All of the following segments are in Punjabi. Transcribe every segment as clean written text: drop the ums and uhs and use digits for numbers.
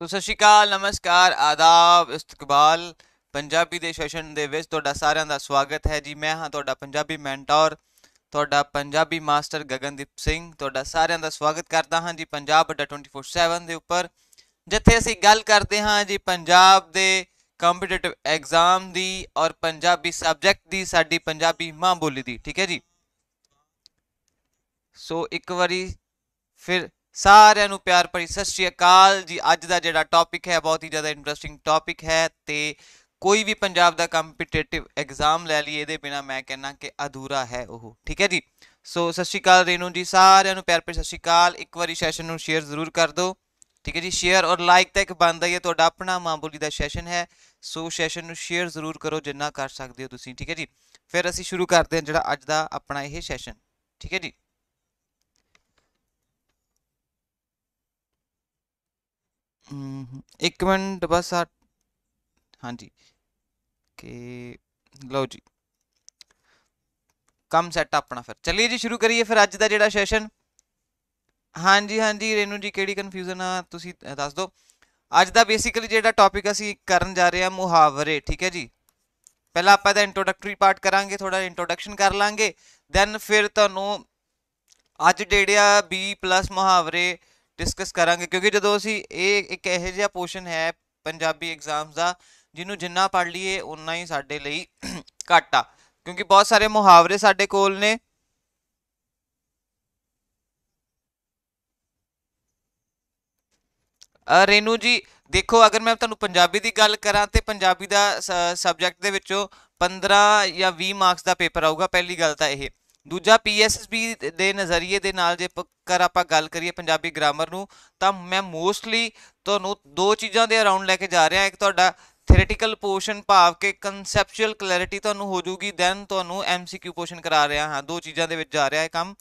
ਸੋ ਸਤਿ ਸ਼੍ਰੀ ਅਕਾਲ, ਨਮਸਕਾਰ, ਆਦਾਬ, ਇਸਤਕਬਾਲ। ਪੰਜਾਬੀ ਦੇ ਸੈਸ਼ਨ ਦੇ ਵਿੱਚ ਤੁਹਾਡਾ ਸਾਰਿਆਂ ਦਾ ਸਵਾਗਤ ਹੈ ਜੀ। ਮੈਂ ਹਾਂ ਤੁਹਾਡਾ ਪੰਜਾਬੀ ਮੈਂਟੋਰ, ਤੁਹਾਡਾ ਪੰਜਾਬੀ ਮਾਸਟਰ ਗਗਨਦੀਪ ਸਿੰਘ। ਤੁਹਾਡਾ ਸਾਰਿਆਂ ਦਾ ਸਵਾਗਤ ਕਰਦਾ ਹਾਂ ਜੀ ਪੰਜਾਬ ਅੱਡਾ 24/7 ਦੇ ਉੱਪਰ, ਜਿੱਥੇ ਅਸੀਂ ਗੱਲ ਕਰਦੇ ਹਾਂ ਜੀ ਪੰਜਾਬ ਦੇ ਕੰਪੀਟੀਟਿਵ ਐਗਜ਼ਾਮ ਦੀ ਔਰ ਪੰਜਾਬੀ ਸਬਜੈਕਟ ਦੀ, ਸਾਡੀ ਪੰਜਾਬੀ ਮਾਂ ਬੋਲੀ ਦੀ। ਠੀਕ ਹੈ ਜੀ। ਸੋ ਇੱਕ ਵਾਰੀ ਫਿਰ ਸਾਰਿਆਂ ਨੂੰ ਪਿਆਰ ਭਰੀ ਸਤਿ ਸ਼੍ਰੀ ਅਕਾਲ ਜੀ। ਅੱਜ ਦਾ ਜਿਹੜਾ ਟੌਪਿਕ ਹੈ ਬਹੁਤ ਹੀ ਜ਼ਿਆਦਾ ਇੰਟਰਸਟਿੰਗ ਟੌਪਿਕ ਹੈ, ਤੇ ਕੋਈ ਵੀ ਪੰਜਾਬ ਦਾ ਕੰਪੀਟੀਟਿਵ ਐਗਜ਼ਾਮ ਲੈ ਲਈਏ, ਇਹਦੇ ਬਿਨਾ ਮੈਂ ਕਹਿੰਦਾ ਕਿ ਅਧੂਰਾ ਹੈ ਉਹ। ਠੀਕ ਹੈ ਜੀ। ਸੋ ਸਤਿ ਸ਼੍ਰੀ ਅਕਾਲ ਰੇਨੂ ਜੀ, ਸਾਰਿਆਂ ਨੂੰ ਪਿਆਰ ਭਰੀ ਸਤਿ ਸ਼੍ਰੀ ਅਕਾਲ। ਇੱਕ ਵਾਰੀ ਸੈਸ਼ਨ ਨੂੰ ਸ਼ੇਅਰ ਜ਼ਰੂਰ ਕਰ ਦਿਓ। ਠੀਕ ਹੈ ਜੀ। ਸ਼ੇਅਰ ਔਰ ਲਾਈਕ ਤਾਂ ਇੱਕ ਬਣਦਾ ਹੀ ਹੈ, ਤੁਹਾਡਾ ਆਪਣਾ ਮਾਂ ਬੋਲੀ ਦਾ ਸੈਸ਼ਨ ਹੈ। ਸੋ ਸੈਸ਼ਨ ਨੂੰ ਸ਼ੇਅਰ ਜ਼ਰੂਰ ਕਰੋ ਜਿੰਨਾ ਕਰ ਸਕਦੇ ਹੋ ਤੁਸੀਂ। ਠੀਕ ਹੈ ਜੀ। ਫਿਰ ਅਸੀਂ ਸ਼ੁਰੂ ਕਰਦੇ ਹਾਂ ਜਿਹੜਾ ਅੱਜ ਦਾ ਆਪਣਾ ਇਹ ਸੈਸ਼ਨ। ਠੀਕ ਹੈ ਜੀ। ਇੱਕ ਮਿੰਟ ਬਸ ਹਾਂਜੀ ਕਿ ਲਓ ਜੀ, ਕੰਮ ਸੈੱਟ ਆਪਣਾ। ਫਿਰ ਚੱਲੀਏ ਜੀ, ਸ਼ੁਰੂ ਕਰੀਏ ਫਿਰ ਅੱਜ ਦਾ ਜਿਹੜਾ ਸੈਸ਼ਨ। ਹਾਂਜੀ ਹਾਂਜੀ ਰੇਨੂ ਜੀ, ਕਿਹੜੀ ਕਨਫਿਊਜ਼ਨ ਆ ਤੁਸੀਂ ਦੱਸ ਦਿਓ। ਅੱਜ ਦਾ ਬੇਸਿਕਲੀ ਜਿਹੜਾ ਟੌਪਿਕ ਅਸੀਂ ਕਰਨ ਜਾ ਰਹੇ ਹਾਂ, ਮੁਹਾਵਰੇ। ਠੀਕ ਹੈ ਜੀ। ਪਹਿਲਾਂ ਆਪਾਂ ਇਹਦਾ ਇੰਟਰੋਡਕਟਰੀ ਪਾਰਟ ਕਰਾਂਗੇ, ਥੋੜਾ ਇੰਟਰੋਡਕਸ਼ਨ ਕਰ ਲਾਂਗੇ। ਦੈਨ ਫਿਰ ਤੁਹਾਨੂੰ ਅੱਜ ਜਿਹੜੇ ਆ B+ ਮੁਹਾਵਰੇ ਡਿਸਕਸ ਕਰਾਂਗੇ, ਕਿਉਂਕਿ ਜਦੋਂ ਅਸੀਂ ਇਹ ਇੱਕ ਇਹੋ ਜਿਹਾ ਪੋਰਸ਼ਨ ਹੈ ਪੰਜਾਬੀ ਐਗਜ਼ਾਮਸ ਦਾ ਜਿਹਨੂੰ ਜਿੰਨਾ ਪੜ੍ਹ ਲਈਏ ਉਨਾ ਹੀ ਸਾਡੇ ਲਈ ਘੱਟ ਆ, ਕਿਉਂਕਿ ਬਹੁਤ ਸਾਰੇ ਮੁਹਾਵਰੇ ਸਾਡੇ ਕੋਲ ਨੇ। ਰੇਨੂ ਜੀ ਦੇਖੋ, ਅਗਰ ਮੈਂ ਤੁਹਾਨੂੰ ਪੰਜਾਬੀ ਦੀ ਗੱਲ ਕਰਾਂ ਤੇ ਪੰਜਾਬੀ ਦਾ ਸਬਜੈਕਟ ਦੇ ਵਿੱਚੋਂ 15 ਜਾਂ 20 ਮਾਰਕਸ ਦਾ ਪੇਪਰ ਆਊਗਾ, ਪਹਿਲੀ ਗੱਲ ਤਾਂ ਇਹ। ਦੂਜਾ PSSB ਦੇ ਨਜ਼ਰੀਏ ਦੇ ਨਾਲ ਜੇਕਰ ਆਪਾਂ ਗੱਲ ਕਰੀਏ ਪੰਜਾਬੀ ਗ੍ਰਾਮਰ ਨੂੰ, ਤਾਂ ਮੈਂ ਮੋਸਟਲੀ ਤੁਹਾਨੂੰ ਦੋ ਚੀਜ਼ਾਂ ਦੇ ਅਰਾਊਂਡ ਲੈ ਕੇ ਜਾ ਰਿਹਾ। ਇੱਕ ਤੁਹਾਡਾ ਥਿਓਰੇਟੀਕਲ ਪੋਰਸ਼ਨ, ਭਾਵ ਕਿ ਕਨਸੈਪਚੁਅਲ ਕਲੈਰਿਟੀ ਤੁਹਾਨੂੰ ਹੋ ਜੂਗੀ। ਦੈਨ ਤੁਹਾਨੂੰ MCQ ਪੋਰਸ਼ਨ ਕਰਾ ਰਿਹਾ ਹਾਂ। ਦੋ ਚੀਜ਼ਾਂ ਦੇ ਵਿੱਚ ਜਾ ਰਿਹਾ ਹੈ ਕੰਮ।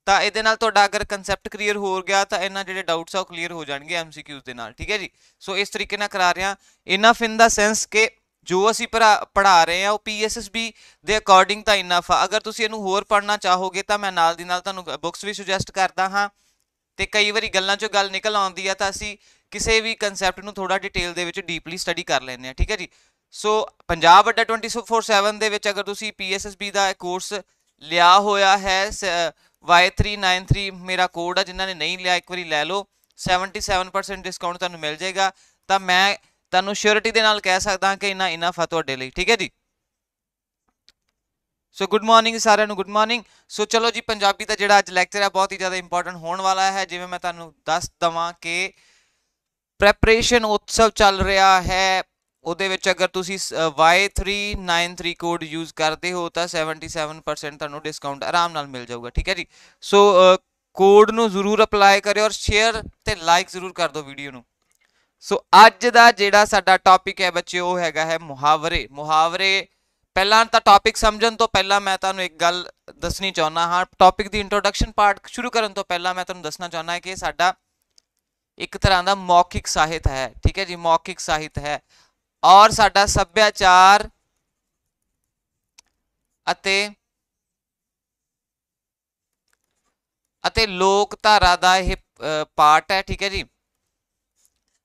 ਤਾਂ ਇਹਦੇ ਨਾਲ ਤੁਹਾਡਾ ਅਗਰ ਕੰਸੈਪਟ ਕਲੀਅਰ ਹੋ ਗਿਆ ਤਾਂ ਇਹਨਾਂ ਜਿਹੜੇ ਡਾਊਟਸ ਆ ਉਹ ਕਲੀਅਰ ਹੋ ਜਾਣਗੇ MCQs ਦੇ ਨਾਲ। ਠੀਕ ਹੈ ਜੀ। ਸੋ ਇਸ ਤਰੀਕੇ ਨਾਲ ਕਰਾ ਰਿਹਾ। ਇਨਫ ਇਨ ਦਾ ਸੈਂਸ ਕਿ ਜੋ ਅਸੀਂ ਪੜ੍ਹਾ ਰਹੇ ਹਾਂ ਉਹ PSSB ਦੇ ਅਕੋਰਡਿੰਗ ਤਾਂ ਇਨਫ ਆ। ਅਗਰ ਤੁਸੀਂ ਇਹਨੂੰ ਹੋਰ ਪੜ੍ਹਨਾ ਚਾਹੋਗੇ ਤਾਂ ਮੈਂ ਨਾਲ ਦੀ ਨਾਲ ਤੁਹਾਨੂੰ ਬੁੱਕਸ ਵੀ ਸੁਜੈਸਟ ਕਰਦਾ ਹਾਂ, ਤੇ ਕਈ ਵਾਰੀ ਗੱਲਾਂ 'ਚੋਂ ਗੱਲ ਨਿਕਲ ਆਉਂਦੀ ਆ ਤਾਂ ਅਸੀਂ ਕਿਸੇ ਵੀ ਕੰਸੈਪਟ ਨੂੰ ਥੋੜਾ ਡਿਟੇਲ ਦੇ ਵਿੱਚ ਡੀਪਲੀ ਸਟੱਡੀ ਕਰ ਲੈਂਦੇ ਹਾਂ। ਠੀਕ ਹੈ ਜੀ। ਸੋ ਪੰਜਾਬ ਅੱਡਾ 24/7 ਦੇ ਵਿੱਚ ਅਗਰ ਤੁਸੀਂ PSSB ਦਾ ਕੋਰਸ ਲਿਆ ਹੋਇਆ ਹੈ, Y393 ਮੇਰਾ ਕੋਡ ਆ, ਜਿਨ੍ਹਾਂ ਨੇ ਨਹੀਂ ਲਿਆ ਇੱਕ ਵਾਰੀ ਲੈ ਲਓ, 77% ਡਿਸਕਾਊਂਟ ਤੁਹਾਨੂੰ ਮਿਲ ਜਾਏਗਾ। ਤਾਂ ਮੈਂ ਤੁਹਾਨੂੰ ਸ਼ੋਰਿਟੀ ਦੇ ਨਾਲ ਕਹਿ ਸਕਦਾ ਕਿ ਇੰਨਾ ਇਨਫ ਆ ਤੁਹਾਡੇ ਲਈ। ਠੀਕ ਹੈ ਜੀ। ਸੋ ਗੁੱਡ ਮਾਰਨਿੰਗ ਸਾਰਿਆਂ ਨੂੰ, ਗੁੱਡ ਮਾਰਨਿੰਗ। ਸੋ ਚਲੋ ਜੀ, ਪੰਜਾਬੀ ਦਾ ਜਿਹੜਾ ਅੱਜ ਲੈਕਚਰ ਹੈ ਬਹੁਤ ਹੀ ਜ਼ਿਆਦਾ ਇੰਪੋਰਟੈਂਟ ਹੋਣ ਵਾਲਾ ਹੈ। ਜਿਵੇਂ ਮੈਂ ਤੁਹਾਨੂੰ ਦੱਸ ਦਵਾਂ ਕਿ ਪ੍ਰੈਪਰੇਸ਼ਨ ਉਤਸਵ ਚੱਲ ਰਿਹਾ ਹੈ, ਉਹਦੇ ਵਿੱਚ ਅਗਰ ਤੁਸੀਂ Y393 ਕੋਡ ਯੂਜ਼ ਕਰਦੇ ਹੋ ਤਾਂ 77% ਤੁਹਾਨੂੰ ਡਿਸਕਾਊਂਟ ਆਰਾਮ ਨਾਲ ਮਿਲ ਜਾਊਗਾ। ਠੀਕ ਹੈ ਜੀ। ਸੋ ਕੋਡ ਨੂੰ ਜ਼ਰੂਰ ਅਪਲਾਈ ਕਰਿਓ ਔਰ ਸ਼ੇਅਰ ਤੇ ਲਾਈਕ ਜ਼ਰੂਰ ਕਰ ਦਿਓ ਵੀਡੀਓ ਨੂੰ। ਸੋ ਅੱਜ ਦਾ ਜਿਹੜਾ ਸਾਡਾ ਟੌਪਿਕ ਹੈ ਬੱਚੇ, ਉਹ ਹੈਗਾ ਹੈ ਮੁਹਾਵਰੇ। ਮੁਹਾਵਰੇ, ਪਹਿਲਾਂ ਤਾਂ ਟੌਪਿਕ ਸਮਝਣ ਤੋਂ ਪਹਿਲਾਂ ਮੈਂ ਤੁਹਾਨੂੰ ਇੱਕ ਗੱਲ ਦੱਸਣੀ ਚਾਹੁੰਦਾ ਹਾਂ। ਟੌਪਿਕ ਦੀ ਇੰਟਰੋਡਕਸ਼ਨ ਪਾਰਟ ਸ਼ੁਰੂ ਕਰਨ ਤੋਂ ਪਹਿਲਾਂ ਮੈਂ ਤੁਹਾਨੂੰ ਦੱਸਣਾ ਚਾਹੁੰਦਾ ਹਾਂ ਕਿ ਸਾਡਾ ਇੱਕ ਤਰ੍ਹਾਂ ਦਾ ਮੌਖਿਕ ਸਾਹਿਤ ਹੈ। ਠੀਕ ਹੈ ਜੀ। ਮੌਖਿਕ ਸਾਹਿਤ ਹੈ ਔਰ ਸਾਡਾ ਸੱਭਿਆਚਾਰ ਅਤੇ ਲੋਕਧਾਰਾ ਦਾ ਇਹ ਪਾਰਟ ਹੈ। ਠੀਕ ਹੈ ਜੀ।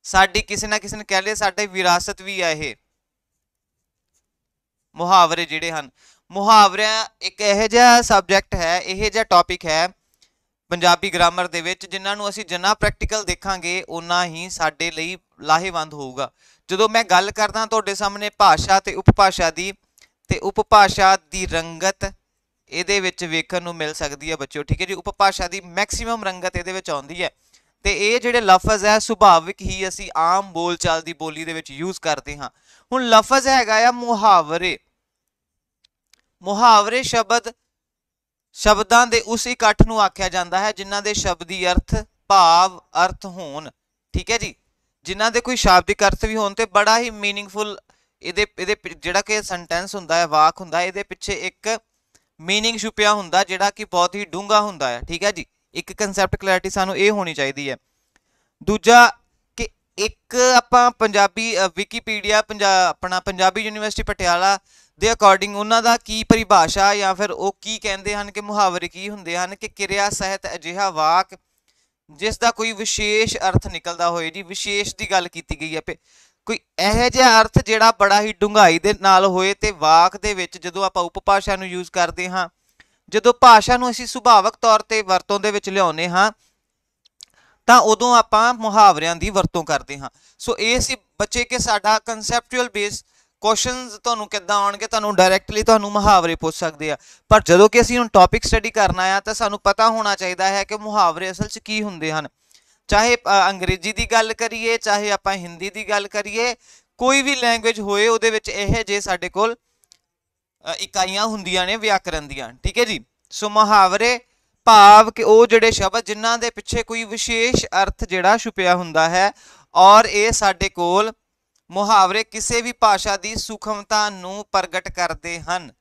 ਸਾਡੀ ਕਿਸੇ ਨਾ ਕਿਸੇ ਨੇ ਕਹਿ ਲਿਆ ਸਾਡੀ ਵਿਰਾਸਤ ਵੀ ਹੈ ਇਹ ਮੁਹਾਵਰੇ ਜਿਹੜੇ ਹਨ। ਮੁਹਾਵਰਿਆਂ ਇੱਕ ਇਹੋ ਜਿਹਾ ਸਬਜੈਕਟ ਹੈ, ਇਹੋ ਜਿਹਾ ਟੌਪਿਕ ਹੈ ਪੰਜਾਬੀ ਗ੍ਰਾਮਰ ਦੇ ਵਿੱਚ, ਜਿਨ੍ਹਾਂ ਨੂੰ ਅਸੀਂ ਜਿੰਨਾ ਪ੍ਰੈਕਟੀਕਲ ਦੇਖਾਂਗੇ ਉਨਾ ਹੀ ਸਾਡੇ ਲਈ ਲਾਹੇਵੰਦ ਹੋਊਗਾ। ਜਦੋਂ ਮੈਂ ਗੱਲ ਕਰਦਾ ਤੁਹਾਡੇ ਸਾਹਮਣੇ ਭਾਸ਼ਾ ਤੇ ਉਪਭਾਸ਼ਾ ਦੀ, ਤੇ ਉਪਭਾਸ਼ਾ ਦੀ ਰੰਗਤ ਇਹਦੇ ਵਿੱਚ ਵੇਖਣ ਨੂੰ ਮਿਲ ਸਕਦੀ ਹੈ ਬੱਚਿਓ। ਠੀਕ ਹੈ ਜੀ। ਉਪਭਾਸ਼ਾ ਦੀ ਮੈਕਸਿਮਮ ਰੰਗਤ ਇਹਦੇ ਵਿੱਚ ਆਉਂਦੀ ਹੈ, ਤੇ ਇਹ ਜਿਹੜੇ ਲਫ਼ਜ਼ ਹੈ ਸੁਭਾਵਿਕ ਹੀ ਅਸੀਂ ਆਮ ਬੋਲਚਾਲ ਦੀ ਬੋਲੀ ਦੇ ਵਿੱਚ ਯੂਜ਼ ਕਰਦੇ ਹਾਂ। ਹੁਣ ਲਫ਼ਜ਼ ਹੈਗਾ ਆ ਮੁਹਾਵਰੇ। ਮੁਹਾਵਰੇ ਸ਼ਬਦਾਂ ਦੇ ਉਸ ਇਕੱਠ ਨੂੰ ਆਖਿਆ ਜਾਂਦਾ ਹੈ ਜਿਨ੍ਹਾਂ ਦੇ ਸ਼ਬਦੀ ਅਰਥ ਭਾਵ ਅਰਥ ਹੋਣ। ਠੀਕ ਹੈ ਜੀ। ਜਿਨ੍ਹਾਂ ਦੇ ਕੋਈ ਸ਼ਾਬਦਿਕ ਅਰਥ ਵੀ ਹੋਣ ਤੇ ਬੜਾ ਹੀ ਮੀਨਿੰਗਫੁਲ ਇਹਦੇ ਜਿਹੜਾ ਕਿ ਸੈਂਟੈਂਸ ਹੁੰਦਾ ਹੈ, ਵਾਕ ਹੁੰਦਾ ਹੈ, ਇਹਦੇ ਪਿੱਛੇ ਇੱਕ ਮੀਨਿੰਗ ਛੁਪਿਆ ਹੁੰਦਾ ਜਿਹੜਾ ਕਿ ਬਹੁਤ ਹੀ ਡੂੰਘਾ ਹੁੰਦਾ ਹੈ। ਠੀਕ ਹੈ ਜੀ। ਇੱਕ ਕਨਸੈਪਟ ਕਲੈਰਿਟੀ ਸਾਨੂੰ ਇਹ ਹੋਣੀ ਚਾਹੀਦੀ ਹੈ। ਦੂਜਾ ਕਿ ਇੱਕ ਆਪਾਂ ਪੰਜਾਬੀ ਵਿਕੀਪੀਡੀਆ ਆਪਣਾ ਪੰਜਾਬੀ ਯੂਨੀਵਰਸਿਟੀ ਪਟਿਆਲਾ ਦੇ ਅਕੋਰਡਿੰਗ ਉਹਨਾਂ ਦਾ ਕੀ ਪਰਿਭਾਸ਼ਾ ਜਾਂ ਫਿਰ ਉਹ ਕੀ ਕਹਿੰਦੇ ਹਨ ਕਿ ਮੁਹਾਵਰੇ ਕੀ ਹੁੰਦੇ ਹਨ, ਕਿ ਕਿਰਿਆ ਸਹਿਤ ਅਜਿਹਾ ਵਾਕ ਜਿਸ ਦਾ ਕੋਈ ਵਿਸ਼ੇਸ਼ ਅਰਥ ਨਿਕਲਦਾ ਹੋਏ ਜੀ। ਵਿਸ਼ੇਸ਼ ਦੀ ਗੱਲ ਕੀਤੀ ਗਈ ਹੈ, ਕੋਈ ਇਹੋ ਜਿਹਾ ਅਰਥ ਜਿਹੜਾ ਬੜਾ ਹੀ ਡੂੰਘਾਈ ਦੇ ਨਾਲ ਹੋਏ ਤੇ ਵਾਕ ਦੇ ਵਿੱਚ ਜਦੋਂ ਆਪਾਂ ਉਪਭਾਸ਼ਾ ਨੂੰ ਯੂਜ਼ ਕਰਦੇ ਹਾਂ, ਜਦੋਂ ਭਾਸ਼ਾ ਨੂੰ ਅਸੀਂ ਸੁਭਾਵਕ ਤੌਰ ਤੇ ਵਰਤੋਂ ਦੇ ਵਿੱਚ ਲਿਆਉਂਦੇ ਹਾਂ ਤਾਂ ਉਦੋਂ ਆਪਾਂ ਮੁਹਾਵਰਿਆਂ ਦੀ ਵਰਤੋਂ ਕਰਦੇ ਹਾਂ। ਸੋ ਇਹ ਸੀ ਬੱਚੇ ਕਿ ਸਾਡਾ ਕਨਸੈਪਚੁਅਲ ਬੇਸ ਕੁਐਸਚਨਸ ਤੁਹਾਨੂੰ ਕਿੱਦਾਂ ਆਉਣਗੇ, ਤੁਹਾਨੂੰ ਡਾਇਰੈਕਟਲੀ ਤੁਹਾਨੂੰ ਮੁਹਾਵਰੇ ਪੁੱਛ ਸਕਦੇ ਆ, ਪਰ ਜਦੋਂ ਕਿ ਅਸੀਂ ਹੁਣ ਟੌਪਿਕ ਸਟੱਡੀ ਕਰਨਾ ਆ ਤਾਂ ਸਾਨੂੰ ਪਤਾ ਹੋਣਾ ਚਾਹੀਦਾ ਹੈ ਕਿ ਮੁਹਾਵਰੇ ਅਸਲ 'ਚ ਕੀ ਹੁੰਦੇ ਹਨ। ਚਾਹੇ ਅੰਗਰੇਜ਼ੀ ਦੀ ਗੱਲ ਕਰੀਏ, ਚਾਹੇ ਆਪਾਂ ਹਿੰਦੀ ਦੀ ਗੱਲ ਕਰੀਏ, ਕੋਈ ਵੀ ਲੈਂਗੁਏਜ ਹੋਏ ਉਹਦੇ ਵਿੱਚ ਇਹ ਜੇ ਸਾਡੇ ਕੋਲ ਇਕਾਈਆਂ ਹੁੰਦੀਆਂ ਨੇ ਵਿਆਕਰਨ ਦੀਆਂ। ਠੀਕ ਹੈ ਜੀ। ਸੋ ਮੁਹਾਵਰੇ ਭਾਵ ਕਿ ਉਹ ਜਿਹੜੇ ਸ਼ਬਦ ਜਿਨ੍ਹਾਂ ਦੇ ਪਿੱਛੇ ਕੋਈ ਵਿਸ਼ੇਸ਼ ਅਰਥ ਜਿਹੜਾ ਛੁਪਿਆ ਹੁੰਦਾ ਹੈ, ਔਰ ਇਹ ਸਾਡੇ ਕੋਲ ਮੁਹਾਵਰੇ ਕਿਸੇ ਵੀ ਭਾਸ਼ਾ ਦੀ ਸੂਖਮਤਾ ਨੂੰ ਪ੍ਰਗਟ ਕਰਦੇ ਹਨ।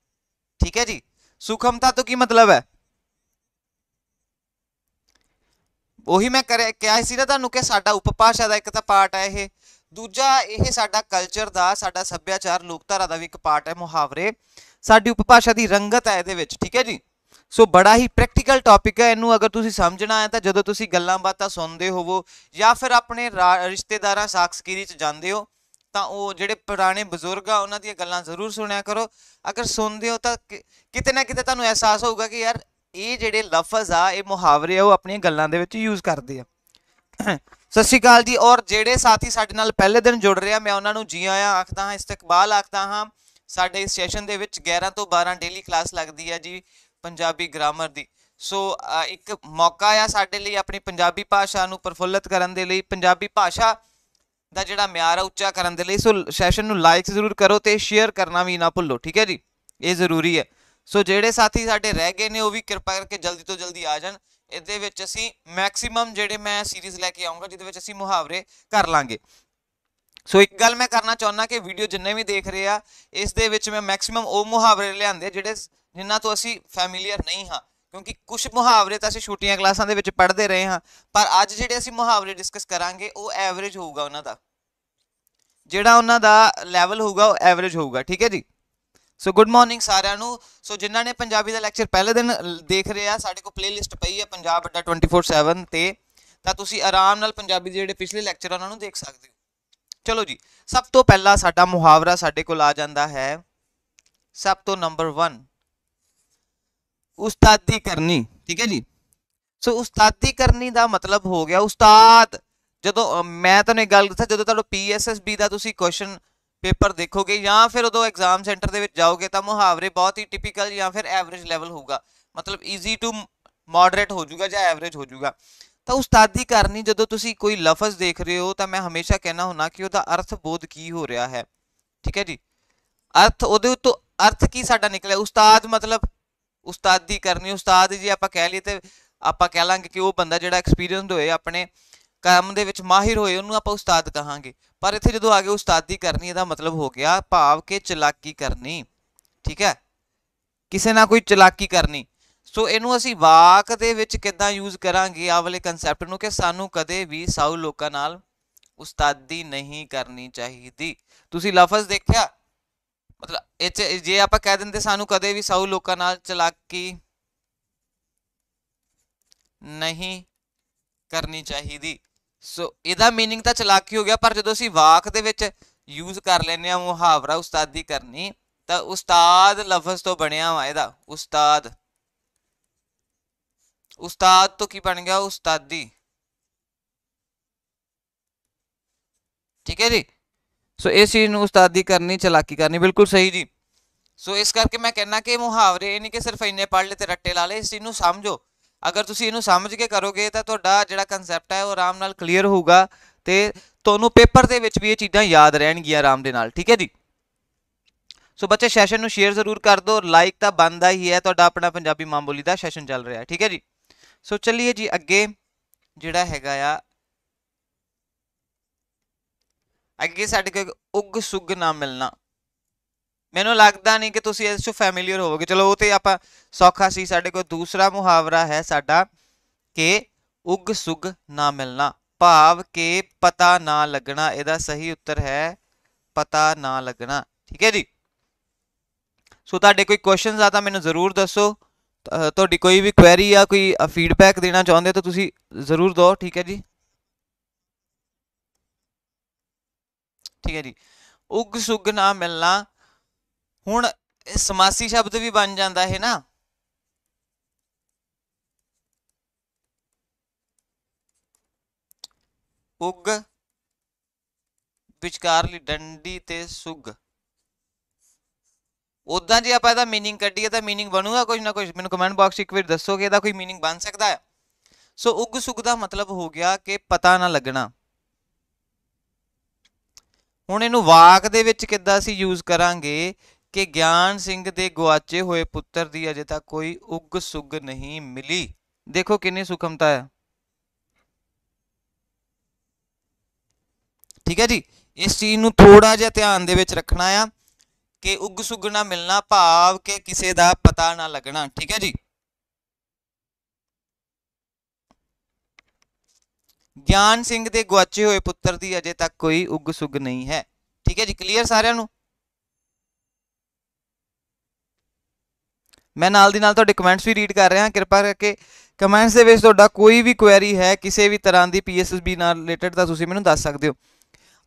ਠੀਕ ਹੈ ਜੀ। ਸੂਖਮਤਾ ਤੋਂ ਕੀ ਮਤਲਬ ਹੈ? ਉਹੀ ਮੈਂ ਕਿਹਾ ਸੀ ਨਾ ਤੁਹਾਨੂੰ ਕਿ ਸਾਡਾ ਉਪਭਾਸ਼ਾ ਦਾ ਇੱਕ ਤਾਂ ਪਾਰਟ ਹੈ ਇਹ, ਦੂਜਾ ਇਹ ਸਾਡਾ ਕਲਚਰ ਦਾ, ਸਾਡਾ ਸੱਭਿਆਚਾਰ, ਲੋਕਧਾਰਾ ਦਾ ਵੀ ਇੱਕ ਪਾਰਟ ਹੈ ਮੁਹਾਵਰੇ। ਸਾਡੀ ਉਪਭਾਸ਼ਾ ਦੀ ਰੰਗਤ ਹੈ ਇਹਦੇ ਵਿੱਚ। ਠੀਕ ਹੈ ਜੀ। ਸੋ ਬੜਾ ਹੀ ਪ੍ਰੈਕਟੀਕਲ ਟੌਪਿਕ ਹੈ, ਇਹਨੂੰ ਅਗਰ ਤੁਸੀਂ ਸਮਝਣਾ ਹੈ ਤਾਂ ਜਦੋਂ ਤੁਸੀਂ ਗੱਲਾਂ ਬਾਤਾਂ ਸੁਣਦੇ ਹੋਵੋ ਜਾਂ ਫਿਰ ਆਪਣੇ ਰਿਸ਼ਤੇਦਾਰਾਂ ਸਾਖਸਗੀਰੀ 'ਚ ਜਾਂਦੇ ਹੋ ਤਾਂ ਉਹ ਜਿਹੜੇ ਪੁਰਾਣੇ ਬਜ਼ੁਰਗ ਆ ਉਹਨਾਂ ਦੀਆਂ ਗੱਲਾਂ ਜ਼ਰੂਰ ਸੁਣਿਆ ਕਰੋ। ਅਗਰ ਸੁਣਦੇ ਹੋ ਤਾਂ ਕਿਤੇ ਨਾ ਕਿਤੇ ਤੁਹਾਨੂੰ ਅਹਿਸਾਸ ਹੋਊਗਾ ਕਿ ਯਾਰ ਇਹ ਜਿਹੜੇ ਲਫ਼ਜ਼ ਆ, ਇਹ ਮੁਹਾਵਰੇ ਆ, ਉਹ ਆਪਣੀਆਂ ਗੱਲਾਂ ਦੇ ਵਿੱਚ ਯੂਜ਼ ਕਰਦੇ ਆ। ਸਤਿ ਸ਼੍ਰੀ ਅਕਾਲ ਜੀ। ਔਰ ਜਿਹੜੇ ਸਾਥੀ ਸਾਡੇ ਨਾਲ ਪਹਿਲੇ ਦਿਨ ਜੁੜ ਰਹੇ ਆ, ਮੈਂ ਉਹਨਾਂ ਨੂੰ ਜੀ ਆਇਆਂ ਆਖਦਾ ਹਾਂ, ਇਸਤਕਬਾਲ ਆਖਦਾ ਹਾਂ। ਸਾਡੇ ਇਸ ਸੈਸ਼ਨ ਦੇ ਵਿੱਚ 11 ਤੋਂ 12 ਡੇਲੀ ਕਲਾਸ ਲੱਗਦੀ ਹੈ ਜੀ ਪੰਜਾਬੀ ਗ੍ਰਾਮਰ ਦੀ। ਸੋ ਇੱਕ ਮੌਕਾ ਆ ਸਾਡੇ ਲਈ ਆਪਣੀ ਪੰਜਾਬੀ ਭਾਸ਼ਾ ਨੂੰ ਪ੍ਰਫੁੱਲਤ ਕਰਨ ਦੇ ਲਈ, ਪੰਜਾਬੀ ਭਾਸ਼ਾ ਦਾ ਜਿਹੜਾ ਮਿਆਰ ਆ ਉੱਚਾ ਕਰਨ ਦੇ ਲਈ। ਸੋ ਸੈਸ਼ਨ ਨੂੰ ਲਾਈਕ ਜ਼ਰੂਰ ਕਰੋ ਤੇ ਸ਼ੇਅਰ ਕਰਨਾ ਵੀ ਨਾ ਭੁੱਲੋ। ਠੀਕ ਹੈ ਜੀ, ਇਹ ਜ਼ਰੂਰੀ ਹੈ। ਸੋ ਜਿਹੜੇ ਸਾਥੀ ਸਾਡੇ ਰਹਿ ਗਏ ਨੇ ਉਹ ਵੀ ਕਿਰਪਾ ਕਰਕੇ ਜਲਦੀ ਤੋਂ ਜਲਦੀ ਆ ਜਾਣ। ਇਹਦੇ ਵਿੱਚ ਅਸੀਂ ਮੈਕਸਿਮਮ ਜਿਹੜੇ ਮੈਂ ਸੀਰੀਜ਼ ਲੈ ਕੇ ਆਉਂਗਾ ਜਿਹਦੇ ਵਿੱਚ ਅਸੀਂ ਮੁਹਾਵਰੇ ਕਰ ਲਾਂਗੇ। ਸੋ ਇੱਕ ਗੱਲ ਮੈਂ ਕਰਨਾ ਚਾਹੁੰਦਾ ਕਿ ਵੀਡੀਓ ਜਿੰਨੇ ਵੀ ਦੇਖ ਰਹੇ ਆ, ਇਸ ਦੇ ਵਿੱਚ ਮੈਂ ਮੈਕਸਿਮਮ ਉਹ ਮੁਹਾਵਰੇ ਲਿਆਂਦੇ ਜਿਹੜੇ ਜਿਨ੍ਹਾਂ ਤੋਂ ਅਸੀਂ ਫੈਮੀਲੀਅਰ ਨਹੀਂ ਹਾਂ, ਕਿਉਂਕਿ ਕੁਝ ਮੁਹਾਵਰੇ ਤਾਂ ਅਸੀਂ ਛੋਟੀਆਂ ਕਲਾਸਾਂ ਦੇ ਵਿੱਚ ਪੜ੍ਹਦੇ ਰਹੇ ਹਾਂ, ਪਰ ਅੱਜ ਜਿਹੜੇ ਅਸੀਂ ਮੁਹਾਵਰੇ ਡਿਸਕਸ ਕਰਾਂਗੇ ਉਹ ਐਵਰੇਜ ਹੋਊਗਾ, ਉਹਨਾਂ ਦਾ ਜਿਹੜਾ ਉਹਨਾਂ ਦਾ ਲੈਵਲ ਹੋਊਗਾ ਉਹ ਐਵਰੇਜ ਹੋਊਗਾ। ਠੀਕ ਹੈ ਜੀ। ਸੋ ਗੁੱਡ ਮਾਰਨਿੰਗ ਸਾਰਿਆਂ ਨੂੰ। ਸੋ ਜਿਨ੍ਹਾਂ ਨੇ ਪੰਜਾਬੀ ਦਾ ਲੈਕਚਰ ਪਹਿਲੇ ਦਿਨ ਦੇਖ ਰਹੇ ਆ, ਸਾਡੇ ਕੋਲ ਪਲੇਲਿਸਟ ਪਈ ਹੈ ਪੰਜਾਬ ਅੱਡਾ 24/7 ਤੇ, ਤਾਂ ਤੁਸੀਂ ਆਰਾਮ ਨਾਲ ਪੰਜਾਬੀ ਦੇ ਜਿਹੜੇ ਪਿਛਲੇ ਲੈਕਚਰ ਉਹਨਾਂ ਨੂੰ ਦੇਖ ਸਕਦੇ ਹੋ। ਚਲੋ ਜੀ, ਸਭ ਤੋਂ ਪਹਿਲਾਂ ਸਾਡਾ ਮੁਹਾਵਰਾ ਸਾਡੇ ਕੋਲ ਆ ਜਾਂਦਾ ਹੈ, ਸਭ ਤੋਂ ਨੰਬਰ 1 ਉਸਤਾਦੀ ਕਰਨੀ। ਠੀਕ ਹੈ ਜੀ। ਸੋ ਉਸਤਾਦੀ ਕਰਨੀ ਦਾ ਮਤਲਬ ਹੋ ਗਿਆ ਉਸਤਾਦ। ਜਦੋਂ ਮੈਂ ਤੁਹਾਨੂੰ ਇੱਕ ਗੱਲ ਦੱਸਾਂ, ਜਦੋਂ ਤੁਹਾਡਾ PSSB ਦਾ ਤੁਸੀਂ ਕੁਐਸਚਨ ਪੇਪਰ ਦੇਖੋਗੇ ਜਾਂ ਫਿਰ ਉਦੋਂ ਐਗਜ਼ਾਮ ਸੈਂਟਰ ਦੇ ਵਿੱਚ ਜਾਓਗੇ ਤਾਂ ਮੁਹਾਵਰੇ ਬਹੁਤ ਹੀ ਟਿਪੀਕਲ ਜਾਂ ਫਿਰ ਐਵਰੇਜ ਲੈਵਲ ਹੋਊਗਾ, ਮਤਲਬ ਈਜ਼ੀ ਟੂ ਮੋਡਰੇਟ ਹੋ ਜਾਊਗਾ ਜਾਂ ਐਵਰੇਜ ਹੋ ਜਾਊਗਾ। ਤਾਂ ਉਸਤਾਦੀ ਕਰਨੀ ਜਦੋਂ ਤੁਸੀਂ ਕੋਈ ਲਫ਼ਜ਼ ਦੇਖ ਰਹੇ ਹੋ ਤਾਂ ਮੈਂ ਹਮੇਸ਼ਾ ਕਹਿਣਾ ਹੁੰਦਾ ਕਿ ਉਹਦਾ ਅਰਥ ਬੋਧ ਕੀ ਹੋ ਰਿਹਾ ਹੈ। ਠੀਕ ਹੈ ਜੀ। ਅਰਥ ਉਹਦੇ ਉੱਤੋਂ ਅਰਥ ਕੀ ਸਾਡਾ ਨਿਕਲਿਆ। ਉਸਤਾਦ ਮਤਲਬ ਉਸਤਾਦੀ ਕਰਨੀ। ਉਸਤਾਦ ਜੀ ਆਪਾਂ ਕਹਿ ਲਈਏ ਤੇ ਆਪਾਂ ਕਹਿ ਲਾਂਗੇ ਕਿ ਉਹ ਬੰਦਾ ਜਿਹੜਾ ਐਕਸਪੀਰੀਅੰਸਡ ਹੋਏ, ਆਪਣੇ ਕੰਮ ਦੇ ਵਿੱਚ ਮਾਹਿਰ ਹੋਏ, ਉਹਨੂੰ ਆਪਾਂ ਉਸਤਾਦ ਕਹਾਂਗੇ। ਪਰ ਇੱਥੇ ਜਦੋਂ ਆ ਗਏ ਉਸਤਾਦੀ ਕਰਨੀ, ਇਹਦਾ ਮਤਲਬ ਹੋ ਗਿਆ ਭਾਵ ਕਿ ਚਲਾਕੀ ਕਰਨੀ। ਠੀਕ ਹੈ, ਕਿਸੇ ਨਾਲ ਕੋਈ ਚਲਾਕੀ ਕਰਨੀ। ਸੋ ਇਹਨੂੰ ਅਸੀਂ ਵਾਕ ਦੇ ਵਿੱਚ ਕਿੱਦਾਂ ਯੂਜ਼ ਕਰਾਂਗੇ ਆਹ ਵਾਲੇ ਕਨਸੈਪਟ ਨੂੰ, ਕਿ ਸਾਨੂੰ ਕਦੇ ਵੀ ਸਾਊ ਲੋਕਾਂ ਨਾਲ ਉਸਤਾਦੀ ਨਹੀਂ ਕਰਨੀ ਚਾਹੀਦੀ। ਤੁਸੀਂ ਲਫ਼ਜ਼ ਦੇਖਿਆ, ਮਤਲਬ ਇਹ 'ਚ ਜੇ ਆਪਾਂ ਕਹਿ ਦਿੰਦੇ ਸਾਨੂੰ ਕਦੇ ਵੀ ਸਾਊ ਲੋਕਾਂ ਨਾਲ ਚਲਾਕੀ ਨਹੀਂ ਕਰਨੀ ਚਾਹੀਦੀ, ਸੋ ਇਹਦਾ ਮੀਨਿੰਗ ਤਾਂ ਚਲਾਕੀ ਹੋ ਗਿਆ। ਪਰ ਜਦੋਂ ਅਸੀਂ ਵਾਕ ਦੇ ਵਿੱਚ ਯੂਜ਼ ਕਰ ਲੈਂਦੇ ਹਾਂ ਮੁਹਾਵਰਾ ਉਸਤਾਦੀ ਕਰਨੀ, ਤਾਂ ਉਸਤਾਦ ਲਫ਼ਜ਼ ਤੋਂ ਬਣਿਆ ਵਾ ਇਹਦਾ ਉਸਤਾਦ। ਉਸਤਾਦ ਤੋਂ ਕੀ ਬਣ ਗਿਆ ਉਸਤਾਦੀ। ਠੀਕ ਹੈ ਜੀ। ਸੋ ਇਸ ਚੀਜ਼ ਨੂੰ ਉਸਤਾਦੀ ਕਰਨੀ, ਚਲਾਕੀ ਕਰਨੀ, ਬਿਲਕੁਲ ਸਹੀ ਜੀ। ਸੋ ਇਸ ਕਰਕੇ ਮੈਂ ਕਹਿਣਾ ਕਿ ਮੁਹਾਵਰੇ ਇਹ ਨਹੀਂ ਕਿ ਸਿਰਫ ਇੰਨੇ ਪੜ੍ਹ ਲਏ ਤੇ ਰੱਟੇ ਲਾ ਲਏ, ਇਸ ਚੀਜ਼ ਨੂੰ ਸਮਝੋ। ਅਗਰ ਤੁਸੀਂ ਇਹਨੂੰ ਸਮਝ ਕੇ ਕਰੋਗੇ ਤਾਂ ਤੁਹਾਡਾ ਜਿਹੜਾ ਕਨਸੈਪਟ ਹੈ ਉਹ ਆਰਾਮ ਨਾਲ ਕਲੀਅਰ ਹੋਊਗਾ ਤੇ ਤੁਹਾਨੂੰ ਪੇਪਰ ਦੇ ਵਿੱਚ ਵੀ ਇਹ ਚੀਜ਼ਾਂ ਯਾਦ ਰਹਿਣਗੀਆਂ ਆਰਾਮ ਦੇ ਨਾਲ। ਠੀਕ ਹੈ ਜੀ। ਸੋ ਬੱਚੇ ਸੈਸ਼ਨ ਨੂੰ ਸ਼ੇਅਰ ਜ਼ਰੂਰ ਕਰ ਦਿਓ, ਲਾਈਕ ਤਾਂ ਬਣਦਾ ਹੀ ਹੈ। ਤੁਹਾਡਾ ਆਪਣਾ ਪੰਜਾਬੀ ਮਾਂ ਬੋਲੀ ਦਾ ਸੈਸ਼ਨ ਚੱਲ ਰਿਹਾ ਹੈ। ਠੀਕ ਹੈ ਜੀ। ਸੋ ਚੱਲੀਏ ਜੀ ਅੱਗੇ, ਜਿਹੜਾ ਹੈਗਾ ਆ ਅੱਗੇ ਸਾਡੇ ਕੋਲ ਉੱਗ ਸੁੱਗ ਨਾ ਮਿਲਣਾ। ਮੈਨੂੰ ਲੱਗਦਾ ਨਹੀਂ ਕਿ ਤੁਸੀਂ ਇਸ ਤੋਂ ਫੈਮੀਲੀਅਰ ਹੋਵੋਗੇ। ਚਲੋ ਉਹ ਤੇ ਆਪਾਂ ਸੌਖਾ ਸੀ। ਸਾਡੇ ਕੋਲ ਦੂਸਰਾ ਮੁਹਾਵਰਾ ਹੈ ਸਾਡਾ ਕਿ ਉੱਗ ਸੁੱਗ ਨਾ ਮਿਲਣਾ, ਭਾਵ ਕਿ ਪਤਾ ਨਾ ਲੱਗਣਾ। ਇਹਦਾ ਸਹੀ ਉੱਤਰ ਹੈ ਪਤਾ ਨਾ ਲੱਗਣਾ। ਠੀਕ ਹੈ ਜੀ। ਸੋ ਤੁਹਾਡੇ ਕੋਈ ਕੁਐਸਚਨਸ ਆ ਤਾਂ ਮੈਨੂੰ ਜ਼ਰੂਰ ਦੱਸੋ, ਤੁਹਾਡੀ ਕੋਈ ਵੀ ਕੁਐਰੀ ਜਾਂ ਕੋਈ ਫੀਡਬੈਕ ਦੇਣਾ ਚਾਹੁੰਦੇ ਤਾਂ ਤੁਸੀਂ ਜ਼ਰੂਰ ਦਿਓ। ਠੀਕ ਹੈ ਜੀ, ਠੀਕ ਹੈ ਜੀ। ਉਗ ਸੁਗ ਨਾ ਮਿਲਣਾ, ਹੁਣ ਸਮਾਸੀ ਸ਼ਬਦ ਵੀ ਬਣ ਜਾਂਦਾ ਹੈ ਨਾ। ਉਗ ਵਿਚਕਾਰਲੀ ਡੰਡੀ ਤੇ ਸੁਗ, ਉਦਾਂ ਜੇ ਆਪਾਂ ਇਹਦਾ ਮੀਨਿੰਗ ਕੱਢੀਏ ਤਾਂ ਮੀਨਿੰਗ ਬਣੂਗਾ ਕੁਝ ਨਾ ਕੁਝ। ਮੈਨੂੰ ਕਮੈਂਟ ਬਾਕਸ 'ਚ ਇੱਕ ਵਾਰ ਦੱਸੋ ਕਿ ਇਹਦਾ ਕੋਈ ਮੀਨਿੰਗ ਬਣ ਸਕਦਾ ਹੈ। ਸੋ ਉਗ ਸੁਗ ਦਾ ਮਤਲਬ ਹੋ ਗਿਆ ਕਿ ਪਤਾ ਨਾ ਲੱਗਣਾ। ਹੁਣ ਇਹਨੂੰ ਵਾਕ ਦੇ ਵਿੱਚ ਕਿੱਦਾਂ ਅਸੀਂ ਯੂਜ਼ ਕਰਾਂਗੇ ਕਿ ਗਿਆਨ ਸਿੰਘ ਦੇ ਗੁਆਚੇ ਹੋਏ ਪੁੱਤਰ ਦੀ ਅਜੇ ਤੱਕ ਕੋਈ ਉਗ ਸੁਗ ਨਹੀਂ ਮਿਲੀ। ਦੇਖੋ ਕਿੰਨੀ ਸੂਖਮਤਾ ਹੈ। ਠੀਕ ਹੈ ਜੀ, ਇਸ ਚੀਜ਼ ਨੂੰ ਥੋੜਾ ਜਿਹਾ ਧਿਆਨ ਦੇ ਵਿੱਚ ਰੱਖਣਾ ਆ ਕਿ ਉਗ ਸੁਗ ਨਾ ਮਿਲਣਾ ਭਾਵ ਕਿ ਕਿਸੇ ਦਾ ਪਤਾ ਨਾ ਲੱਗਣਾ। ਠੀਕ ਹੈ ਜੀ, ਗਿਆਨ ਸਿੰਘ ਦੇ ਗੁਆਚੇ ਹੋਏ ਪੁੱਤਰ ਦੀ ਅਜੇ ਤੱਕ ਕੋਈ ਉਗ ਸੁਗ ਨਹੀਂ ਹੈ। ਠੀਕ ਹੈ ਜੀ, ਕਲੀਅਰ ਸਾਰਿਆਂ ਨੂੰ। ਮੈਂ ਨਾਲ ਦੀ ਨਾਲ ਤੁਹਾਡੇ ਕਮੈਂਟਸ ਵੀ ਰੀਡ ਕਰ ਰਿਹਾ, ਕਿਰਪਾ ਕਰਕੇ ਕਮੈਂਟਸ ਦੇ ਵਿੱਚ ਤੁਹਾਡਾ ਕੋਈ ਵੀ ਕੁਐਰੀ ਹੈ ਕਿਸੇ ਵੀ ਤਰ੍ਹਾਂ ਦੀ PSSB ਨਾਲ ਰਿਲੇਟਡ ਤਾਂ ਤੁਸੀਂ ਮੈਨੂੰ ਦੱਸ ਸਕਦੇ ਹੋ।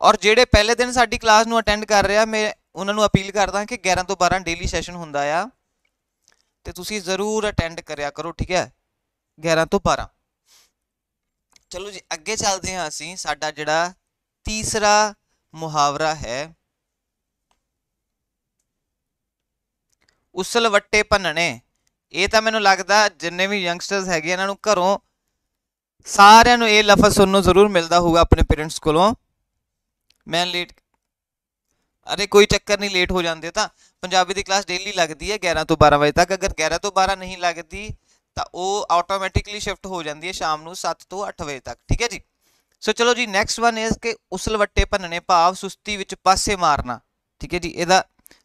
ਔਰ ਜਿਹੜੇ ਪਹਿਲੇ ਦਿਨ ਸਾਡੀ ਕਲਾਸ ਨੂੰ ਅਟੈਂਡ ਕਰ ਰਿਹਾ, ਮੈਂ ਉਹਨਾਂ ਨੂੰ ਅਪੀਲ ਕਰਦਾ ਕਿ 11 ਤੋਂ 12 ਡੇਲੀ ਸੈਸ਼ਨ ਹੁੰਦਾ ਆ ਤੇ ਤੁਸੀਂ ਜ਼ਰੂਰ ਅਟੈਂਡ ਕਰਿਆ ਕਰੋ। ਠੀਕ ਹੈ, 11 ਤੋਂ 12। ਚਲੋ ਜੀ ਅੱਗੇ ਚੱਲਦੇ ਹਾਂ ਅਸੀਂ। ਸਾਡਾ ਜਿਹੜਾ ਤੀਸਰਾ ਮੁਹਾਵਰਾ ਹੈ, ਉਸਲ ਵੱਟੇ ਭੰਨਣੇ। ਇਹ ਤਾਂ ਮੈਨੂੰ ਲੱਗਦਾ ਜਿੰਨੇ ਵੀ ਯੰਗਸਟਰਸ ਹੈਗੇ ਇਹਨਾਂ ਨੂੰ ਘਰੋਂ ਸਾਰਿਆਂ ਨੂੰ ਇਹ ਲਫ਼ਜ਼ ਸੁਣਨ ਨੂੰ ਜ਼ਰੂਰ ਮਿਲਦਾ ਹੋਊਗਾ ਆਪਣੇ ਪੇਰੈਂਟਸ ਕੋਲੋਂ। ਮੈਂ ਲੇਟ, ਅਰੇ ਕੋਈ ਚੱਕਰ ਨਹੀਂ, ਲੇਟ ਹੋ ਜਾਂਦੇ ਤਾਂ ਪੰਜਾਬੀ ਦੀ ਕਲਾਸ ਡੇਲੀ ਲੱਗਦੀ ਹੈ 11 ਤੋਂ 12 ਵਜੇ ਤੱਕ। ਅਗਰ 11 ਤੋਂ 12 ਨਹੀਂ ਲੱਗਦੀ ਤਾਂ ਉਹ ਆਟੋਮੈਟਿਕਲੀ ਸ਼ਿਫਟ ਹੋ ਜਾਂਦੀ ਹੈ ਸ਼ਾਮ ਨੂੰ 7 ਤੋਂ 8 ਵਜੇ ਤੱਕ। ਠੀਕ ਹੈ ਜੀ, ਸੋ ਚਲੋ ਜੀ ਨੈਕਸਟ ਵਨ ਇਜ਼ ਕਿ ਉਸਲ ਵੱਟੇ ਭੰਨਣੇ ਭਾਵ ਸੁਸਤੀ ਵਿੱਚ ਪਾਸੇ ਮਾਰਨਾ। ਠੀਕ ਹੈ ਜੀ, ਇਹਦਾ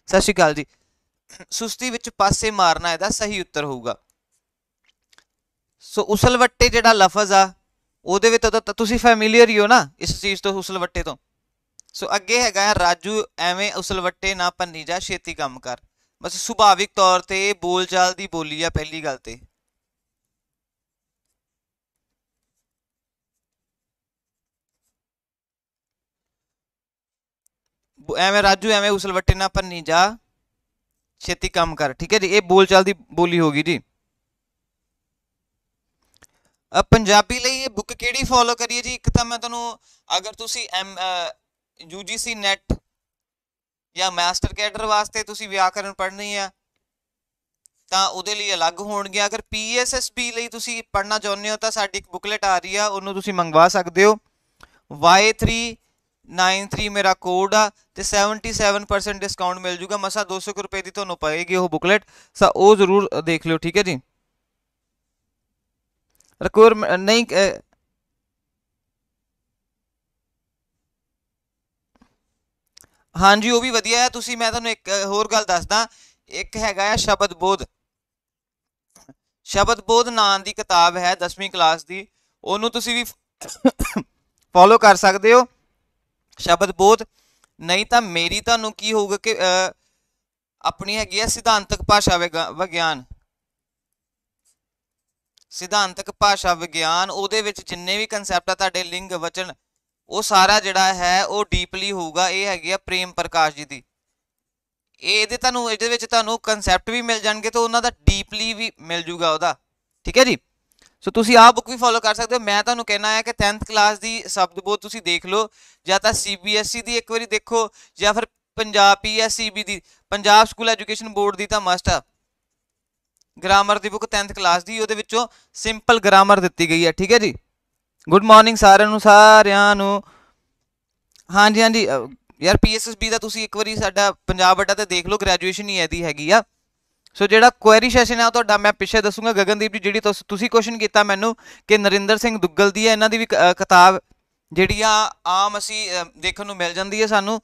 ਸਤਿ ਸ਼੍ਰੀ ਅਕਾਲ ਜੀ, ਸੁਸਤੀ ਵਿੱਚ ਪਾਸੇ ਮਾਰਨਾ ਇਹਦਾ ਸਹੀ ਉੱਤਰ ਹੋਊਗਾ। ਸੋ ਉਸਲ ਵੱਟੇ ਜਿਹੜਾ ਲਫ਼ਜ਼ ਆ ਉਹਦੇ ਵਿੱਚ ਤਾਂ ਤੁਸੀਂ ਫੈਮੀਲੀਅਰ ਹੀ ਹੋ ਨਾ ਇਸ ਚੀਜ਼ ਤੋਂ, ਉਸਲ ਵੱਟੇ ਤੋਂ। ਸੋ ਅੱਗੇ ਹੈਗਾ ਰਾਜੂ ਐਵੇਂ ਉਸਲ ਵੱਟੇ ਨਾ ਭੰਨੀ ਜਾ, ਛੇਤੀ ਕੰਮ ਕਰ। ਬਸ ਸੁਭਾਵਿਕ ਤੌਰ ਤੇ ਬੋਲਚਾਲ ਦੀ ਬੋਲੀ ਆ ਪਹਿਲੀ ਗੱਲ ਤੇ। ਐਵੇਂ ਰਾਜੂ ਐਵੇਂ ਉਸਲ ਵੱਟੇ ਨਾ ਭੰਨੀ ਜਾ, ਛੇਤੀ ਕੰਮ ਕਰ। ਠੀਕ ਹੈ ਜੀ, ਇਹ ਬੋਲਚਾਲ ਦੀ ਬੋਲੀ ਹੋਗੀ ਜੀ। ਪੰਜਾਬੀ ਲਈ ਇਹ ਬੁੱਕ ਕਿਹੜੀ ਫੋਲੋ ਕਰੀਏ ਜੀ? ਇੱਕ ਤਾਂ ਮੈਂ ਤੁਹਾਨੂੰ, ਅਗਰ ਤੁਸੀਂ UGC ਨੈਟ ਜਾਂ ਮਾਸਟਰ ਕੈਡਰ ਵਾਸਤੇ ਤੁਸੀਂ ਵਿਆਕਰਨ ਪੜ੍ਹਨੀ ਆ ਤਾਂ ਉਹਦੇ ਲਈ ਅਲੱਗ ਹੋਣਗੇ। ਅਗਰ PSSB ਲਈ ਤੁਸੀਂ ਪੜ੍ਹਨਾ ਚਾਹੁੰਦੇ ਹੋ ਤਾਂ ਸਾਡੀ ਇੱਕ ਬੁਕਲੇਟ ਆ ਰਹੀ ਆ, ਉਹਨੂੰ ਤੁਸੀਂ ਮੰਗਵਾ ਸਕਦੇ ਹੋ। Y393 ਮੇਰਾ ਕੋਡ ਆ ਤੇ 77% ਡਿਸਕਾਊਂਟ ਮਿਲ ਜੂਗਾ। ਮਸਾ 200 ਰੁਪਏ ਦੀ ਤੁਹਾਨੂੰ ਪਏਗੀ ਉਹ ਬੁਕਲੇਟ, ਸਾ ਉਹ ਜ਼ਰੂਰ ਦੇਖ ਲਿਓ। ਠੀਕ ਹੈ ਜੀ, ਰਿਕੁਆਇਰਮੈਂਟ ਨਹੀਂ, ਹਾਂਜੀ ਉਹ ਵੀ ਵਧੀਆ ਹੈ। ਤੁਸੀਂ, ਮੈਂ ਤੁਹਾਨੂੰ ਇੱਕ ਹੋਰ ਗੱਲ ਦੱਸਦਾ, ਇੱਕ ਹੈਗਾ ਆ ਸ਼ਬਦ ਬੋਧ। ਸ਼ਬਦ ਬੋਧ ਨਾਂ ਦੀ ਕਿਤਾਬ ਹੈ 10ਵੀਂ ਕਲਾਸ ਦੀ, ਉਹਨੂੰ ਤੁਸੀਂ ਵੀ ਫੋਲੋ ਕਰ ਸਕਦੇ ਹੋ। ਸ਼ਬਦ ਬੋਧ ਨਹੀਂ ਤਾਂ ਮੇਰੀ ਤੁਹਾਨੂੰ ਕੀ ਹੋਊਗਾ ਕਿ ਆਪਣੀ ਹੈਗੀ ਆ ਸਿਧਾਂਤਕ ਭਾਸ਼ਾ ਵਿਗਿਆਨ। ਸਿਧਾਂਤਕ ਭਾਸ਼ਾ ਵਿਗਿਆਨ, ਉਹਦੇ ਵਿੱਚ ਜਿੰਨੇ ਵੀ ਕੰਸੈਪਟ ਆ ਤੁਹਾਡੇ ਲਿੰਗ ਵਚਨ, ਉਹ ਸਾਰਾ ਜਿਹੜਾ ਹੈ ਉਹ ਡੀਪਲੀ ਹੋਊਗਾ। ਇਹ ਹੈਗੀ ਆ ਪ੍ਰੇਮ ਪ੍ਰਕਾਸ਼ ਜੀ ਦੀ। ਇਹਦੇ ਤੁਹਾਨੂੰ, ਇਹਦੇ ਵਿੱਚ ਤੁਹਾਨੂੰ ਕੰਸੈਪਟ ਵੀ ਮਿਲ ਜਾਣਗੇ ਤੇ ਉਹਨਾਂ ਦਾ ਡੀਪਲੀ ਵੀ ਮਿਲ ਜੂਗਾ ਉਹਦਾ। ਠੀਕ ਹੈ ਜੀ, ਸੋ ਤੁਸੀਂ ਆਹ ਬੁੱਕ ਵੀ ਫੋਲੋ ਕਰ ਸਕਦੇ ਹੋ। ਮੈਂ ਤੁਹਾਨੂੰ ਕਹਿਣਾ ਹੈ ਕਿ 10th ਕਲਾਸ ਦੀ ਸ਼ਬਦ ਬੋਧ ਤੁਸੀਂ ਦੇਖ ਲਓ, ਜਾਂ ਤਾਂ CBSE ਦੀ ਇੱਕ ਵਾਰੀ ਦੇਖੋ ਜਾਂ ਫਿਰ ਪੰਜਾਬ PSEB ਦੀ, ਪੰਜਾਬ ਸਕੂਲ ਐਜੂਕੇਸ਼ਨ ਬੋਰਡ ਦੀ ਤਾਂ ਮਸਟ ਆ। ਗ੍ਰਾਮਰ ਦੀ ਬੁੱਕ 10th ਕਲਾਸ ਦੀ, ਉਹਦੇ ਵਿੱਚੋਂ ਸਿੰਪਲ ਗ੍ਰਾਮਰ ਦਿੱਤੀ ਗਈ ਹੈ। ਠੀਕ ਹੈ ਜੀ, ਗੁੱਡ ਮਾਰਨਿੰਗ ਸਾਰਿਆਂ ਨੂੰ। ਹਾਂਜੀ ਹਾਂਜੀ ਯਾਰ, PSSB ਦਾ ਤੁਸੀਂ ਇੱਕ ਵਾਰੀ ਸਾਡਾ ਪੰਜਾਬ ਅੱਡਾ ਤੇ ਦੇਖ ਲਓ, ਗ੍ਰੈਜੂਏਸ਼ਨ ਹੀ ਇਹਦੀ ਹੈਗੀ ਆ। ਸੋ ਜਿਹੜਾ ਕੁਐਰੀ ਸੈਸ਼ਨ ਹੈ ਤੁਹਾਡਾ ਮੈਂ ਪਿੱਛੇ ਦੱਸੂਗਾ। ਗਗਨਦੀਪ ਜੀ, ਜਿਹੜੀ ਤੁਸੀਂ ਕੁਐਸਚਨ ਕੀਤਾ ਮੈਨੂੰ ਕਿ ਨਰਿੰਦਰ ਸਿੰਘ ਦੁੱਗਲ ਦੀ ਹੈ, ਇਹਨਾਂ ਦੀ ਵੀ ਕਿਤਾਬ ਜਿਹੜੀ ਆ ਆਮ ਅਸੀਂ ਦੇਖਣ ਨੂੰ ਮਿਲ ਜਾਂਦੀ ਹੈ ਸਾਨੂੰ,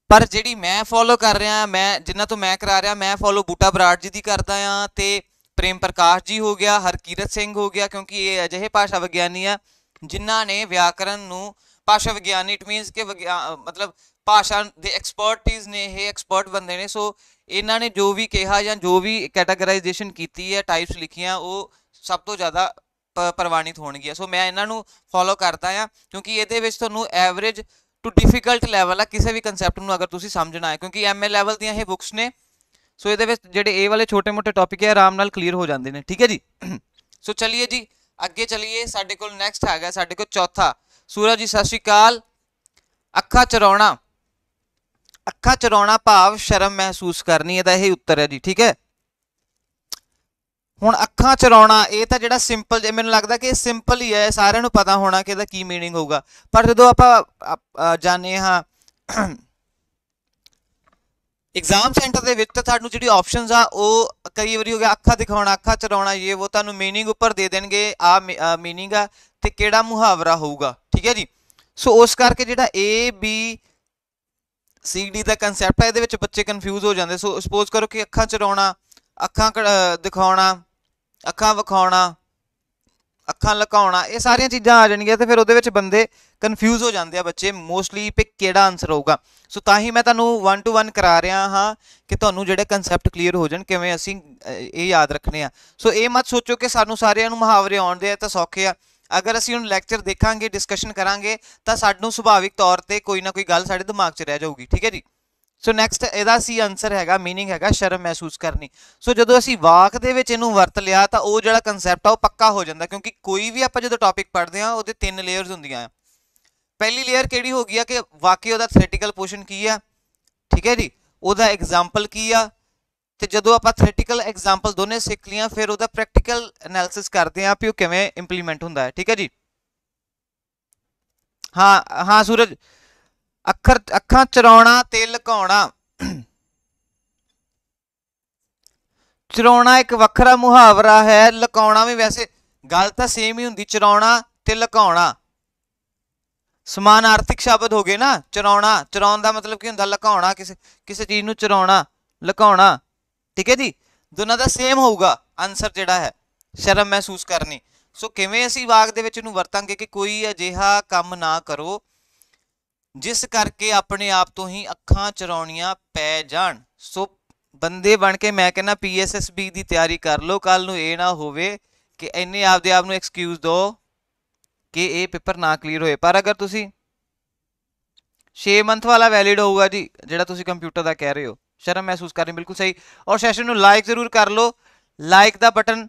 ਪਰ ਜਿਹੜੀ ਮੈਂ ਫੋਲੋ ਕਰ ਰਿਹਾ, ਮੈਂ ਜਿਨ੍ਹਾਂ ਤੋਂ ਮੈਂ ਕਰਾ ਰਿਹਾ, ਮੈਂ ਫੋਲੋ ਬੂਟਾ ਬਰਾੜ ਜੀ ਦੀ ਕਰਦਾ ਆ ਤੇ ਪ੍ਰੇਮ ਪ੍ਰਕਾਸ਼ ਜੀ ਹੋ ਗਿਆ, ਹਰਕੀਰਤ ਸਿੰਘ ਹੋ ਗਿਆ, ਕਿਉਂਕਿ ਇਹ ਅਜਿਹੇ ਭਾਸ਼ਾ ਵਿਗਿਆਨੀ ਆ ਜਿਨ੍ਹਾਂ ਨੇ ਵਿਆਕਰਨ ਨੂੰ, ਭਾਸ਼ਾ ਵਿਗਿਆਨੀ ਇਟ ਮੀਨਸ ਕਿ ਮਤਲਬ ਭਾਸ਼ਾ ਦੇ ਐਕਸਪਰਟਿਜ਼ ਨੇ, ਇਹ ਐਕਸਪਰਟ ਬੰਦੇ ਨੇ। ਸੋ ਇਹਨਾਂ ਨੇ ਜੋ ਵੀ ਕਿਹਾ ਜਾਂ ਜੋ ਵੀ ਕੈਟਾਗਰਾਈਜੇਸ਼ਨ ਕੀਤੀ ਹੈ, ਟਾਈਪਸ ਲਿਖੀਆਂ, ਉਹ ਸਭ ਤੋਂ ਜ਼ਿਆਦਾ ਪ੍ਰਵਾਨਿਤ ਹੋਣਗੀਆਂ। ਸੋ ਮੈਂ ਇਹਨਾਂ ਨੂੰ ਫੋਲੋ ਕਰਦਾ ਆ, ਕਿਉਂਕਿ ਇਹਦੇ ਵਿੱਚ ਤੁਹਾਨੂੰ ਐਵਰੇਜ ਟੂ ਡਿਫਿਕਲਟ ਲੈਵਲ ਆ ਕਿਸੇ ਵੀ ਕੰਸੈਪਟ ਨੂੰ ਅਗਰ ਤੁਸੀਂ ਸਮਝਣਾ ਹੈ, ਕਿਉਂਕਿ MA ਲੈਵਲ ਦੀਆਂ ਇਹ ਬੁੱਕਸ ਨੇ। ਸੋ ਇਹਦੇ ਵਿੱਚ ਜਿਹੜੇ ਇਹ ਵਾਲੇ ਛੋਟੇ ਮੋਟੇ ਟੌਪਿਕ ਹੈ ਆਰਾਮ ਨਾਲ ਕਲੀਅਰ ਹੋ ਜਾਂਦੇ ਨੇ, ਠੀਕ ਹੈ ਜੀ। ਸੋ ਚਲਿਏ ਜੀ ਅੱਗੇ ਚਲੀਏ। ਸਾਡੇ ਕੋਲ ਨੈਕਸਟ ਹੈਗਾ ਸਾਡੇ ਕੋਲ ਚੌਥਾ। ਸੂਰਜ ਜੀ ਸਤਿ ਸ਼੍ਰੀ ਅਕਾਲ। ਅੱਖਾਂ ਚਰਾਉਣਾ, ਅੱਖਾਂ ਚਰਾਉਣਾ ਭਾਵ ਸ਼ਰਮ ਮਹਿਸੂਸ ਕਰਨੀ, ਇਹਦਾ ਇਹ ਉੱਤਰ ਹੈ ਜੀ, ਠੀਕ ਹੈ। ਹੁਣ ਅੱਖਾਂ ਚਰਾਉਣਾ ਇਹ ਤਾਂ ਜਿਹੜਾ ਸਿੰਪਲ, ਮੈਨੂੰ ਲੱਗਦਾ ਕਿ ਸਿੰਪਲ ਹੀ ਹੈ, ਸਾਰਿਆਂ ਨੂੰ ਪਤਾ ਹੋਣਾ ਕਿ ਇਹਦਾ ਕੀ ਮੀਨਿੰਗ ਹੋਊਗਾ। ਪਰ ਜਦੋਂ ਆਪਾਂ ਜਾਣਦੇ ਹਾਂ एग्जाम सेंटर ਦੇ ਵਿੱਚ ਤਾਂ ਤੁਹਾਨੂੰ ਜਿਹੜੀ ਆਪਸ਼ਨਸ ਆ ਉਹ ਕਈ ਵਾਰੀ ਹੋ ਗਿਆ ਅੱਖਾਂ ਦਿਖਾਉਣਾ, ਅੱਖਾਂ ਚਰਾਉਣਾ, ਇਹ ਉਹ ਤੁਹਾਨੂੰ ਮੀਨਿੰਗ ਉੱਪਰ ਦੇ ਦੇਣਗੇ, ਆ ਮੀਨਿੰਗ ਆ ਤੇ ਕਿਹੜਾ ਮੁਹਾਵਰਾ ਹੋਊਗਾ, ਠੀਕ ਹੈ ਜੀ। ਸੋ ਉਸ ਕਰਕੇ ਜਿਹੜਾ ABCD ਦਾ ਕਨਸੈਪਟ ਹੈ ਇਹਦੇ ਵਿੱਚ ਬੱਚੇ ਕਨਫਿਊਜ਼ ਹੋ ਜਾਂਦੇ। ਸੋ ਸਪੋਜ਼ ਕਰੋ ਕਿ ਅੱਖਾਂ ਚਰਾਉਣਾ, ਅੱਖਾਂ ਦਿਖਾਉਣਾ, ਅੱਖਾਂ ਵਿਖਾਉਣਾ, ਅੱਖਾਂ ਲੁਕਾਉਣਾ, ਇਹ ਸਾਰੀਆਂ ਚੀਜ਼ਾਂ ਆ ਜਾਣਗੀਆਂ ਤੇ ਫਿਰ ਉਹਦੇ ਵਿੱਚ ਬੰਦੇ ਕਨਫਿਊਜ਼ ਹੋ ਜਾਂਦੇ ਆ ਬੱਚੇ ਮੋਸਟਲੀ ਵੀ ਕਿਹੜਾ ਆਨਸਰ ਹੋਊਗਾ। ਸੋ ਤਾਂ ਹੀ ਮੈਂ ਤੁਹਾਨੂੰ 1 to 1 ਕਰਾ ਰਿਹਾ ਹਾਂ ਕਿ ਤੁਹਾਨੂੰ ਜਿਹੜੇ ਕਨਸੈਪਟ ਕਲੀਅਰ ਹੋ ਜਾਣ, ਕਿਵੇਂ ਅਸੀਂ ਇਹ ਯਾਦ ਰੱਖਣੇ ਆ। ਸੋ ਇਹ ਮਤ ਸੋਚੋ ਕਿ ਸਾਨੂੰ ਸਾਰਿਆਂ ਨੂੰ ਮੁਹਾਵਰੇ ਆਉਂਦੇ ਆ ਤਾਂ ਸੌਖੇ ਆ। ਅਗਰ ਅਸੀਂ ਹੁਣ ਲੈਕਚਰ ਦੇਖਾਂਗੇ, ਡਿਸਕਸ਼ਨ ਕਰਾਂਗੇ ਤਾਂ ਸਾਨੂੰ ਸੁਭਾਵਿਕ ਤੌਰ ਤੇ ਕੋਈ ਨਾ ਕੋਈ ਗੱਲ ਸਾਡੇ ਦਿਮਾਗ 'ਚ ਰਹਿ ਜਾਊਗੀ, ਠੀਕ ਹੈ ਜੀ। ਸੋ ਨੈਕਸਟ ਇਹਦਾ ਸੀ ਆਨਸਰ ਹੈਗਾ, ਮੀਨਿੰਗ ਹੈਗਾ ਸ਼ਰਮ ਮਹਿਸੂਸ ਕਰਨੀ। ਸੋ ਜਦੋਂ ਅਸੀਂ ਵਾਕ ਦੇ ਵਿੱਚ ਇਹਨੂੰ ਵਰਤ ਲਿਆ ਤਾਂ ਉਹ ਜਿਹੜਾ ਕਨਸੈਪਟ ਆ ਉਹ ਪੱਕਾ ਹੋ ਜਾਂਦਾ, ਕਿਉਂਕਿ ਕੋਈ ਵੀ ਆਪਾਂ ਜਦੋਂ ਟੌਪਿਕ ਪੜ੍ਹਦੇ ਆ ਉਹਦੇ 3 ਲੇਅਰਸ ਹੁੰਦੀਆਂ ਆ। ਪਹਿਲੀ ਲੇਅਰ ਕਿਹੜੀ ਹੋ ਗਈ ਆ ਕਿ ਵਾਕਈ ਉਹਦਾ ਥਿਓਰੈਟੀਕਲ ਪੋਰਸ਼ਨ ਕੀ ਆ, ਠੀਕ ਹੈ ਜੀ, ਉਹਦਾ ਐਗਜ਼ਾਮਪਲ ਕੀ ਆ, ਤੇ ਜਦੋਂ ਆਪਾਂ ਥਿਓਰੈਟੀਕਲ ਐਗਜ਼ਾਮਪਲ ਦੋਨੇ ਸਿੱਖ ਲਿਆ ਫਿਰ ਉਹਦਾ ਪ੍ਰੈਕਟੀਕਲ ਐਨਾਲਿਸਿਸ ਕਰਦੇ ਆ ਵੀ ਉਹ ਕਿਵੇਂ ਇੰਪਲੀਮੈਂਟ ਹੁੰਦਾ ਹੈ, ਠੀਕ ਹੈ ਜੀ। ਹਾਂ ਸੂਰਜ, ਅੱਖਾਂ ਚਰਾਉਣਾ ਤੇ ਲੁਕਾਉਣਾ, ਚਰਾਉਣਾ ਇੱਕ ਵੱਖਰਾ ਮੁਹਾਵਰਾ ਹੈ, ਲੁਕਾਉਣਾ ਵੀ ਵੈਸੇ ਗੱਲ ਤਾਂ ਸੇਮ ਹੀ ਹੁੰਦੀ। ਚਰਾਉਣਾ ਤੇ ਲੁਕਾਉਣਾ ਸਮਾਨਾਰਥਿਕ ਸ਼ਬਦ ਹੋ ਗਏ ਨਾ। ਚਰਾਉਣਾ, ਚਰਾਉਣ ਦਾ ਮਤਲਬ ਕੀ ਹੁੰਦਾ, ਲੁਕਾਉਣਾ, ਕਿਸੇ ਚੀਜ਼ ਨੂੰ ਚਰਾਉਣਾ, ਲੁਕਾਉਣਾ, ਠੀਕ ਹੈ ਜੀ। ਦੋਨਾਂ ਦਾ ਸੇਮ ਹੋਊਗਾ ਆਨਸਰ ਜਿਹੜਾ ਹੈ, ਸ਼ਰਮ ਮਹਿਸੂਸ ਕਰਨੀ। ਸੋ ਕਿਵੇਂ ਅਸੀਂ ਵਾਕ ਦੇ ਵਿੱਚ ਇਹਨੂੰ ਵਰਤਾਂਗੇ ਕਿ ਕੋਈ ਅਜਿਹਾ ਕੰਮ ਨਾ ਕਰੋ ਜਿਸ ਕਰਕੇ ਆਪਣੇ ਆਪ ਤੋਂ ਹੀ ਅੱਖਾਂ ਚਰਾਉਣੀਆਂ ਪੈ ਜਾਣ। ਸੋ ਬੰਦੇ ਬਣ ਕੇ ਮੈਂ ਕਹਿੰਦਾ PSSB ਦੀ ਤਿਆਰੀ ਕਰ ਲਓ, ਕੱਲ ਨੂੰ ਇਹ ਨਾ ਹੋਵੇ ਕਿ ਇੰਨੇ ਆਪਦੇ ਆਪ ਨੂੰ ਐਕਸਕਿਊਜ਼ ਦਿਓ ਕਿ ਇਹ ਪੇਪਰ ਨਾ ਕਲੀਅਰ ਹੋਏ। ਪਰ ਅਗਰ ਤੁਸੀਂ 6 ਮੰਥ ਵਾਲਾ ਵੈਲਿਡ ਹੋਊਗਾ ਜੀ ਜਿਹੜਾ ਤੁਸੀਂ ਕੰਪਿਊਟਰ ਦਾ ਕਹਿ ਰਹੇ ਹੋ, ਸ਼ਰਮ ਮਹਿਸੂਸ ਕਰਨੀ, ਬਿਲਕੁਲ ਸਹੀ। ਔਰ ਸੈਸ਼ਨ ਨੂੰ ਲਾਈਕ ਜ਼ਰੂਰ ਕਰ ਲਓ, ਲਾਈਕ ਦਾ ਬਟਨ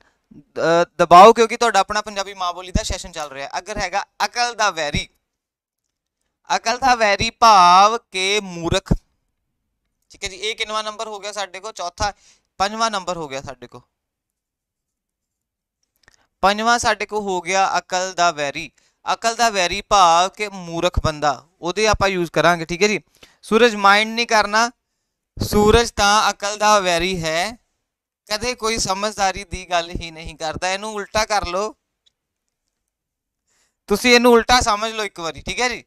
ਦਬਾਓ ਕਿਉਂਕਿ ਤੁਹਾਡਾ ਆਪਣਾ ਪੰਜਾਬੀ ਮਾਂ ਬੋਲੀ ਦਾ ਸੈਸ਼ਨ ਚੱਲ ਰਿਹਾ। ਅਗਰ ਹੈਗਾ ਅਕਲ ਦਾ ਵੈਰੀ, ਅਕਲ ਦਾ ਵੈਰੀ ਭਾਵ ਕਿ ਮੂਰਖ, ਠੀਕ ਹੈ ਜੀ। ਇਹ ਕਿੰਨਵਾਂ ਨੰਬਰ ਹੋ ਗਿਆ ਸਾਡੇ ਕੋਲ? ਚੌਥਾ, 5ਵਾਂ ਨੰਬਰ ਹੋ ਗਿਆ ਸਾਡੇ ਕੋਲ, 5ਵਾਂ ਸਾਡੇ ਕੋਲ ਹੋ ਗਿਆ ਅਕਲ ਦਾ ਵੈਰੀ। ਅਕਲ ਦਾ ਵੈਰੀ ਭਾਵ ਕਿ ਮੂਰਖ ਬੰਦਾ, ਉਹਦੇ ਆਪਾਂ ਯੂਜ਼ ਕਰਾਂਗੇ, ਠੀਕ ਹੈ ਜੀ। ਸੂਰਜ ਮਾਈਂਡ ਨਹੀਂ ਕਰਨਾ, ਸੂਰਜ ਤਾਂ ਅਕਲ ਦਾ ਵੈਰੀ ਹੈ, ਕਦੇ ਕੋਈ ਸਮਝਦਾਰੀ ਦੀ ਗੱਲ ਹੀ ਨਹੀਂ ਕਰਦਾ। ਇਹਨੂੰ ਉਲਟਾ ਕਰ ਲਓ, ਤੁਸੀਂ ਇਹਨੂੰ ਉਲਟਾ ਸਮਝ ਲਓ ਇੱਕ ਵਾਰੀ, ਠੀਕ ਹੈ ਜੀ।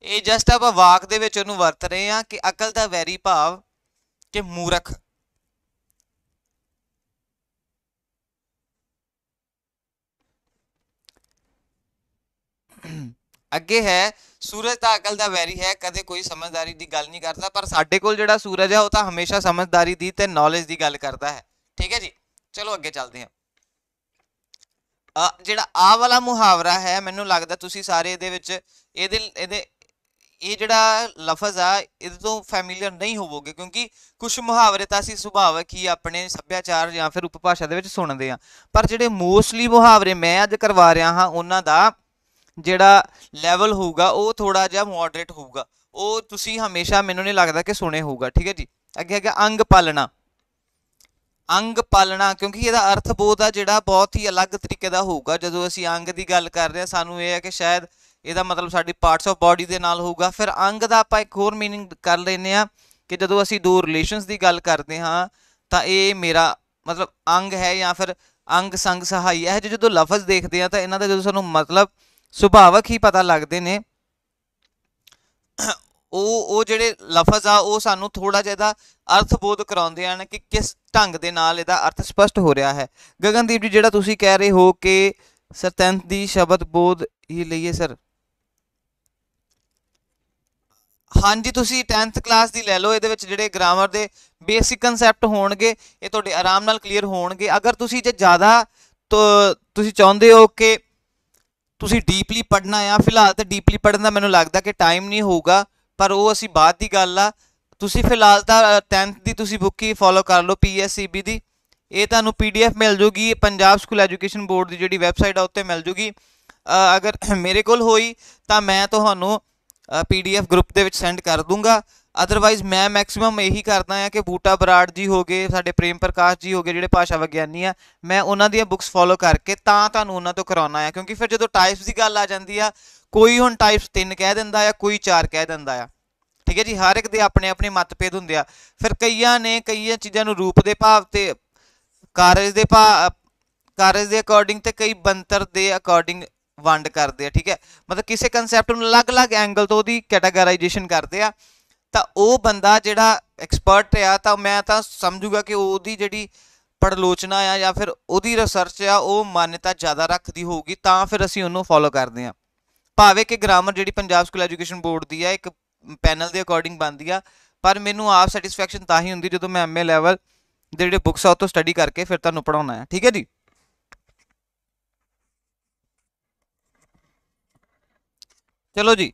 ਇਹ ਜਸਟ ਆਪਾਂ ਵਾਕ ਦੇ ਵਿੱਚ ਉਹਨੂੰ ਵਰਤ ਰਹੇ ਹਾਂ ਕਿ ਅਕਲ ਦਾ ਵੈਰੀ ਭਾਵ ਕਿ ਮੂਰਖ। ਅੱਗੇ ਹੈ ਸੂਰਜ ਤਾਂ ਅਕਲ ਦਾ ਵੈਰੀ ਹੈ, ਕਦੇ ਕੋਈ ਸਮਝਦਾਰੀ ਦੀ ਗੱਲ ਨਹੀਂ ਕਰਦਾ। ਪਰ ਸਾਡੇ ਕੋਲ ਜਿਹੜਾ ਸੂਰਜ ਹੈ ਉਹ ਤਾਂ ਹਮੇਸ਼ਾ ਸਮਝਦਾਰੀ ਦੀ ਤੇ ਨੌਲੇਜ ਦੀ ਗੱਲ ਕਰਦਾ ਹੈ, ਠੀਕ ਹੈ ਜੀ। ਚਲੋ ਅੱਗੇ ਚੱਲਦੇ ਹਾਂ। ਜਿਹੜਾ ਆਹ ਵਾਲਾ ਮੁਹਾਵਰਾ ਹੈ, ਮੈਨੂੰ ਲੱਗਦਾ ਤੁਸੀਂ ਸਾਰੇ ਇਹਦੇ ਵਿੱਚ ਇਹ ਜਿਹੜਾ ਲਫ਼ਜ਼ ਆ ਇਹਦੇ ਤੋਂ ਫੈਮੀਲੀਅਰ ਨਹੀਂ ਹੋਵੋਗੇ, ਕਿਉਂਕਿ ਕੁਝ ਮੁਹਾਵਰੇ ਤਾਂ ਅਸੀਂ ਸੁਭਾਵਿਕ ਹੀ ਆਪਣੇ ਸੱਭਿਆਚਾਰ ਜਾਂ ਫਿਰ ਉਪਭਾਸ਼ਾ ਦੇ ਵਿੱਚ ਸੁਣਦੇ ਹਾਂ। ਪਰ ਜਿਹੜੇ ਮੋਸਟਲੀ ਮੁਹਾਵਰੇ ਮੈਂ ਅੱਜ ਕਰਵਾ ਰਿਹਾ ਹਾਂ ਉਹਨਾਂ ਦਾ ਜਿਹੜਾ ਲੈਵਲ ਹੋਊਗਾ ਉਹ ਥੋੜਾ ਜਿਹਾ ਮੋਡਰੇਟ ਹੋਊਗਾ। ਉਹ ਤੁਸੀਂ ਹਮੇਸ਼ਾ ਮੈਨੂੰ ਨਹੀਂ ਲੱਗਦਾ ਕਿ ਸੁਣੇ ਹੋਊਗਾ, ਠੀਕ ਹੈ ਜੀ। ਅੱਗੇ ਹੈਗਾ ਅੰਗ ਪਾਲਣਾ। ਅੰਗ ਪਾਲਣਾ, ਕਿਉਂਕਿ ਇਹਦਾ ਅਰਥ ਬੋਧ ਆ ਜਿਹੜਾ ਬਹੁਤ ਹੀ ਅਲੱਗ ਤਰੀਕੇ ਦਾ ਹੋਊਗਾ। ਜਦੋਂ ਅਸੀਂ ਅੰਗ ਦੀ ਗੱਲ ਕਰ ਰਹੇ ਹਾਂ ਸਾਨੂੰ ਇਹ ਹੈ ਕਿ ਸ਼ਾਇਦ ਇਹਦਾ ਮਤਲਬ ਸਾਡੀ ਪਾਰਟਸ ਆਫ ਬਾਡੀ ਦੇ ਨਾਲ ਹੋਊਗਾ। ਫਿਰ ਅੰਗ ਦਾ ਆਪਾਂ ਇੱਕ ਹੋਰ ਮੀਨਿੰਗ ਕਰ ਲੈਂਦੇ ਹਾਂ ਕਿ ਜਦੋਂ ਅਸੀਂ ਦੋ ਰਿਲੇਸ਼ਨਸ ਦੀ ਗੱਲ ਕਰਦੇ ਹਾਂ ਤਾਂ ਇਹ ਮੇਰਾ ਮਤਲਬ ਅੰਗ ਹੈ ਜਾਂ ਫਿਰ ਅੰਗ ਸੰਗ ਸਹਾਈ। ਇਹ ਜਦੋਂ ਲਫ਼ਜ਼ ਦੇਖਦੇ ਹਾਂ ਤਾਂ ਇਹਨਾਂ ਦਾ ਜਦੋਂ ਸਾਨੂੰ ਮਤਲਬ ਸੁਭਾਵਿਕ ਹੀ ਪਤਾ ਲੱਗਦੇ ਨੇ, ਉਹ ਜਿਹੜੇ ਲਫ਼ਜ਼ ਆ ਉਹ ਸਾਨੂੰ ਥੋੜਾ ਜਿਹਾ ਇਹਦਾ ਅਰਥ ਬੋਧ ਕਰਾਉਂਦੇ ਹਨ ਕਿ ਕਿਸ ਢੰਗ ਦੇ ਨਾਲ ਇਹਦਾ ਅਰਥ ਸਪਸ਼ਟ ਹੋ ਰਿਹਾ ਹੈ। ਗਗਨਦੀਪ ਜੀ, ਜਿਹੜਾ ਤੁਸੀਂ ਕਹਿ ਰਹੇ ਹੋ ਕਿ ਸਰਤੰਤ ਦੀ ਸ਼ਬਦ ਬੋਧ ਹੀ ਲਈਏ, ਸਰ ਹਾਂਜੀ ਤੁਸੀਂ 10th ਕਲਾਸ ਦੀ ਲੈ ਲਓ, ਇਹਦੇ ਵਿੱਚ ਜਿਹੜੇ ਗ੍ਰਾਮਰ ਦੇ ਬੇਸਿਕ ਕਨਸੈਪਟ ਹੋਣਗੇ ਇਹ ਤੁਹਾਡੇ ਆਰਾਮ ਨਾਲ ਕਲੀਅਰ ਹੋਣਗੇ। ਅਗਰ ਤੁਸੀਂ ਜੇ ਜ਼ਿਆਦਾ ਤੁਸੀਂ ਚਾਹੁੰਦੇ ਹੋ ਕਿ ਤੁਸੀਂ ਡੀਪਲੀ ਪੜ੍ਹਨਾ ਆ, ਫਿਲਹਾਲ ਤਾਂ ਡੀਪਲੀ ਪੜ੍ਹਨ ਦਾ ਮੈਨੂੰ ਲੱਗਦਾ ਕਿ ਟਾਈਮ ਨਹੀਂ ਹੋਊਗਾ, ਪਰ ਉਹ ਅਸੀਂ ਬਾਅਦ ਦੀ ਗੱਲ ਆ। ਤੁਸੀਂ ਫਿਲਹਾਲ ਤਾਂ 10th ਦੀ ਤੁਸੀਂ ਬੁੱਕ ਹੀ ਫੋਲੋ ਕਰ ਲਓ, PSEB ਦੀ। ਇਹ ਤੁਹਾਨੂੰ PDF ਮਿਲ ਜੂਗੀ, ਪੰਜਾਬ ਸਕੂਲ ਐਜੂਕੇਸ਼ਨ ਬੋਰਡ ਦੀ ਜਿਹੜੀ ਵੈਬਸਾਈਟ ਆ ਉੱਤੇ ਮਿਲ ਜੂਗੀ। ਅਗਰ ਮੇਰੇ ਕੋਲ ਹੋਈ ਤਾਂ ਮੈਂ ਤੁਹਾਨੂੰ PDF ਗਰੁੱਪ ਦੇ ਵਿੱਚ ਸੈਂਡ ਕਰ ਦੂੰਗਾ। ਅਦਰਵਾਈਜ਼ ਮੈਂ ਮੈਕਸਿਮਮ ਇਹੀ ਕਰਦਾ ਆ ਕਿ ਬੂਟਾ ਬਰਾੜ ਜੀ ਹੋ ਗਏ, ਸਾਡੇ ਪ੍ਰੇਮ ਪ੍ਰਕਾਸ਼ ਜੀ ਹੋ ਗਏ ਜਿਹੜੇ ਭਾਸ਼ਾ ਵਿਗਿਆਨੀ ਆ, ਮੈਂ ਉਹਨਾਂ ਦੀਆਂ ਬੁੱਕਸ ਫੋਲੋ ਕਰਕੇ ਤਾਂ ਤੁਹਾਨੂੰ ਉਹਨਾਂ ਤੋਂ ਕਰਾਉਣਾ ਆ। ਕਿਉਂਕਿ ਫਿਰ ਜਦੋਂ ਟਾਈਪਸ ਦੀ ਗੱਲ ਆ ਜਾਂਦੀ ਆ, ਕੋਈ ਹੁਣ ਟਾਈਪਸ 3 ਕਹਿ ਦਿੰਦਾ ਆ, ਕੋਈ 4 ਕਹਿ ਦਿੰਦਾ ਆ, ਠੀਕ ਹੈ ਜੀ। ਹਰ ਇੱਕ ਦੇ ਆਪਣੇ ਆਪਣੇ ਮਤਭੇਦ ਹੁੰਦੇ ਆ। ਫਿਰ ਕਈਆਂ ਚੀਜ਼ਾਂ ਨੂੰ ਰੂਪ ਦੇ ਭਾਵ ਤੇ ਕਾਰਜ ਦੇ ਅਕੋਰਡਿੰਗ ਤੇ ਕਈ ਬੰਤਰ ਦੇ ਅਕੋਰਡਿੰਗ ਵੰਡ ਕਰਦੇ ਆ, ਠੀਕ ਹੈ। ਮਤਲਬ ਕਿਸੇ ਕੰਸੈਪਟ ਨੂੰ ਅਲੱਗ-ਅਲੱਗ ਐਂਗਲ ਤੋਂ ਉਹਦੀ ਕੈਟਾਗਰਾਈਜੇਸ਼ਨ ਕਰਦੇ ਆ। ਤਾਂ ਉਹ ਬੰਦਾ ਜਿਹੜਾ ਐਕਸਪਰਟ ਆ, ਤਾਂ ਮੈਂ ਤਾਂ ਸਮਝੂਗਾ ਕਿ ਉਹਦੀ ਜਿਹੜੀ ਪੜਲੋਚਨਾ ਆ ਜਾਂ ਫਿਰ ਉਹਦੀ ਰਿਸਰਚ ਆ ਉਹ ਮਾਨਤਾ ਜ਼ਿਆਦਾ ਰੱਖਦੀ ਹੋਊਗੀ, ਤਾਂ ਫਿਰ ਅਸੀਂ ਉਹਨੂੰ ਫੋਲੋ ਕਰਦੇ ਹਾਂ। ਭਾਵੇਂ ਕਿ ਗ੍ਰਾਮਰ ਜਿਹੜੀ ਪੰਜਾਬ ਸਕੂਲ ਐਜੂਕੇਸ਼ਨ ਬੋਰਡ ਦੀ ਆ ਇੱਕ ਪੈਨਲ ਦੇ ਅਕੋਰਡਿੰਗ ਬਣਦੀ ਆ, ਪਰ ਮੈਨੂੰ ਆਪ ਸੈਟੀਸਫੈਕਸ਼ਨ ਤਾਂ ਹੀ ਹੁੰਦੀ ਜਦੋਂ ਮੈਂ MA ਲੈਵਲ ਦੇ ਜਿਹੜੇ ਬੁੱਕਸ ਆ ਉਹ ਤੋਂ ਸਟੱਡੀ ਕਰਕੇ ਫਿਰ ਤੁਹਾਨੂੰ ਪੜ੍ਹਾਉਣਾ ਹੈ, ਠੀਕ ਹੈ ਜੀ। ਚਲੋ ਜੀ,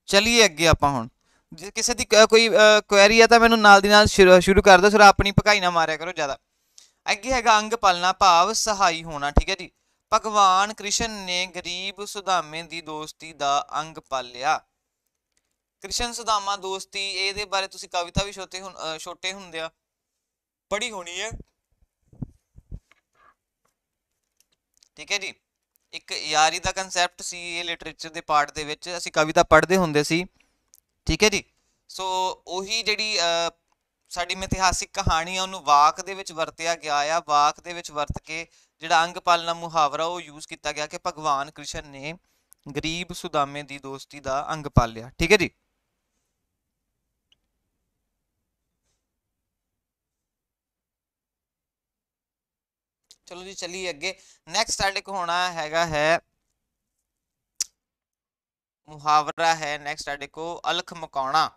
ਚਲੀਏ ਅੱਗੇ ਆਪਾਂ ਹੁਣ। ਜੇ ਕਿਸੇ ਦੀ ਕੋਈ ਕੁਐਰੀ ਆ ਤਾਂ ਮੈਨੂੰ ਨਾਲ ਦੀ ਨਾਲ ਸ਼ੁਰੂ ਕਰ ਦਿਓ, ਸਿਰ ਆਪਣੀ ਭਕਾਈ ਨਾ ਮਾਰਿਆ ਕਰੋ ਜ਼ਿਆਦਾ। ਅੱਗੇ ਹੈਗਾ ਅੰਗ ਪਾਲਣਾ ਭਾਵ ਸਹਾਈ ਹੋਣਾ, ਠੀਕ ਹੈ ਜੀ। ਭਗਵਾਨ ਕ੍ਰਿਸ਼ਨ ਨੇ ਗਰੀਬ ਸੁਦਾਮੇ ਦੀ ਦੋਸਤੀ ਦਾ ਅੰਗ ਪਾਲਿਆ। ਕ੍ਰਿਸ਼ਨ ਸੁਦਾਮਾ ਦੋਸਤੀ, ਇਹਦੇ ਬਾਰੇ ਤੁਸੀਂ ਕਵਿਤਾ ਵੀ ਛੋਟੇ ਹੁੰਦੇ ਆ ਪੜ੍ਹੀ ਹੋਣੀ ਹੈ, ਠੀਕ ਹੈ ਜੀ। ਇੱਕ ਯਾਰੀ ਦਾ ਕੰਸੈਪਟ ਸੀ ਇਹ ਲਿਟਰੇਚਰ ਦੇ ਪਾਰਟ ਦੇ ਵਿੱਚ, ਅਸੀਂ ਕਵਿਤਾ ਪੜ੍ਹਦੇ ਹੁੰਦੇ ਸੀ, ਠੀਕ ਹੈ ਜੀ। ਸੋ ਉਹੀ ਜਿਹੜੀ ਸਾਡੀ ਮਿਥਿਹਾਸਿਕ ਕਹਾਣੀ ਆ ਉਹਨੂੰ ਵਾਕ ਦੇ ਵਿੱਚ ਵਰਤਿਆ ਗਿਆ ਆ। ਵਾਕ ਦੇ ਵਿੱਚ ਵਰਤ ਕੇ ਜਿਹੜਾ ਅੰਗ ਪਾਲਣਾ ਮੁਹਾਵਰਾ ਉਹ ਯੂਜ਼ ਕੀਤਾ ਗਿਆ ਕਿ ਭਗਵਾਨ ਕ੍ਰਿਸ਼ਨ ਨੇ ਗਰੀਬ ਸੁਦਾਮੇ ਦੀ ਦੋਸਤੀ ਦਾ ਅੰਗ ਪਾਲਿਆ, ਠੀਕ ਹੈ ਜੀ। ਚਲੋ ਜੀ ਚੱਲੀਏ ਅੱਗੇ। ਨੈਕਸਟ ਸਾਡੇ ਕੋਲ ਹੋਣਾ ਹੈਗਾ ਹੈ ਮੁਹਾਵਰਾ ਹੈ ਨੈਕਸਟ ਸਾਡੇ ਕੋਲ ਅਲਖ ਮਕਾਉਣਾ।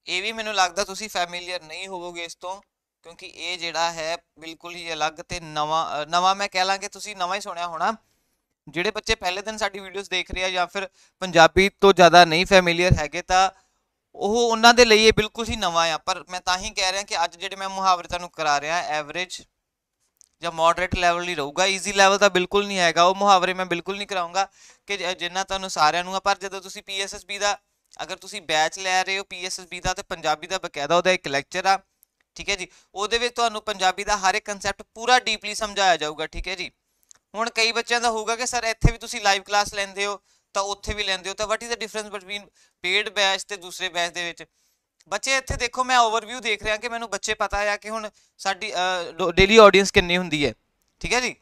ਇਹ ਵੀ ਮੈਨੂੰ ਲੱਗਦਾ ਤੁਸੀਂ ਫੈਮਿਲੀਅਰ ਨਹੀਂ ਹੋਵੋਗੇ ਇਸ ਤੋਂ, ਕਿਉਂਕਿ ਇਹ ਜਿਹੜਾ ਹੈ ਬਿਲਕੁਲ ਹੀ ਅਲੱਗ ਤੇ ਨਵਾਂ ਮੈਂ ਕਹਿ ਲਾਂਗੇ ਤੁਸੀਂ ਨਵਾਂ ਹੀ ਸੁਣਿਆ ਹੋਣਾ। ਜਿਹੜੇ ਬੱਚੇ ਪਹਿਲੇ ਦਿਨ ਸਾਡੀ ਵੀਡੀਓਜ਼ ਦੇਖ ਰਹੇ ਆ ਜਾਂ ਫਿਰ ਪੰਜਾਬੀ ਤੋਂ ਜ਼ਿਆਦਾ ਨਹੀਂ ਫੈਮਿਲੀਅਰ ਹੈਗੇ, ਤਾਂ ਉਹ ਉਹਨਾਂ ਦੇ ਲਈ ਇਹ ਬਿਲਕੁਲ ਹੀ ਨਵਾਂ ਆ। ਪਰ ਮੈਂ ਤਾਂ ਹੀ ਕਹਿ ਰਿਹਾ ਕਿ ਅੱਜ ਜਿਹੜੇ ਮੈਂ ਮੁਹਾਵਰੇ ਤੁਹਾਨੂੰ ਕਰਾ ਰਿਹਾ ਐਵਰੇਜ ਜਾਂ ਮੋਡਰੇਟ ਲੈਵਲ ਹੀ ਰਹੂਗਾ, ਈਜ਼ੀ ਲੈਵਲ ਤਾਂ ਬਿਲਕੁਲ ਨਹੀਂ ਹੈਗਾ। ਉਹ ਮੁਹਾਵਰੇ ਮੈਂ ਬਿਲਕੁਲ ਨਹੀਂ ਕਰਾਉਂਗਾ ਕਿ ਜਿੰਨਾ ਤੁਹਾਨੂੰ ਸਾਰਿਆਂ ਨੂੰ ਆ। ਪਰ ਜਦੋਂ ਤੁਸੀਂ PSSB ਦਾ ਅਗਰ ਤੁਸੀਂ ਬੈਚ ਲੈ ਰਹੇ ਹੋ PSSB ਦਾ, ਤੇ ਪੰਜਾਬੀ ਦਾ ਬਕਾਇਦਾ ਉਹਦਾ ਇੱਕ ਲੈਕਚਰ ਆ, ਠੀਕ ਹੈ ਜੀ। ਉਹਦੇ ਵਿੱਚ ਤੁਹਾਨੂੰ ਪੰਜਾਬੀ ਦਾ ਹਰ ਇੱਕ ਕੰਸੈਪਟ ਪੂਰਾ ਡੀਪਲੀ ਸਮਝਾਇਆ ਜਾਊਗਾ, ਠੀਕ ਹੈ ਜੀ। ਹੁਣ ਕਈ ਬੱਚਿਆਂ ਦਾ ਹੋਊਗਾ ਕਿ ਸਰ ਇੱਥੇ ਵੀ ਤੁਸੀਂ ਲਾਈਵ ਕਲਾਸ ਲੈਂਦੇ ਹੋ ਤਾਂ ਉੱਥੇ ਵੀ ਲੈਂਦੇ ਹੋ, ਤਾਂ what is the difference between paid batch ਤੇ ਦੂਸਰੇ ਬੈਚ ਦੇ ਵਿੱਚ। ਬੱਚੇ ਇੱਥੇ ਦੇਖੋ, ਮੈਂ ਓਵਰਵਿਊ ਦੇਖ ਰਿਹਾ ਕਿ ਮੈਨੂੰ ਬੱਚੇ ਪਤਾ ਆ ਕਿ ਹੁਣ ਸਾਡੀ ਡੇਲੀ ਆਡੀਅנס ਕਿੰਨੀ ਹੁੰਦੀ ਹੈ, ਠੀਕ ਹੈ ਜੀ।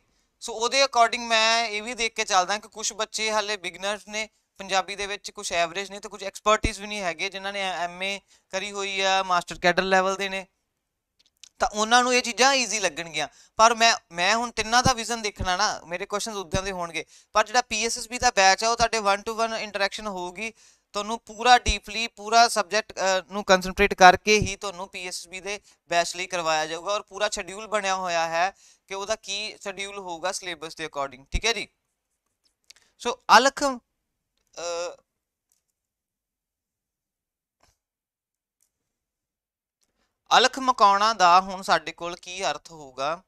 ਸੋ ਉਹਦੇ ਅਕੋਰਡਿੰਗ ਮੈਂ ਇਹ ਵੀ ਦੇਖ ਕੇ ਚੱਲਦਾ ਕਿ ਕੁਝ ਬੱਚੇ ਹਾਲੇ ਬਿਗਨਰਸ ਨੇ ਪੰਜਾਬੀ ਦੇ ਵਿੱਚ, ਕੁਝ ਐਵਰੇਜ ਨੇ ਤੇ ਕੁਝ ਐਕਸਪਰਟਿਸ ਵੀ ਨਹੀਂ ਹੈਗੇ ਜਿਨ੍ਹਾਂ ਨੇ MA ਕਰੀ ਹੋਈ ਆ, ਮਾਸਟਰ ਕੈਡਰ ਲੈਵਲ ਦੇ ਨੇ, ਤਾਂ ਉਹਨਾਂ ਨੂੰ ਇਹ ਚੀਜ਼ਾਂ ਈਜ਼ੀ ਲੱਗਣਗੀਆਂ। ਪਰ ਮੈਂ ਹੁਣ ਤਿੰਨਾਂ ਦਾ ਵਿਜ਼ਨ ਦੇਖਣਾ ਨਾ, ਮੇਰੇ ਕੁਐਸਚਨਸ ਉਦਾਂ ਦੇ ਹੋਣਗੇ। ਪਰ ਜਿਹੜਾ PSSB ਦਾ ਬੈਚ ਆ ਉਹ ਤੁਹਾਡੇ 1 to 1 ਇੰਟਰੈਕਸ਼ਨ ਹੋਊਗੀ, ਤੁਹਾਨੂੰ ਪੂਰਾ ਡੀਪਲੀ ਪੂਰਾ ਸਬਜੈਕਟ ਨੂੰ ਕੰਸੈਂਟਰੇਟ ਕਰਕੇ ਹੀ ਤੁਹਾਨੂੰ PSSB ਦੇ ਬੈਚ ਲਈ ਕਰਵਾਇਆ ਜਾਊਗਾ। ਔਰ ਪੂਰਾ ਸ਼ਡਿਊਲ ਬਣਿਆ ਹੋਇਆ ਹੈ ਕਿ ਉਹਦਾ ਕੀ ਸ਼ਡਿਊਲ ਹੋਊਗਾ ਸਿਲੇਬਸ ਦੇ ਅਕੋਰਡਿੰਗ, ਠੀਕ ਹੈ ਜੀ। ਸੋ ਅਲਖ ਮਕਾਉਣਾ ਦਾ ਹੁਣ ਸਾਡੇ ਕੋਲ ਕੀ ਅਰਥ ਹੋਊਗਾ?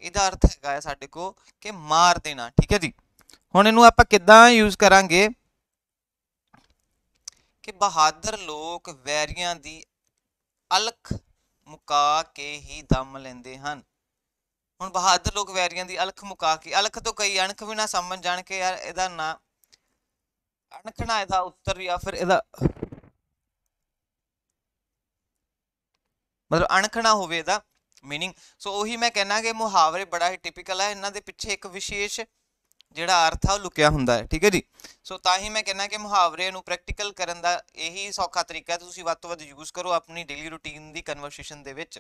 ਇਹਦਾ ਅਰਥ ਹੈਗਾ ਹੈ ਸਾਡੇ ਕੋਲ ਕਿ ਮਾਰ ਦੇਣਾ, ਠੀਕ ਹੈ ਜੀ। ਹੁਣ ਇਹਨੂੰ ਆਪਾਂ ਕਿੱਦਾਂ ਯੂਜ਼ ਕਰਾਂਗੇ ਕਿ ਬਹਾਦਰ ਲੋਕ ਵੈਰੀਆਂ ਦੀ ਅਲਖ ਮੁਕਾ ਕੇ ਹੀ ਦਮ ਲੈਂਦੇ ਹਨ। ਹੁਣ ਬਹਾਦਰ ਲੋਕ ਵੈਰੀਆਂ ਦੀ ਅਲਖ ਮੁਕਾ ਕੇ, ਅਲਖ ਤੋਂ ਕਈ ਅਣਖ ਵੀ ਨਾ ਸਮਝ ਜਾਣ ਕੇ ਯਾਰ ਇਹਦਾ ਨਾ ਅਣਖਣਾ ਇਹਦਾ ਉੱਤਰ ਜਾਂ ਫਿਰ ਇਹਦਾ ਮਤਲਬ ਅਣਖਣਾ ਹੋਵੇ ਇਹਦਾ ਮੀਨਿੰਗ। ਸੋ ਉਹੀ ਮੈਂ ਕਹਿਣਾ ਕਿ ਮੁਹਾਵਰੇ ਬੜਾ ਹੀ ਟਿਪੀਕਲ ਹੈ, ਇਹਨਾਂ ਦੇ ਪਿੱਛੇ ਇੱਕ ਵਿਸ਼ੇਸ਼ ਜਿਹੜਾ ਅਰਥ ਆ ਉਹ ਲੁਕਿਆ ਹੁੰਦਾ ਹੈ, ਠੀਕ ਹੈ ਜੀ। ਸੋ ਤਾਂ ਹੀ ਮੈਂ ਕਹਿਣਾ ਕਿ ਮੁਹਾਵਰੇ ਨੂੰ ਪ੍ਰੈਕਟੀਕਲ ਕਰਨ ਦਾ ਇਹੀ ਸੌਖਾ ਤਰੀਕਾ ਹੈ, ਤੁਸੀਂ ਵੱਧ ਤੋਂ ਵੱਧ ਯੂਜ਼ ਕਰੋ ਆਪਣੀ ਡੇਲੀ ਰੂਟੀਨ ਦੀ ਕਨਵਰਸੇਸ਼ਨ ਦੇ ਵਿੱਚ,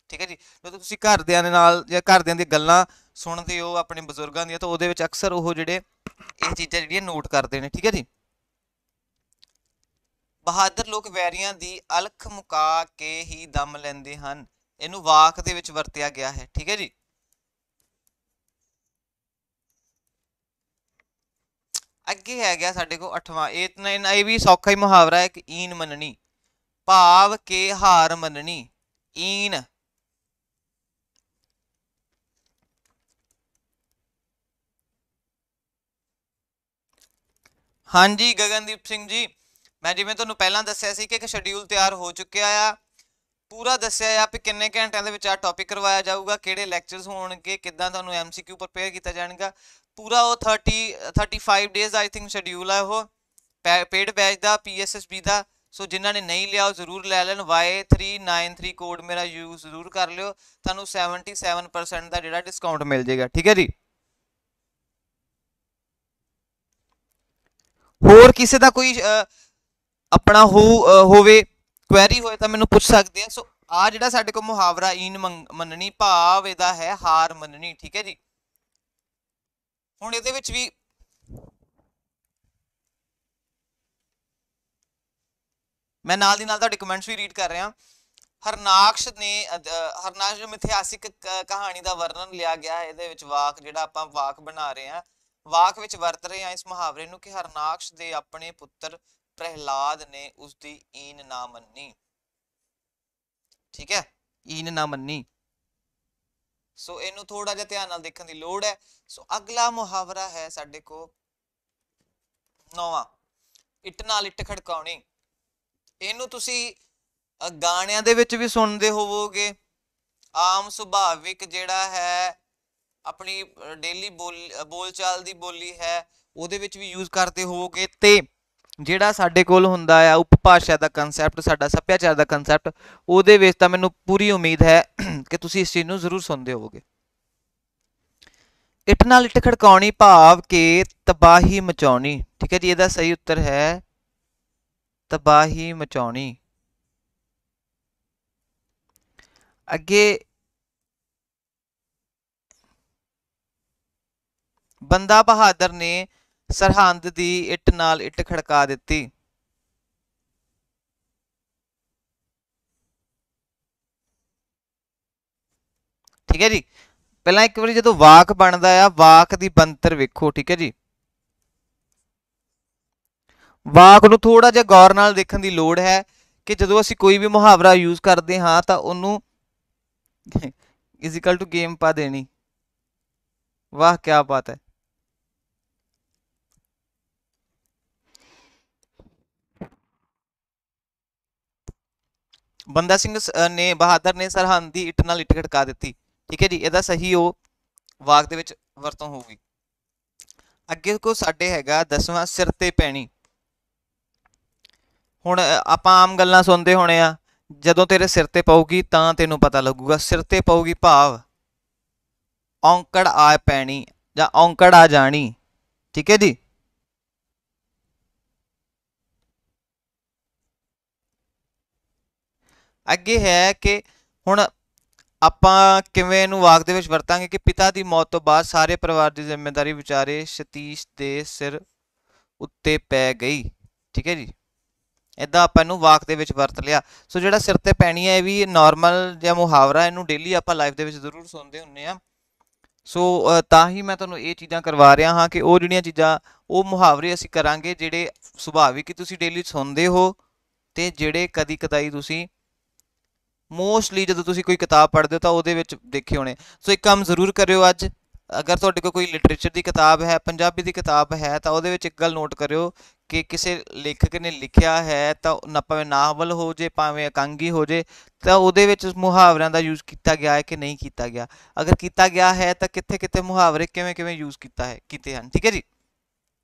ਠੀਕ ਹੈ ਜੀ। ਜਦੋਂ ਤੁਸੀਂ ਘਰਦਿਆਂ ਦੇ ਨਾਲ ਜਾਂ ਘਰਦਿਆਂ ਦੀਆਂ ਗੱਲਾਂ ਸੁਣਦੇ ਹੋ ਆਪਣੇ ਬਜ਼ੁਰਗਾਂ ਦੀਆਂ, ਤਾਂ ਉਹਦੇ ਵਿੱਚ ਅਕਸਰ ਉਹ ਜਿਹੜੇ ਇਹ ਚੀਜ਼ਾਂ ਜਿਹੜੀਆਂ ਨੋਟ ਕਰਦੇ ਨੇ, ਠੀਕ ਹੈ ਜੀ। ਬਹਾਦਰ ਲੋਕ ਵੈਰੀਆਂ ਦੀ ਅਲਖ ਮੁਕਾ ਕੇ ਹੀ ਦਮ ਲੈਂਦੇ ਹਨ, ਇਹਨੂੰ ਵਾਕ ਦੇ ਵਿੱਚ ਵਰਤਿਆ ਗਿਆ ਹੈ, ਠੀਕ ਹੈ ਜੀ। ਅੱਗੇ ਹੈ ਗਿਆ ਸਾਡੇ ਕੋਲ 8ਵਾਂ, ਇਹ ਵੀ ਸੌਖਾ ਹੀ ਮੁਹਾਵਰਾ ਹੈ ਕਿ ਈਨ ਮੰਨਣੀ, ਭਾਵ ਕਿ ਹਾਰ ਮੰਨਣੀ। ਈਨ ਹਾਂਜੀ ਗਗਨਦੀਪ ਸਿੰਘ ਜੀ, ਮੈਂ ਜਿਵੇਂ ਤੁਹਾਨੂੰ ਪਹਿਲਾਂ ਦੱਸਿਆ ਸੀ ਕਿ ਇੱਕ ਸ਼ਡਿਊਲ ਤਿਆਰ ਹੋ ਚੁੱਕਿਆ ਆ, ਪੂਰਾ ਦੱਸਿਆ ਆ ਵੀ ਕਿੰਨੇ ਘੰਟਿਆਂ ਦੇ ਵਿੱਚ ਆ ਟੌਪਿਕ ਕਰਵਾਇਆ ਜਾਊਗਾ, ਕਿਹੜੇ ਲੈਕਚਰਸ ਹੋਣਗੇ, ਕਿੱਦਾਂ ਤੁਹਾਨੂੰ MCQ ਪ੍ਰਪੇਅਰ ਕੀਤਾ ਜਾਣਗਾ, ਪੂਰਾ ਉਹ 35 ਡੇਜ਼ ਆਈ ਥਿੰਕ ਸ਼ਡਿਊਲ ਹੈ ਉਹ ਪੇਡ ਬੈਚ ਦਾ PSSB ਦਾ। ਸੋ ਜਿਨ੍ਹਾਂ ਨੇ ਨਹੀਂ ਲਿਆ ਉਹ ਜ਼ਰੂਰ ਲੈ ਲੈਣ। Y393 ਕੋਡ ਮੇਰਾ ਯੂਜ਼ ਜ਼ਰੂਰ ਕਰ ਲਿਓ, ਤੁਹਾਨੂੰ 77% ਦਾ ਜਿਹੜਾ ਡਿਸਕਾਊਂਟ ਮਿਲ ਜਾਏਗਾ, ਠੀਕ ਹੈ ਜੀ। ਹੋਰ ਕਿਸੇ ਦਾ ਕੋਈ ਆਪਣਾ ਹੋਵੇ ਕੁਐਰੀ ਹੋਏ ਤਾਂ ਮੈਨੂੰ ਪੁੱਛ ਸਕਦੇ ਆ। ਸੋ ਆ ਜਿਹੜਾ ਸਾਡੇ ਕੋਲ ਮੁਹਾਵਰਾ ਈਨ ਮੰਨਣੀ, ਭਾਵ ਇਹਦਾ ਹੈ ਹਾਰ ਮੰਨਣੀ, ਠੀਕ ਹੈ ਜੀ। ਹੁਣ ਇਹਦੇ ਵਿੱਚ ਵੀ ਮੈਂ ਨਾਲ ਦੀ ਨਾਲ ਤੁਹਾਡੇ ਕਮੈਂਟਸ ਵੀ ਰੀਡ ਕਰ ਰਿਹਾ। ਹਰਨਾਕਸ਼ ਜੋ ਮਿਥਿਹਾਸਿਕ ਕਹਾਣੀ ਦਾ ਵਰਣਨ ਲਿਆ ਗਿਆ ਹੈ, ਇਹਦੇ ਵਿੱਚ ਵਾਕ ਜਿਹੜਾ ਆਪਾਂ ਵਾਕ ਬਣਾ ਰਹੇ ਹਾਂ, ਵਾਕ ਵਿੱਚ ਵਰਤ ਰਹੇ ਹਾਂ ਇਸ ਮੁਹਾਵਰੇ ਨੂੰ ਕਿ ਹਰਨਾਕਸ਼ ਦੇ ਆਪਣੇ ਪੁੱਤਰ ਪ੍ਰਹਿਲਾਦ ਨੇ ਉਸਦੀ ਈਨ ਨਾ ਮੰਨੀ, ਠੀਕ ਹੈ, ਈਨ ਨਾ ਮੰਨੀ। ਸੋ ਇਹਨੂੰ ਥੋੜਾ ਜਿਹਾ ਧਿਆਨ ਨਾਲ ਦੇਖਣ ਦੀ ਲੋੜ ਹੈ। ਸੋ ਅਗਲਾ ਮੁਹਾਵਰਾ ਹੈ ਸਾਡੇ ਕੋਲ 9ਵਾਂ, ਇੱਟ ਨਾਲ ਇੱਟ ਖੜਕਾਉਣੀ। ਇਹਨੂੰ ਤੁਸੀਂ ਗਾਣਿਆਂ ਦੇ ਵਿੱਚ ਵੀ ਸੁਣਦੇ ਹੋਵੋਗੇ, ਆਮ ਸੁਭਾਵਿਕ ਜਿਹੜਾ ਹੈ ਆਪਣੀ ਡੇਲੀ ਬੋਲਚਾਲ ਦੀ ਬੋਲੀ ਹੈ ਉਹਦੇ ਵਿੱਚ ਵੀ ਯੂਜ਼ ਕਰਦੇ ਹੋਵੋਗੇ, ਤੇ ਜਿਹੜਾ ਸਾਡੇ ਕੋਲ ਹੁੰਦਾ ਆ ਉਪਭਾਸ਼ਾ ਦਾ ਕੰਸੈਪਟ, ਸਾਡਾ ਸੱਭਿਆਚਾਰ ਦਾ ਕੰਸੈਪਟ, ਉਹਦੇ ਵਿੱਚ ਤਾਂ ਮੈਨੂੰ ਪੂਰੀ ਉਮੀਦ ਹੈ ਕਿ ਤੁਸੀਂ ਇਸ ਚੀਜ਼ ਨੂੰ ਜ਼ਰੂਰ ਸੁਣਦੇ ਹੋਵੋਗੇ। ਇੱਟ ਨਾਲ ਇੱਟ ਖੜਕਾਉਣੀ ਭਾਵ ਕਿ ਤਬਾਹੀ ਮਚਾਉਣੀ, ਠੀਕ ਹੈ ਜੀ। ਇਹਦਾ ਸਹੀ ਉੱਤਰ ਹੈ ਤਬਾਹੀ ਮਚਾਉਣੀ। ਅੱਗੇ ਬੰਦਾ ਬਹਾਦਰ ਨੇ ਸਰਹੰਦ ਦੀ ਇੱਟ ਨਾਲ ਇੱਟ ਖੜਕਾ ਦਿੱਤੀ, ਠੀਕ ਹੈ ਜੀ। ਪਹਿਲਾਂ ਇੱਕ ਵਾਰੀ ਜਦੋਂ ਵਾਕ ਬਣਦਾ ਆ, ਵਾਕ ਦੀ ਬਣਤਰ ਵੇਖੋ, ਠੀਕ ਹੈ ਜੀ। ਵਾਕ ਨੂੰ ਥੋੜਾ ਜਿਹਾ ਗੌਰ ਨਾਲ ਦੇਖਣ ਦੀ ਲੋੜ ਹੈ ਕਿ ਜਦੋਂ ਅਸੀਂ ਕੋਈ ਵੀ ਮੁਹਾਵਰਾ ਯੂਜ਼ ਕਰਦੇ ਹਾਂ ਤਾਂ ਉਹਨੂੰ ਇਜ਼ੀਕਲ ਟੂ ਗੇਮ ਪਾ ਦੇਣੀ। ਵਾਹ ਕਿਆ ਬਾਤ ਹੈ। ਬੰਦਾ ਸਿੰਘ ਨੇ ਬਹਾਦਰ ਨੇ ਸਰਹੰਦ ਦੀ ਇੱਟ ਨਾਲ ਇੱਟ ਖੜਕਾ ਦਿੱਤੀ, ਠੀਕ ਹੈ ਜੀ। ਇਹਦਾ ਸਹੀ ਉਹ ਵਾਕ ਦੇ ਵਿੱਚ ਵਰਤੋਂ ਹੋਊਗੀ। ਅੱਗੇ ਕੋ ਸਾਡੇ ਹੈਗਾ 10ਵਾਂ, ਸਿਰ ਤੇ ਪੈਣੀ। ਹੁਣ ਆਪਾਂ ਆਮ ਗੱਲਾਂ ਸੁਣਦੇ ਹੋਣੇ ਆ, ਜਦੋਂ ਤੇਰੇ ਸਿਰ ਤੇ ਪਊਗੀ ਤਾਂ ਤੈਨੂੰ ਪਤਾ ਲੱਗੂਗਾ। ਸਿਰ ਤੇ ਪਊਗੀ ਭਾਵ ਔਂਕੜ ਆ ਪੈਣੀ ਜਾਂ ਔਂਕੜ ਆ ਜਾਣੀ, ਠੀਕ ਹੈ ਜੀ। ਅੱਗੇ ਹੈ ਕਿ ਹੁਣ ਆਪਾਂ ਕਿਵੇਂ ਇਹਨੂੰ ਵਾਕ ਦੇ ਵਿੱਚ ਵਰਤਾਂਗੇ ਕਿ ਪਿਤਾ ਦੀ ਮੌਤ ਤੋਂ ਬਾਅਦ ਸਾਰੇ ਪਰਿਵਾਰ ਦੀ ਜ਼ਿੰਮੇਵਾਰੀ ਵਿਚਾਰੇ ਸਤੀਸ਼ ਦੇ ਸਿਰ ਉੱਤੇ ਪੈ ਗਈ, ਠੀਕ ਹੈ ਜੀ। ਇੱਦਾਂ ਆਪਾਂ ਇਹਨੂੰ ਵਾਕ ਦੇ ਵਿੱਚ ਵਰਤ ਲਿਆ। ਸੋ ਜਿਹੜਾ ਸਿਰ ਤੇ ਪੈਣੀ ਹੈ ਇਹ ਵੀ ਨਾਰਮਲ ਜਿਹਾ ਮੁਹਾਵਰਾ, ਇਹਨੂੰ ਡੇਲੀ ਆਪਾਂ ਲਾਈਫ ਦੇ ਵਿੱਚ ਜ਼ਰੂਰ ਸੁਣਦੇ ਹੁੰਦੇ ਆ। ਸੋ ਤਾਂ ਹੀ ਮੈਂ ਤੁਹਾਨੂੰ ਇਹ ਚੀਜ਼ਾਂ ਕਰਵਾ ਰਿਹਾ ਹਾਂ ਕਿ ਉਹ ਜਿਹੜੀਆਂ ਚੀਜ਼ਾਂ ਉਹ ਮੁਹਾਵਰੇ ਅਸੀਂ ਕਰਾਂਗੇ ਜਿਹੜੇ ਸੁਭਾਵਿਕ ਹੀ ਤੁਸੀਂ ਡੇਲੀ ਸੁਣਦੇ ਹੋ, ਤੇ ਜਿਹੜੇ ਕਦੀ ਕਦਾਈ ਤੁਸੀਂ ਮੋਸਟਲੀ ਜਦੋਂ ਤੁਸੀਂ ਕੋਈ ਕਿਤਾਬ ਪੜ੍ਹਦੇ ਹੋ ਤਾਂ ਉਹਦੇ ਵਿੱਚ ਦੇਖੇ ਹੋਣੇ। ਸੋ ਇੱਕ ਕੰਮ ਜ਼ਰੂਰ ਕਰਿਓ, ਅੱਜ ਅਗਰ ਤੁਹਾਡੇ ਕੋਲ ਕੋਈ ਲਿਟਰੇਚਰ ਦੀ ਕਿਤਾਬ ਹੈ, ਪੰਜਾਬੀ ਦੀ ਕਿਤਾਬ ਹੈ, ਤਾਂ ਉਹਦੇ ਵਿੱਚ ਇੱਕ ਗੱਲ ਨੋਟ ਕਰਿਓ ਕਿ ਕਿਸੇ ਲੇਖਕ ਨੇ ਲਿਖਿਆ ਹੈ ਤਾਂ ਭਾਵੇਂ ਨਾਵਲ ਹੋ ਜੇ ਭਾਵੇਂ ਇਕਾਂਗੀ ਹੋ ਜੇ, ਤਾਂ ਉਹਦੇ ਵਿੱਚ ਮੁਹਾਵਰਿਆਂ ਦਾ ਯੂਜ਼ ਕੀਤਾ ਗਿਆ ਹੈ ਕਿ ਨਹੀਂ ਕੀਤਾ ਗਿਆ। ਅਗਰ ਕੀਤਾ ਗਿਆ ਹੈ ਤਾਂ ਕਿੱਥੇ ਕਿੱਥੇ ਮੁਹਾਵਰੇ ਕਿਵੇਂ ਕਿਵੇਂ ਯੂਜ਼ ਕੀਤੇ ਹਨ, ਠੀਕ ਹੈ ਜੀ।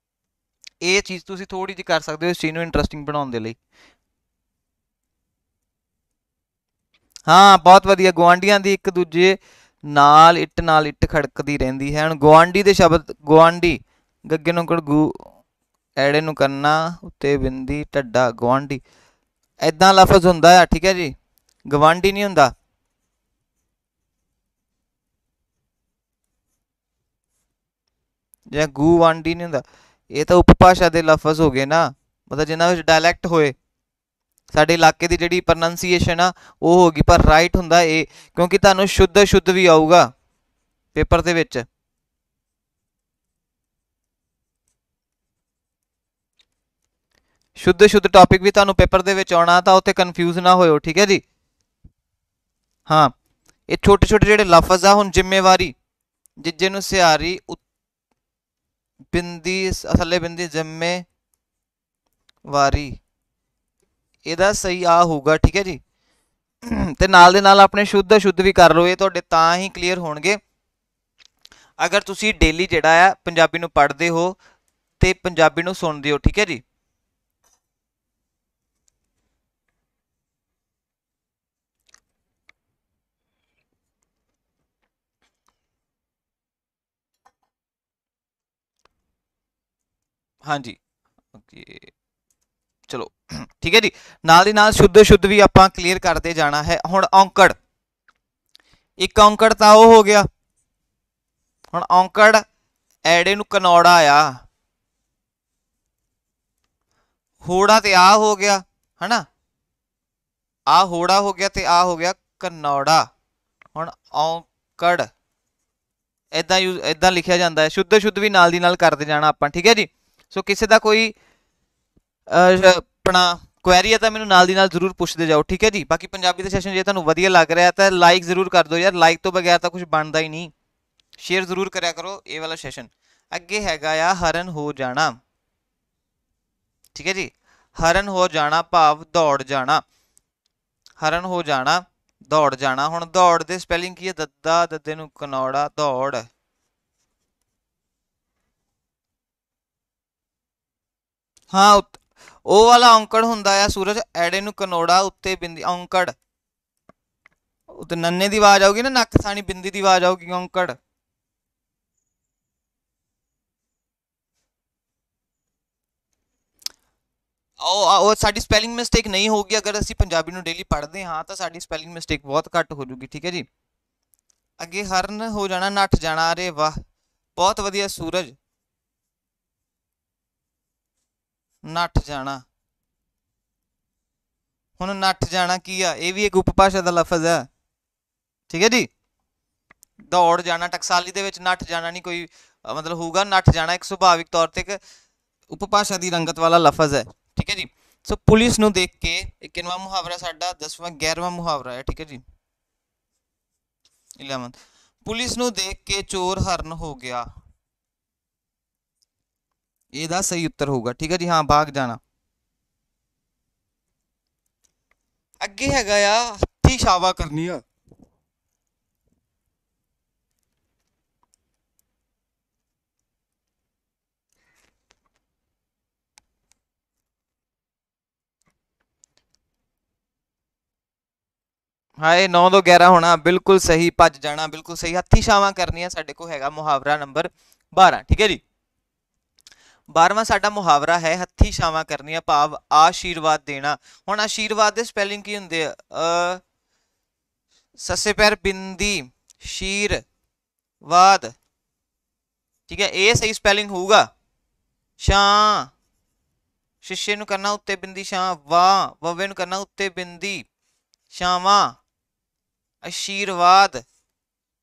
ਇਹ ਚੀਜ਼ ਤੁਸੀਂ ਥੋੜੀ ਜਿਹੀ ਕਰ ਸਕਦੇ ਹੋ ਇਸ ਚੀਜ਼ ਨੂੰ ਇੰਟਰਸਟਿੰਗ ਬਣਾਉਣ ਦੇ ਲਈ। ਹਾਂ ਬਹੁਤ ਵਧੀਆ। ਗੁਆਂਢੀਆਂ ਦੀ ਇੱਕ ਦੂਜੇ ਨਾਲ ਇੱਟ ਖੜਕਦੀ ਰਹਿੰਦੀ ਹੈ। ਹੁਣ ਗੁਆਂਢੀ ਦੇ ਸ਼ਬਦ, ਗੁਆਂਢੀ ਗੱਗੇ ਨੂੰ ਗੂ, ਐੜੇ ਨੂੰ ਕੰਨਾ ਉੱਤੇ ਬਿੰਦੀ ਢੱਡਾ, ਗੁਆਂਢੀ ਐਦਾਂ ਲਫ਼ਜ਼ ਹੁੰਦਾ ਆ, ਠੀਕ ਹੈ ਜੀ, ਗਵਾਂਢੀ ਨਹੀਂ ਹੁੰਦਾ। ਜਾਂ ਗੂਵਾਂਡੀ ਨਹੀਂ ਹੁੰਦਾ, ਇਹ ਤਾਂ ਉਪਭਾਸ਼ਾ ਦੇ ਲਫ਼ਜ਼ ਹੋ ਗਏ ਨਾ, ਮਤਲਬ ਜਿਨ੍ਹਾਂ ਵਿੱਚ ਡਾਇਲੈਕਟ ਹੋਏ। ਸਾਡੇ ਇਲਾਕੇ ਦੀ ਜਿਹੜੀ ਪ੍ਰੋਨੰਸੀਏਸ਼ਨ ਆ ਉਹ ਹੋ ਗਈ, ਪਰ ਰਾਈਟ ਹੁੰਦਾ ਇਹ, ਕਿਉਂਕਿ ਤੁਹਾਨੂੰ ਸ਼ੁੱਧ ਸ਼ੁੱਧ ਵੀ ਆਊਗਾ ਪੇਪਰ ਦੇ ਵਿੱਚ। ਸ਼ੁੱਧ ਸ਼ੁੱਧ ਟੌਪਿਕ ਵੀ ਤੁਹਾਨੂੰ ਪੇਪਰ ਦੇ ਵਿੱਚ ਆਉਣਾ, ਤਾਂ ਉੱਥੇ ਕਨਫਿਊਜ਼ ਨਾ ਹੋਇਓ, ਠੀਕ ਹੈ ਜੀ। ਹਾਂ, ਇਹ ਛੋਟੇ ਛੋਟੇ ਜਿਹੜੇ ਲਫ਼ਜ਼ ਆ, ਹੁਣ ਜ਼ਿੰਮੇਵਾਰੀ, ਜਿੱਜੇ ਨੂੰ ਸਿਹਾਰੀ, ਬਿੰਦੀ ਥੱਲੇ ਬਿੰਦੀ, ਜ਼ਿੰਮੇਵਾਰੀ, ਇਹਦਾ ਸਹੀ ਆ ਹੋਊਗਾ, ਠੀਕ ਹੈ ਜੀ। ਤੇ ਨਾਲ ਦੇ ਨਾਲ ਆਪਣੇ ਸ਼ੁੱਧ ਸ਼ੁੱਧ ਵੀ ਕਰ ਲਓ, ਇਹ ਤੁਹਾਡੇ ਤਾਂ ਹੀ ਕਲੀਅਰ ਹੋਣਗੇ ਅਗਰ ਤੁਸੀਂ ਡੇਲੀ ਜਿਹੜਾ ਆ ਪੰਜਾਬੀ ਨੂੰ ਪੜ੍ਹਦੇ ਹੋ ਤੇ ਪੰਜਾਬੀ ਨੂੰ ਸੁਣਦੇ ਹੋ, ਠੀਕ ਹੈ ਜੀ। ਹਾਂਜੀ, ਓਕੇ, ਚਲੋ ਠੀਕ ਹੈ ਜੀ। ਨਾਲ ਦੀ ਨਾਲ ਸ਼ੁੱਧ ਸ਼ੁੱਧ ਵੀ ਆਪਾਂ ਕਲੀਅਰ ਕਰਦੇ ਜਾਣਾ ਹੈ। ਹੁਣ ਔਂਕੜ, ਇੱਕ ਔਂਕੜ ਤਾਂ ਉਹ ਹੋ ਗਿਆ। ਹੁਣ ਔਂਕੜ ਐੜੇ ਨੂੰ ਕਨੌੜਾ ਆ, ਹੋੜਾ ਤੇ ਆ ਹੋ ਗਿਆ ਹਨਾ, ਆ ਹੋੜਾ ਹੋ ਗਿਆ ਤੇ ਆ ਹੋ ਗਿਆ ਕਨੌੜਾ। ਹੁਣ ਔਂਕੜ ਇਦਾਂ ਲਿਖਿਆ ਜਾਂਦਾ ਹੈ। ਸ਼ੁੱਧ ਸ਼ੁੱਧ ਵੀ ਨਾਲ ਦੀ ਨਾਲ ਕਰਦੇ ਜਾਣਾ ਆਪਾਂ, ਠੀਕ ਹੈ ਜੀ। ਸੋ ਕਿਸੇ ਦਾ ਕੋਈ ਆਪਣਾ ਕੁਐਰੀ ਹੈ ਤਾਂ ਮੈਨੂੰ ਨਾਲ ਦੀ ਨਾਲ ਜ਼ਰੂਰ ਪੁੱਛਦੇ ਜਾਓ, ਠੀਕ ਹੈ ਜੀ। ਬਾਕੀ ਪੰਜਾਬੀ ਦਾ ਸੈਸ਼ਨ ਜੇ ਤੁਹਾਨੂੰ ਵਧੀਆ ਲੱਗ ਰਿਹਾ ਤਾਂ ਲਾਈਕ ਜ਼ਰੂਰ ਕਰ ਦਿਓ ਯਾਰ, ਲਾਈਕ ਤੋਂ ਬਗੈਰ ਤਾਂ ਕੁਝ ਬਣਦਾ ਹੀ ਨਹੀਂ। ਸ਼ੇਅਰ ਜ਼ਰੂਰ ਕਰਿਆ ਕਰੋ ਇਹ ਵਾਲਾ ਸੈਸ਼ਨ। ਅੱਗੇ ਹੈਗਾ ਆ ਹਰਨ ਹੋ ਜਾਣਾ, ਠੀਕ ਹੈ ਜੀ। ਹਰਨ ਹੋ ਜਾਣਾ ਭਾਵ ਦੌੜ ਜਾਣਾ, ਹਰਨ ਹੋ ਜਾਣਾ ਦੌੜ ਜਾਣਾ। ਹੁਣ ਦੌੜ ਦੇ ਸਪੈਲਿੰਗ ਕੀ ਹੈ? ਦੱਦਾ ਦੱਦੇ ਨੂੰ ਕਨੌੜਾ ਦੌੜ। ਹਾਂ, ਉਹ ਵਾਲਾ ਔਂਕੜ ਹੁੰਦਾ ਆ ਸੂਰਜ, ਐੜੇ ਨੂੰ ਕਨੌੜਾ ਉੱਤੇ ਬਿੰਦੀ, ਔਂਕੜ। ਉੱਤੇ ਨੰਨੇ ਦੀ ਆਵਾਜ਼ ਆਊਗੀ ਨਾ, ਨੱਕ ਸਾਣੀ ਬਿੰਦੀ ਦੀ ਆਵਾਜ਼ ਆਊਗੀ, ਔਂਕੜ। ਉਹ ਸਾਡੀ ਸਪੈਲਿੰਗ ਮਿਸਟੇਕ ਨਹੀਂ ਹੋਊਗੀ, ਅਗਰ ਅਸੀਂ ਪੰਜਾਬੀ ਨੂੰ ਡੇਲੀ ਪੜ੍ਹਦੇ ਹਾਂ ਤਾਂ ਸਾਡੀ ਸਪੈਲਿੰਗ ਮਿਸਟੇਕ ਬਹੁਤ ਘੱਟ ਹੋ ਜੂਗੀ, ਠੀਕ ਹੈ ਜੀ। ਅੱਗੇ ਹਰਨ ਹੋ ਜਾਣਾ ਨੱਠ ਜਾਣਾ, ਅਰੇ ਵਾਹ ਬਹੁਤ ਵਧੀਆ ਸੂਰਜ, ਨੱਠ ਜਾਣਾ। ਹੁਣ ਨੱਠ ਜਾਣਾ ਕੀ ਆ? ਇਹ ਵੀ ਇੱਕ ਉਪਭਾਸ਼ਾ ਦਾ ਲਫ਼ਜ਼ ਹੈ, ਠੀਕ ਹੈ ਜੀ। ਦੌੜ ਜਾਣਾ ਟਕਸਾਲੀ ਦੇ ਵਿੱਚ ਨੱਠ ਜਾਣਾ ਨਹੀਂ ਕੋਈ ਮਤਲਬ ਹੋਊਗਾ, ਨੱਠ ਜਾਣਾ ਇੱਕ ਸੁਭਾਵਿਕ ਤੌਰ ਤੇ ਇੱਕ ਉਪਭਾਸ਼ਾ ਦੀ ਰੰਗਤ ਵਾਲਾ ਲਫ਼ਜ਼ ਹੈ, ਠੀਕ ਹੈ ਜੀ। ਸੋ ਪੁਲਿਸ ਨੂੰ ਦੇਖ ਕੇ 11ਵਾਂ ਮੁਹਾਵਰਾ ਸਾਡਾ 10ਵਾਂ 11ਵਾਂ ਮੁਹਾਵਰਾ ਹੈ, ਠੀਕ ਹੈ ਜੀ। 11 ਪੁਲਿਸ ਨੂੰ ਦੇਖ ਕੇ ਚੋਰ ਹਰਨ ਹੋ ਗਿਆ, ਇਹਦਾ ਸਹੀ ਉੱਤਰ ਹੋਊਗਾ, ਠੀਕ ਹੈ ਜੀ। ਹਾਂ, ਭਾਗ ਜਾਣਾ। ਅੱਗੇ ਹੈਗਾ ਆ ਹੱਥੀ ਛਾਵਾ ਕਰਨੀ ਆ, ਹਾਏ 9 ਤੋਂ 11 ਹੋਣਾ, ਬਿਲਕੁਲ ਸਹੀ, ਭੱਜ ਜਾਣਾ, ਬਿਲਕੁਲ ਸਹੀ। ਹੱਥੀ ਛਾਵਾਂ ਕਰਨੀਆਂ ਸਾਡੇ ਕੋਲ ਹੈਗਾ ਮੁਹਾਵਰਾ ਨੰਬਰ 12, ਠੀਕ ਹੈ ਜੀ। 12ਵਾਂ ਸਾਡਾ ਮੁਹਾਵਰਾ ਹੈ ਹੱਥੀ ਛਾਵਾਂ ਕਰਨੀਆਂ ਭਾਵ ਆਸ਼ੀਰਵਾਦ ਦੇਣਾ। ਹੁਣ ਆਸ਼ੀਰਵਾਦ ਦੇ ਸਪੈਲਿੰਗ ਕੀ ਹੁੰਦੇ ਆ? ਸੱਸੇ ਪੈਰ ਬਿੰਦੀ ਸ਼ੀਰ ਵਾਦ, ਠੀਕ ਹੈ, ਇਹ ਸਹੀ ਸਪੈਲਿੰਗ ਹੋਊਗਾ। ਛਾਂ, ਸ਼ੀਸ਼ੇ ਨੂੰ ਕਰਨਾ ਉੱਤੇ ਬਿੰਦੀ ਛਾਂ, ਵਾਹ ਵਵੇ ਨੂੰ ਕਰਨਾ ਉੱਤੇ ਬਿੰਦੀ ਛਾਵਾਂ, ਆਸ਼ੀਰਵਾਦ,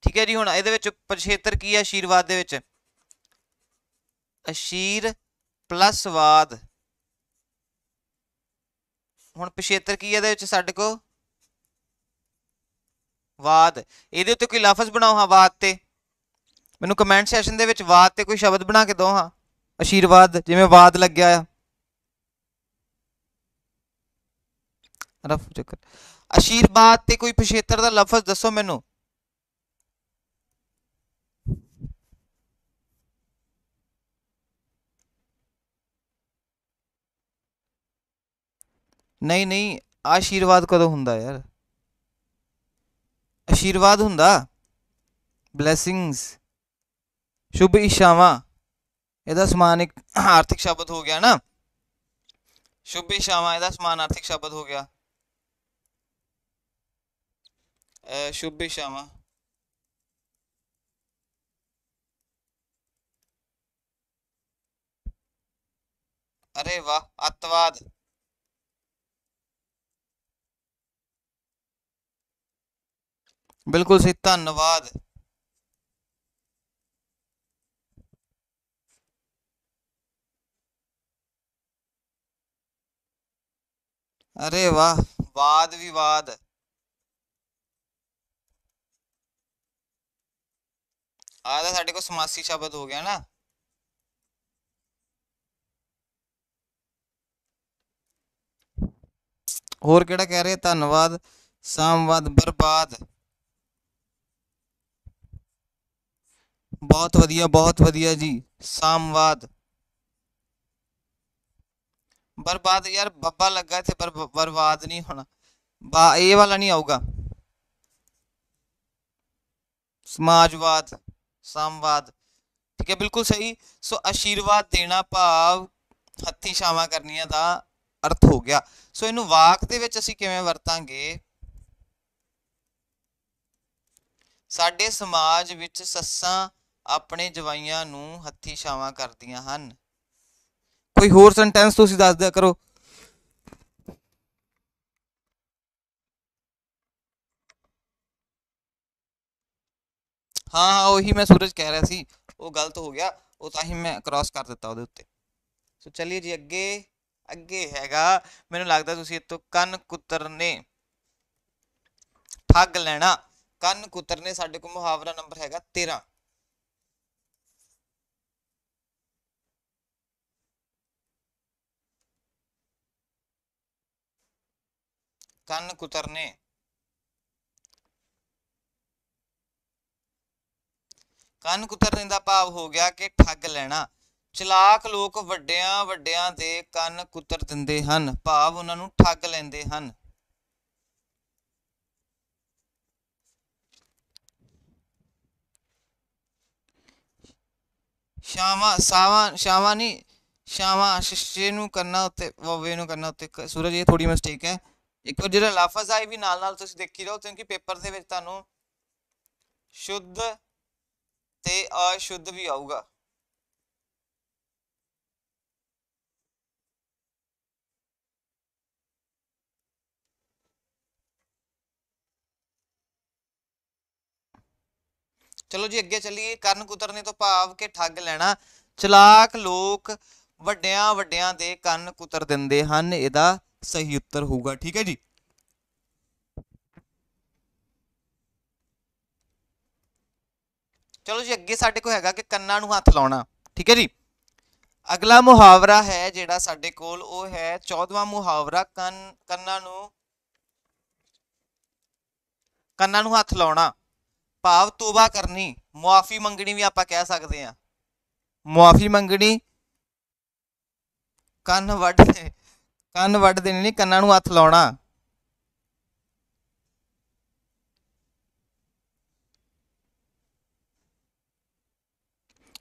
ਠੀਕ ਹੈ ਜੀ। ਹੁਣ ਇਹਦੇ ਵਿੱਚ ਪਛੇਤਰ ਕੀ ਹੈ? ਆਸ਼ੀਰਵਾਦ ਦੇ ਵਿੱਚ ਅਸ਼ੀਰ ਪਲੱਸ ਵਾਦ। ਹੁਣ ਪਛੇਤਰ ਕੀ ਹੈ ਇਹਦੇ ਵਿੱਚ ਸਾਡੇ ਕੋਲ? ਵਾਦ। ਇਹਦੇ ਉੱਤੇ ਕੋਈ ਲਫ਼ਜ਼ ਬਣਾਓ ਹਾਂ ਵਾਦ ਤੇ, ਮੈਨੂੰ ਕਮੈਂਟ ਸੈਸ਼ਨ ਦੇ ਵਿੱਚ ਵਾਦ ਤੇ ਕੋਈ ਸ਼ਬਦ ਬਣਾ ਕੇ ਦਿਓ ਹਾਂ। ਆਸ਼ੀਰਵਾਦ ਜਿਵੇਂ ਵਾਦ ਲੱਗਿਆ ਆ, ਰਫ ਚੱਕਰ। ਆਸ਼ੀਰਵਾਦ ਤੇ ਕੋਈ ਪਛੇਤਰ ਦਾ ਲਫ਼ਜ਼ ਦੱਸੋ ਮੈਨੂੰ। ਨਹੀਂ ਨਹੀਂ, ਆਸ਼ੀਰਵਾਦ ਕਦੋਂ ਹੁੰਦਾ ਯਾਰ? ਆਸ਼ੀਰਵਾਦ ਹੁੰਦਾ ਬਲੇਸਿੰਗਸ, ਸ਼ੁਭ ਇਸ਼ਾਵਾਂ, ਇਹਦਾ ਸਮਾਨ ਇੱਕ ਆਰਥਿਕ ਸ਼ਬਦ ਹੋ ਗਿਆ ਨਾ, ਸ਼ੁਭ ਇਸ਼ਾਵਾਂ ਇਹਦਾ ਸਮਾਨ ਆਰਥਿਕ ਸ਼ਬਦ ਹੋ ਗਿਆ, ਸ਼ੁਭ ਇਸ਼ਾਵਾਂ। अरे वाह, अतवाद। बिल्कुल सही, धन्यवाद। अरे वाह, वाद विवाद। ਆ ਤਾਂ ਸਾਡੇ ਕੋਲ ਸਮਾਸੀ ਸ਼ਬਦ ਹੋ ਗਿਆ ਨਾ। ਹੋਰ ਕਿਹੜਾ ਕਹਿ ਰਹੇ, ਧੰਨਵਾਦ, ਸਾਮਵਾਦ, ਬਰਬਾਦ। ਬਹੁਤ ਵਧੀਆ ਜੀ। ਸਾਮਵਾਦ। बर्बाद यार, बब्बा लगा थे पर बर्बाद नहीं होना। ये वाला नहीं आऊगा। समाजवाद, सामवाद। ठीक है, बिल्कुल सही। सो आशीर्वाद देना भाव हत्थी छावां करनियां दा अर्थ हो गया। सो इनू वाक दे विच असीं किवें वरतांगे। साडे समाज विच सस्सां अपने जवाइयां नू हत्थी छावां करदियां हन। कोई होर सेंटेंस तुसीं दस दिया करो। हाँ हाँ, वही मैं सूरज कह रहा सी, वो गलत हो गया, वो तां ही मैं क्रॉस कर दिता ਉਹਦੇ ਉੱਤੇ। सो चलिए जी अगे। अगे हैगा, ਮੈਨੂੰ ਲੱਗਦਾ ਤੁਸੀਂ ਇਤੋਂ ਕੰਨ ਕੁਤਰਨੇ, ਠੱਗ ਲੈਣਾ। ਕੰਨ ਕੁਤਰਨੇ ਸਾਡੇ ਕੋਲ ਮੁਹਾਵਰਾ ਨੰਬਰ ਹੈਗਾ 13। ਕੰਨ ਕੁਤਰਨੇ। ਕੰਨ ਕੁਤਰਨੇ ਦਾ ਭਾਵ ਹੋ ਗਿਆ ਕਿ ਠੱਗ ਲੈਣਾ। ਚਲਾਕ ਲੋਕ ਵੱਡਿਆਂ ਵੱਡਿਆਂ ਦੇ ਕੰਨ ਕੁਤਰ ਦਿੰਦੇ ਹਨ, ਭਾਵ ਉਹਨਾਂ ਨੂੰ ਠੱਗ ਲੈਂਦੇ ਹਨ। ਸ਼ਾਵਾਂ, ਸਾਵਾਂ, ਸ਼ਾਵਾਂ ਨਹੀਂ, ਸ਼ਾਵਾਂ ਸ਼ਿਸ਼ੇ ਨੂੰ ਕਰਨਾ ਉੱਤੇ, ਵਵੇ ਨੂੰ ਕਰਨਾ ਉੱਤੇ। ਸੂਰਜ, ਇਹ ਥੋੜੀ ਮਿਸਟੇਕ ਹੈ। ਇੱਕ ਵਾਰ ਜਿਹੜਾ ਲਫ਼ਜ਼ ਆ ਇਹ ਵੀ ਨਾਲ ਨਾਲ ਤੁਸੀਂ ਦੇਖੀ ਜਾਓ, ਕਿਉਂਕਿ ਪੇਪਰ ਦੇ ਵਿੱਚ ਤੁਹਾਨੂੰ शुद्ध ते अशुद्ध भी आऊगा। चलो जी अगे चलिए। ਕਰਨ ਕੁਤਰਨੇ ਤੋਂ ਭਾਵ ਕਿ ਠੱਗ ਲੈਣਾ। ਚਲਾਕ ਲੋਕ ਵੱਡਿਆਂ ਵੱਡਿਆਂ ਦੇ ਕੰਨ ਕੁਤਰ ਦਿੰਦੇ ਹਨ, ਇਹਦਾ ਸਹੀ ਉੱਤਰ ਹੋਊਗਾ। ਠੀਕ ਹੈ ਜੀ। ਚਲੋ ਜੀ ਅੱਗੇ ਸਾਡੇ ਕੋਲ ਹੈਗਾ ਕਿ ਕੰਨਾਂ ਨੂੰ ਹੱਥ ਲਾਉਣਾ। ਠੀਕ ਹੈ ਜੀ। ਅਗਲਾ ਮੁਹਾਵਰਾ ਹੈ ਜਿਹੜਾ ਸਾਡੇ ਕੋਲ, ਉਹ ਹੈ 14ਵਾਂ ਮੁਹਾਵਰਾ, ਕੰਨਾਂ ਨੂੰ ਹੱਥ ਲਾਉਣਾ, ਭਾਵ ਤੋਬਾ ਕਰਨੀ, ਮੁਆਫੀ ਮੰਗਣੀ ਵੀ ਆਪਾਂ ਕਹਿ ਸਕਦੇ ਹਾਂ। ਮੁਆਫੀ ਮੰਗਣੀ, ਕੰਨ ਵੱਢ ਦੇਣੇ ਨਹੀਂ, ਕੰਨਾਂ ਨੂੰ ਹੱਥ ਲਾਉਣਾ।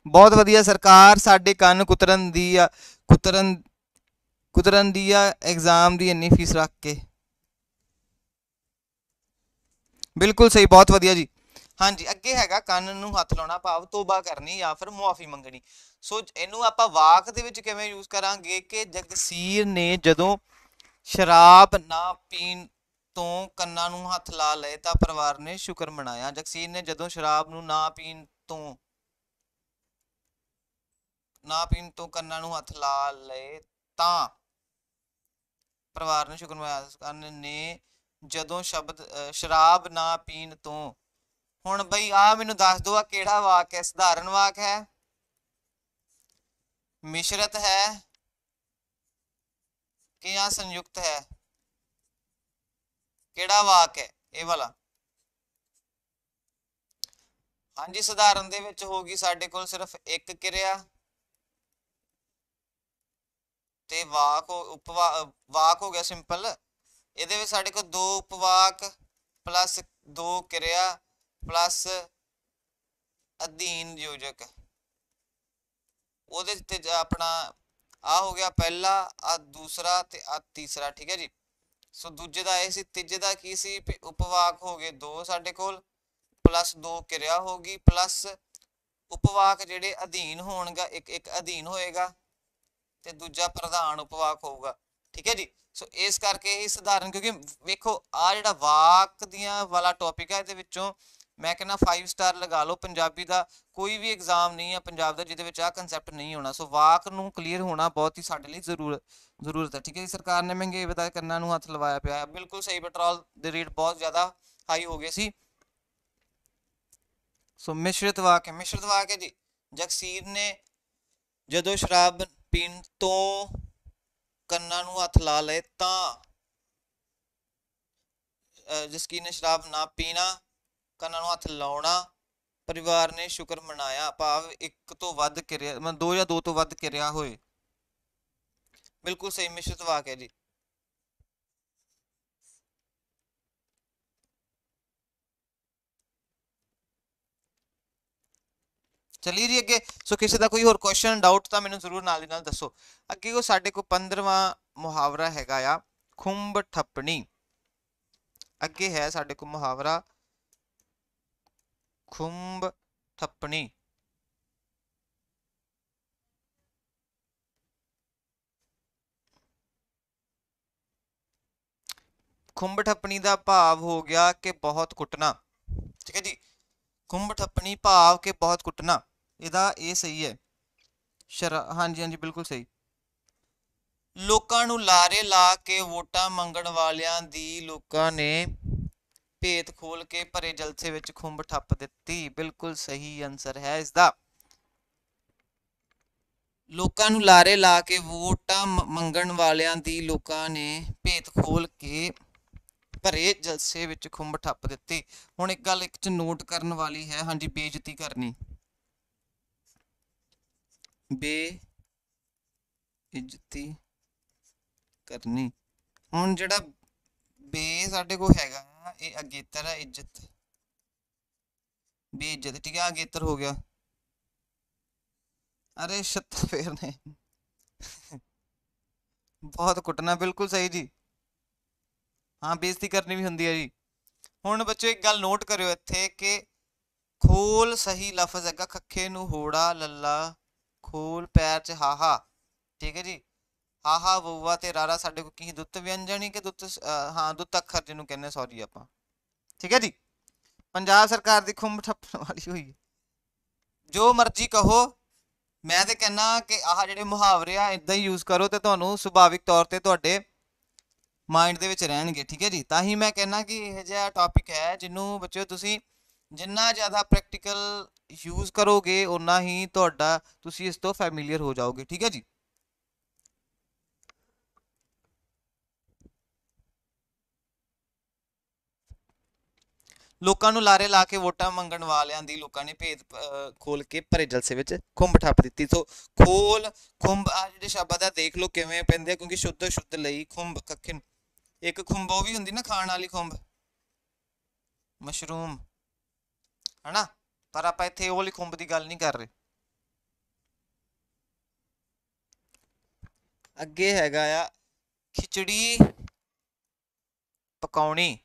ਬਹੁਤ ਵਧੀਆ ਸਰਕਾਰ, ਸਾਡੇ ਕੰਨ ਕੁਤਰਨ ਦੀ ਆ, ਕੁਤਰਨ ਦੀ ਆ एग्जाम ਦੀ ਇੰਨੀ ਫੀਸ ਰੱਖ ਕੇ। ਬਿਲਕੁਲ ਸਹੀ, ਬਹੁਤ ਵਧੀਆ ਜੀ। ਹਾਂਜੀ, ਅੱਗੇ ਹੈਗਾ ਕੰਨ ਨੂੰ ਹੱਥ ਲਾਉਣਾ, ਭਾਵ ਤੋਬਾ ਕਰਨੀ ਜਾਂ ਫਿਰ ਮੁਆਫੀ ਮੰਗਣੀ। ਸੋ ਇਹਨੂੰ ਆਪਾਂ ਵਾਕ ਦੇ ਵਿੱਚ ਕਿਵੇਂ ਯੂਜ਼ ਕਰਾਂਗੇ ਕਿ ਜਗਸੀਰ ਨੇ ਜਦੋਂ ਸ਼ਰਾਬ ਨਾ ਪੀਣ ਤੋਂ ਕੰਨਾਂ ਨੂੰ ਹੱਥ ਲਾ ਲਏ ਤਾਂ ਪਰਿਵਾਰ ਨੇ ਸ਼ੁਕਰ ਮਨਾਇਆ। ਜਗਸੀਰ ਨੇ ਜਦੋਂ ਸ਼ਰਾਬ ਨੂੰ ਨਾ ਪੀਣ ਤੋਂ ਕੰਨਾਂ ਨੂੰ ਹੱਥ ਲਾ ਲਏ ਤਾਂ ਪਰਿਵਾਰ ਨੇ ਸ਼ੁਕਰ ਮਨਾਇਆ। ਕੰਨ ਨੇ ਜਦੋਂ ਸ਼ਰਾਬ ਨਾ ਪੀਣ ਤੋਂ। ਹੁਣ ਬਈ ਆ ਮੈਨੂੰ ਦੱਸ ਦੋ, ਆ ਕਿਹੜਾ ਵਾਕ ਹੈ? ਸਧਾਰਨ ਵਾਕ ਹੈ, ਮਿਸ਼ਰਤ ਹੈ ਕਿ ਜਾਂ ਸੰਯੁਕਤ ਹੈ? ਕਿਹੜਾ ਵਾਕ ਹੈ ਇਹ ਵਾਲਾ? ਹਾਂਜੀ, ਸਧਾਰਨ ਦੇ ਵਿੱਚ ਹੋਗੀ ਸਾਡੇ ਕੋਲ ਸਿਰਫ ਇੱਕ ਕਿਰਿਆ ਤੇ ਵਾਕ ਹੋ ਗਿਆ ਸਿੰਪਲ। ਇਹਦੇ ਵਿੱਚ ਸਾਡੇ ਕੋਲ 2 ਉਪਵਾਕ ਪਲੱਸ 2 ਕਿਰਿਆ ਪਲੱਸ ਅਧੀਨ ਯੋਜਕ। ਉਹਦੇ ਤੇ ਆਪਣਾ ਆ ਹੋ ਗਿਆ ਪਹਿਲਾ, ਆ ਦੂਸਰਾ ਤੇ ਆ ਤੀਸਰਾ। ਠੀਕ ਹੈ ਜੀ। ਸੋ ਦੂਜੇ ਦਾ ਇਹ ਸੀ, ਤੀਜੇ ਦਾ ਕੀ ਸੀ? ਉਪਵਾਕ ਹੋ ਗਏ 2 ਸਾਡੇ ਕੋਲ, ਪਲੱਸ 2 ਕਿਰਿਆ ਹੋ ਗਈ, ਪਲੱਸ ਉਪਵਾਕ ਜਿਹੜੇ ਅਧੀਨ ਹੋਣਗਾ, ਇੱਕ ਅਧੀਨ ਹੋਏਗਾ ਤੇ ਦੂਜਾ ਪ੍ਰਧਾਨ ਉਪਵਾਕ ਹੋਊਗਾ। ਠੀਕ ਹੈ ਜੀ। ਸੋ ਇਸ ਕਰਕੇ ਹੀ ਸਧਾਰਨ, ਕਿਉਂਕਿ ਵੇਖੋ ਆ ਜਿਹੜਾ ਵਾਕ ਦੀਆਂ ਵਾਲਾ ਟੌਪਿਕ ਹੈ ਇਹਦੇ ਵਿੱਚੋਂ ਮੈਂ ਕਹਿੰਦਾ 5 ਸਟਾਰ ਲਗਾ ਲਓ। ਪੰਜਾਬੀ ਦਾ ਕੋਈ ਵੀ ਐਗਜ਼ਾਮ ਨਹੀਂ ਹੈ ਪੰਜਾਬ ਦਾ ਜਿਹਦੇ ਵਿੱਚ ਆਹ ਕੰਸੈਪਟ ਨਹੀਂ ਹੋਣਾ। ਸੋ ਵਾਕ ਨੂੰ ਕਲੀਅਰ ਹੋਣਾ ਬਹੁਤ ਹੀ ਸਾਡੇ ਲਈ ਜ਼ਰੂਰਤ ਹੈ। ਠੀਕ ਹੈ ਜੀ। ਸਰਕਾਰ ਨੇ ਮਹਿੰਗਾਈ ਵਧਾ ਕੰਨਾਂ ਨੂੰ ਹੱਥ ਲਵਾਇਆ ਪਿਆ ਹੈ। ਬਿਲਕੁਲ ਸਹੀ, ਪੈਟਰੋਲ ਦੇ ਰੇਟ ਬਹੁਤ ਜ਼ਿਆਦਾ ਹਾਈ ਹੋ ਗਏ ਸੀ। ਸੋ ਮਿਸ਼ਰਿਤ ਵਾਕ ਹੈ ਜੀ। ਜਗਸੀਰ ਨੇ ਜਦੋਂ ਸ਼ਰਾਬ ਪੀਣ ਤੋਂ ਕੰਨਾਂ ਨੂੰ ਹੱਥ ਲਾ ਲਏ ਤਾਂ ਜਸਕੀਰ ਨੇ ਸ਼ਰਾਬ ਨਾ ਪੀਣਾ, ਕੰਨਾਂ ਨੂੰ ਹੱਥ ਲਾਉਣਾ, ਪਰਿਵਾਰ ਨੇ ਸ਼ੁਕਰ ਮਨਾਇਆ। ਭਾਵ ਇੱਕ ਤੋਂ ਵੱਧ ਕਿਰਿਆ, ਮਤਲਬ 2 ਜਾਂ 2 ਤੋਂ ਵੱਧ ਕਿਰਿਆ ਹੋਏ। ਬਿਲਕੁਲ ਸਹੀ ਮਿਸ਼ਰਿਤ ਵਾਕ ਹੈ ਜੀ। ਚਲਿਏ ਜੀ ਅੱਗੇ। ਸੋ ਕਿਸੇ ਦਾ ਕੋਈ ਹੋਰ ਕੁਐਸਚਨ ਡਾਊਟ ਤਾਂ ਮੈਨੂੰ ਜ਼ਰੂਰ ਨਾਲ ਦੀ ਨਾਲ ਦੱਸੋ। ਅੱਗੇ ਉਹ ਸਾਡੇ ਕੋਲ 15ਵਾਂ ਮੁਹਾਵਰਾ ਹੈਗਾ ਆ ਖੁੰਬ ਠੱਪਣੀ। ਅੱਗੇ ਹੈ ਸਾਡੇ ਕੋਲ ਮੁਹਾਵਰਾ ਖੁੰਬ ਠੱਪਣੀ। ਖੁੰਬ ਠੱਪਣੀ ਦਾ ਭਾਵ ਹੋ ਗਿਆ ਕਿ ਬਹੁਤ ਕੁੱਟਣਾ। ਠੀਕ ਹੈ ਜੀ। ਖੁੰਬ ਠੱਪਣੀ ਭਾਵ ਕਿ ਬਹੁਤ ਕੁੱਟਣਾ, ਇਹਦਾ ਇਹ ਸਹੀ ਹੈ। ਹਾਂਜੀ ਹਾਂਜੀ ਬਿਲਕੁਲ ਸਹੀ। ਲੋਕਾਂ ਨੂੰ ਲਾਰੇ ਲਾ ਕੇ ਵੋਟਾਂ ਮੰਗਣ ਵਾਲਿਆਂ ਦੀ ਲੋਕਾਂ ਨੇ ਭੇਤ ਖੋਲ ਕੇ ਭਰੇ ਜਲਸੇ ਵਿੱਚ ਖੁੰਬ ਠੱਪ ਦਿੱਤੀ। ਬਿਲਕੁਲ ਸਹੀ ਆਨਸਰ ਹੈ ਇਸਦਾ। ਲੋਕਾਂ ਨੂੰ ਲਾਰੇ ਲਾ ਕੇ ਵੋਟਾਂ ਮੰਗਣ ਵਾਲਿਆਂ ਦੀ ਲੋਕਾਂ ਨੇ ਭੇਤ ਖੋਲ ਕੇ ਭਰੇ ਜਲਸੇ ਵਿੱਚ ਖੁੰਬ ਠੱਪ ਦਿੱਤੀ। ਹੁਣ ਇੱਕ ਗੱਲ ਇੱਕ ਚ ਨੋਟ ਕਰਨ ਵਾਲੀ ਹੈ, ਹਾਂਜੀ, ਬੇਇੱਜ਼ਤੀ ਕਰਨੀ, ਬੇਇੱਜ਼ਤੀ ਕਰਨੀ। ਹੁਣ ਜਿਹੜਾ ਬੇ ਸਾਡੇ ਕੋਲ ਹੈਗਾ ਇਹ ਅਗੇਤਰ ਹੈ, ਇੱਜ਼ਤ, ਬੇਇੱਜ਼ਤ। ਠੀਕ ਹੈ, ਅਗੇਤਰ ਹੋ ਗਿਆ। ਅਰੇ ਛੱਤ ਫੇਰ ਨੇ ਬਹੁਤ ਕੁੱਟਣਾ। ਬਿਲਕੁਲ ਸਹੀ ਜੀ। ਹਾਂ, ਬੇਇੱਜ਼ਤੀ ਕਰਨੀ ਵੀ ਹੁੰਦੀ ਹੈ ਜੀ। ਹੁਣ ਬੱਚੋ ਇੱਕ ਗੱਲ ਨੋਟ ਕਰਿਓ ਇੱਥੇ ਕਿ ਖੋਲ ਸਹੀ ਲਫ਼ਜ਼ ਹੈਗਾ। ਖੱਖੇ ਨੂੰ ਹੋੜਾ ਲੱਲਾ, ਖੋਲ ਪੈਰ ਚ ਹਾਹਾ। ਠੀਕ ਹੈ ਜੀ। ਹਾਹਾ ਵਊਆ ਤੇ ਰਾਰਾ ਸਾਡੇ ਕੋਲ ਕੀ ਦੁੱਤ ਵਿਅੰਜਨ ਕਿ ਦੁੱਤ, ਹਾਂ ਦੁੱਤ ਅੱਖਰ ਜਿਹਨੂੰ ਕਹਿੰਦੇ, ਸੌਰੀ ਆਪਾਂ। ਠੀਕ ਹੈ ਜੀ। ਪੰਜਾਬ ਸਰਕਾਰ ਦੀ ਖੁੰਬ ਠੱਪਣ ਵਾਲੀ ਹੋਈ। ਜੋ ਮਰਜ਼ੀ ਕਹੋ, ਮੈਂ ਤੇ ਕਹਿੰਦਾ ਕਿ ਆਹ ਜਿਹੜੇ ਮੁਹਾਵਰੇ ਆ ਇਦਾਂ ਹੀ ਯੂਜ਼ ਕਰੋ ਤੇ ਤੁਹਾਨੂੰ ਸੁਭਾਵਿਕ ਤੌਰ ਤੇ ਤੁਹਾਡੇ ਮਾਈਂਡ ਦੇ ਵਿੱਚ ਰਹਿਣਗੇ। ਠੀਕ ਹੈ ਜੀ। ਤਾਂ ਹੀ ਮੈਂ ਕਹਿੰਦਾ ਕਿ ਇਹ ਜਿਹਾ ਟੌਪਿਕ ਹੈ ਜਿਹਨੂੰ ਬੱਚਿਓ ਤੁਸੀਂ ਜਿੰਨਾ ਜ਼ਿਆਦਾ ਪ੍ਰੈਕਟੀਕਲ ਯੂਜ਼ ਕਰੋਗੇ ਓਨਾ ਹੀ ਤੁਹਾਡਾ ਤੁਸੀਂ ਇਸ ਤੋਂ ਫੈਮੀਲੀਅਰ ਹੋ ਜਾਓਗੇ। ਠੀਕ ਹੈ ਜੀ। ਲੋਕਾਂ ਨੂੰ ਲਾਰੇ ਲਾ ਕੇ ਵੋਟਾਂ ਮੰਗਣ ਵਾਲਿਆਂ ਦੀ ਲੋਕਾਂ ਨੇ ਭੇਦ ਖੋਲ ਕੇ ਭਰੇ ਜਲਸੇ ਵਿੱਚ ਖੁੰਬ ਠੱਪ ਦਿੱਤੀ। ਸੋ ਖੋਲ, ਖੁੰਬ, ਆ ਜਿਹੜੇ ਸ਼ਬਦ ਆ ਦੇਖ ਲਓ ਕਿਵੇਂ ਪੈਂਦੇ ਆ, ਕਿਉਂਕਿ ਸ਼ੁੱਧ ਲਈ ਖੁੰਬ ਕੱਖੇ ਇੱਕ ਖੁੰਬ ਉਹ ਵੀ ਹੁੰਦੀ ਨਾ ਖਾਣ ਵਾਲੀ ਖੁੰਬ, ਮਸ਼ਰੂਮ, ਹਨਾ। ਪਰ ਆਪਾਂ ਇੱਥੇ ਉਹ ਵਾਲੀ ਖੁੰਬ ਦੀ ਗੱਲ ਨਹੀਂ ਕਰ ਰਹੇ। ਅੱਗੇ ਹੈਗਾ ਆ ਖਿਚੜੀ ਪਕਾਉਣੀ।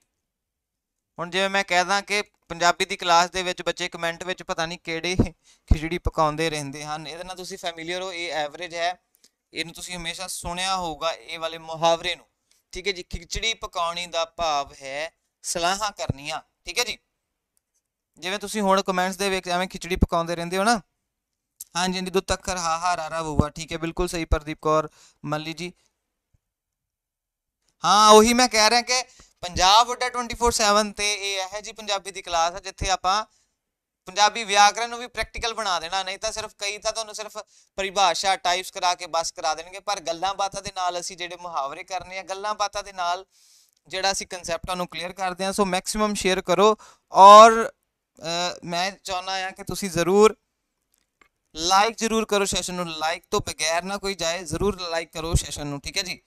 ਹੁਣ ਜਿਵੇਂ ਮੈਂ ਕਹਿਦਾ ਕਿ ਪੰਜਾਬੀ ਦੀ ਕਲਾਸ ਦੇ ਵਿੱਚ ਬੱਚੇ ਕਮੈਂਟ ਵਿੱਚ ਪਤਾ ਨਹੀਂ ਕਿਹੜੇ ਖਿਚੜੀ ਪਕਾਉਂਦੇ ਰਹਿੰਦੇ ਹਨ, ਇਹਦੇ ਨਾਲ ਤੁਸੀਂ ਫੈਮੀਲੀਅਰ ਹੋ। ਇਹ ਐਵਰੇਜ ਹੈ, ਇਹਨੂੰ ਤੁਸੀਂ ਹਮੇਸ਼ਾ ਸੁਣਿਆ ਹੋਊਗਾ ਇਹ ਵਾਲੇ ਮੁਹਾਵਰੇ ਨੂੰ। ਠੀਕ ਹੈ ਜੀ। ਖਿਚੜੀ ਪਕਾਉਣੀ ਦਾ ਭਾਵ ਹੈ ਸਲਾਹਾਂ ਕਰਨੀਆਂ। ਠੀਕ ਹੈ ਜੀ। ਜਿਵੇਂ ਤੁਸੀਂ ਹੁਣ ਕਮੈਂਟਸ ਦੇ ਵਿੱਚ ਐਵੇਂ ਖਿਚੜੀ ਪਕਾਉਂਦੇ ਰਹਿੰਦੇ ਹੋ ਨਾ। ਹਾਂਜੀ ਹਾਂਜੀ, ਦੁੱਤ ਅੱਖਰ ਹਾਹਾ ਰਾਰਾ ਵਊਆ। ਠੀਕ ਹੈ, ਬਿਲਕੁਲ ਸਹੀ ਪ੍ਰਦੀਪ ਕੌਰ ਮੱਲੀ ਜੀ। ਹਾਂ, ਉਹੀ ਮੈਂ ਕਹਿ ਰਿਹਾ ਕਿ ਪੰਜਾਬ ਉੱਡਾ 24/7 ਤੇ ਇਹ ਹੈ ਜੀ ਪੰਜਾਬੀ ਦੀ ਕਲਾਸ ਹੈ ਜਿੱਥੇ ਆਪਾਂ ਪੰਜਾਬੀ ਵਿਆਕਰਨ ਨੂੰ ਵੀ ਪ੍ਰੈਕਟੀਕਲ ਬਣਾ ਦੇਣਾ। ਨਹੀਂ ਤਾਂ ਸਿਰਫ ਕਈ ਤਾਂ ਤੁਹਾਨੂੰ ਸਿਰਫ ਪਰਿਭਾਸ਼ਾ ਟਾਈਪਸ ਕਰਾ ਕੇ ਬਸ ਕਰਾ ਦੇਣਗੇ, ਪਰ ਗੱਲਾਂ ਬਾਤਾਂ ਦੇ ਨਾਲ ਅਸੀਂ ਜਿਹੜੇ ਮੁਹਾਵਰੇ ਕਰਨੇ ਆ, ਗੱਲਾਂ ਬਾਤਾਂ ਦੇ ਨਾਲ ਜਿਹੜਾ ਅਸੀਂ ਕਨਸੈਪਟਾਂ ਨੂੰ ਕਲੀਅਰ ਕਰਦੇ ਹਾਂ। ਸੋ ਮੈਕਸਿਮਮ ਸ਼ੇਅਰ ਕਰੋ ਔਰ ਮੈਂ ਚਾਹੁੰਦਾ ਹਾਂ ਕਿ ਤੁਸੀਂ ਜ਼ਰੂਰ ਲਾਈਕ ਜ਼ਰੂਰ ਕਰੋ ਸੈਸ਼ਨ ਨੂੰ। ਲਾਈਕ ਤੋਂ ਬਗੈਰ ਨਾ ਕੋਈ ਜਾਏ, ਜ਼ਰੂਰ ਲਾਈਕ ਕਰੋ ਸੈਸ਼ਨ ਨੂੰ। ਠੀਕ ਹੈ ਜੀ।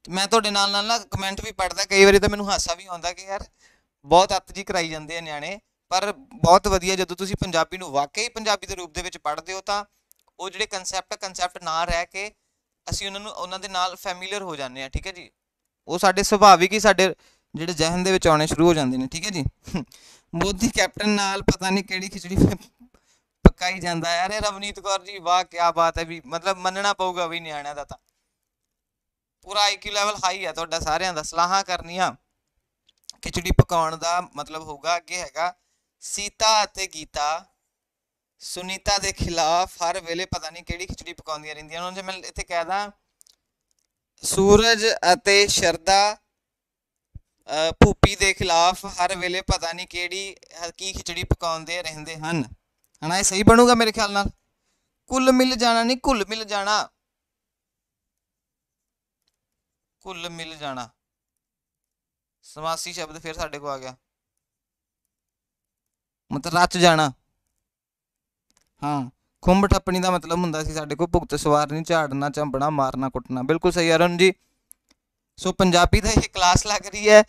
ਮੈਂ ਤੁਹਾਡੇ ਨਾਲ ਨਾਲ ਨਾ ਕਮੈਂਟ ਵੀ ਪੜ੍ਹਦਾ, ਕਈ ਵਾਰੀ ਤਾਂ ਮੈਨੂੰ ਹਾਸਾ ਵੀ ਆਉਂਦਾ ਕਿ ਯਾਰ ਬਹੁਤ ਅੱਤ ਜੀ ਕਰਾਈ ਜਾਂਦੇ ਆ ਨਿਆਣੇ। ਪਰ ਬਹੁਤ ਵਧੀਆ ਜਦੋਂ ਤੁਸੀਂ ਪੰਜਾਬੀ ਨੂੰ ਵਾਕਈ ਪੰਜਾਬੀ ਦੇ ਰੂਪ ਦੇ ਵਿੱਚ ਪੜ੍ਹਦੇ ਹੋ ਤਾਂ ਉਹ ਜਿਹੜੇ ਕੰਸੈਪਟ ਨਾ ਰਹਿ ਕੇ ਅਸੀਂ ਉਹਨਾਂ ਦੇ ਨਾਲ ਫੈਮੀਲੀਅਰ ਹੋ ਜਾਂਦੇ ਹਾਂ। ਠੀਕ ਹੈ ਜੀ। ਉਹ ਸਾਡੇ ਸੁਭਾਵਿਕ ਹੀ ਸਾਡੇ ਜਿਹੜੇ ਜ਼ਿਹਨ ਦੇ ਵਿੱਚ ਆਉਣੇ ਸ਼ੁਰੂ ਹੋ ਜਾਂਦੇ ਨੇ। ਠੀਕ ਹੈ ਜੀ। ਮੋਦੀ ਕੈਪਟਨ ਨਾਲ ਪਤਾ ਨਹੀਂ ਕਿਹੜੀ ਖਿਚੜੀ ਪੱਕਾ ਹੀ ਜਾਂਦਾ ਹੈ। ਅਰੇ ਰਵਨੀਤ ਕੌਰ ਜੀ ਵਾਹ ਕਿਆ ਬਾਤ ਹੈ ਵੀ, ਮਤਲਬ ਮੰਨਣਾ ਪਊਗਾ ਵੀ ਨਿਆਣਿਆਂ ਦਾ ਤਾਂ ਪੂਰਾ ਆਈਕਿਊ ਲੈਵਲ ਹਾਈ ਹੈ ਤੁਹਾਡਾ ਸਾਰਿਆਂ ਦਾ। ਸਲਾਹਾਂ ਕਰਨੀਆਂ ਖਿਚੜੀ ਪਕਾਉਣ ਦਾ ਮਤਲਬ ਹੋਊਗਾ ਅੱਗੇ ਹੈਗਾ ਸੀਤਾ ਅਤੇ ਗੀਤਾ ਸੁਨੀਤਾ ਦੇ ਖਿਲਾਫ ਹਰ ਵੇਲੇ ਪਤਾ ਨਹੀਂ ਕਿਹੜੀ ਖਿਚੜੀ ਪਕਾਉਂਦੀਆਂ ਰਹਿੰਦੀਆਂ ਉਹਨਾਂ। ਜੇ ਮੈਂ ਇੱਥੇ ਕਹਿ ਦਾਂ ਸੂਰਜ ਅਤੇ ਸ਼ਰਦਾ ਭੂਪੀ ਦੇ ਖਿਲਾਫ ਹਰ ਵੇਲੇ ਪਤਾ ਨਹੀਂ ਕਿਹੜੀ ਕੀ ਖਿਚੜੀ ਪਕਾਉਂਦੇ ਰਹਿੰਦੇ ਹਨ, ਹਨਾ ਇਹ ਸਹੀ ਬਣੂਗਾ ਮੇਰੇ ਖਿਆਲ ਨਾਲ। ਕੁੱਲ ਮਿਲ ਜਾਣਾ ਨਹੀਂ ਘੁੱਲ ਮਿਲ ਜਾਣਾ, ਘੁੱਲ ਮਿਲ ਜਾਣਾ ਸਮਾਸੀ ਸ਼ਬਦ ਫਿਰ ਸਾਡੇ ਕੋਲ ਆ ਗਿਆ, ਮਤਲਬ ਰਚ ਜਾਣਾ। ਹਾਂ ਖੁੰਬ ਠੱਪਣੀ ਦਾ ਮਤਲਬ ਹੁੰਦਾ ਸੀ ਸਾਡੇ ਕੋਲ ਭੁਗਤ ਸਵਾਰਨੀ, ਝਾੜਨਾ, ਚੰਬਣਾ, ਮਾਰਨਾ, ਕੁੱਟਣਾ। ਬਿਲਕੁਲ ਸਹੀ ਅਰੁਣ ਜੀ। ਸੋ ਪੰਜਾਬੀ ਦਾ ਇਹ ਕਲਾਸ ਲੱਗ ਰਹੀ ਹੈ,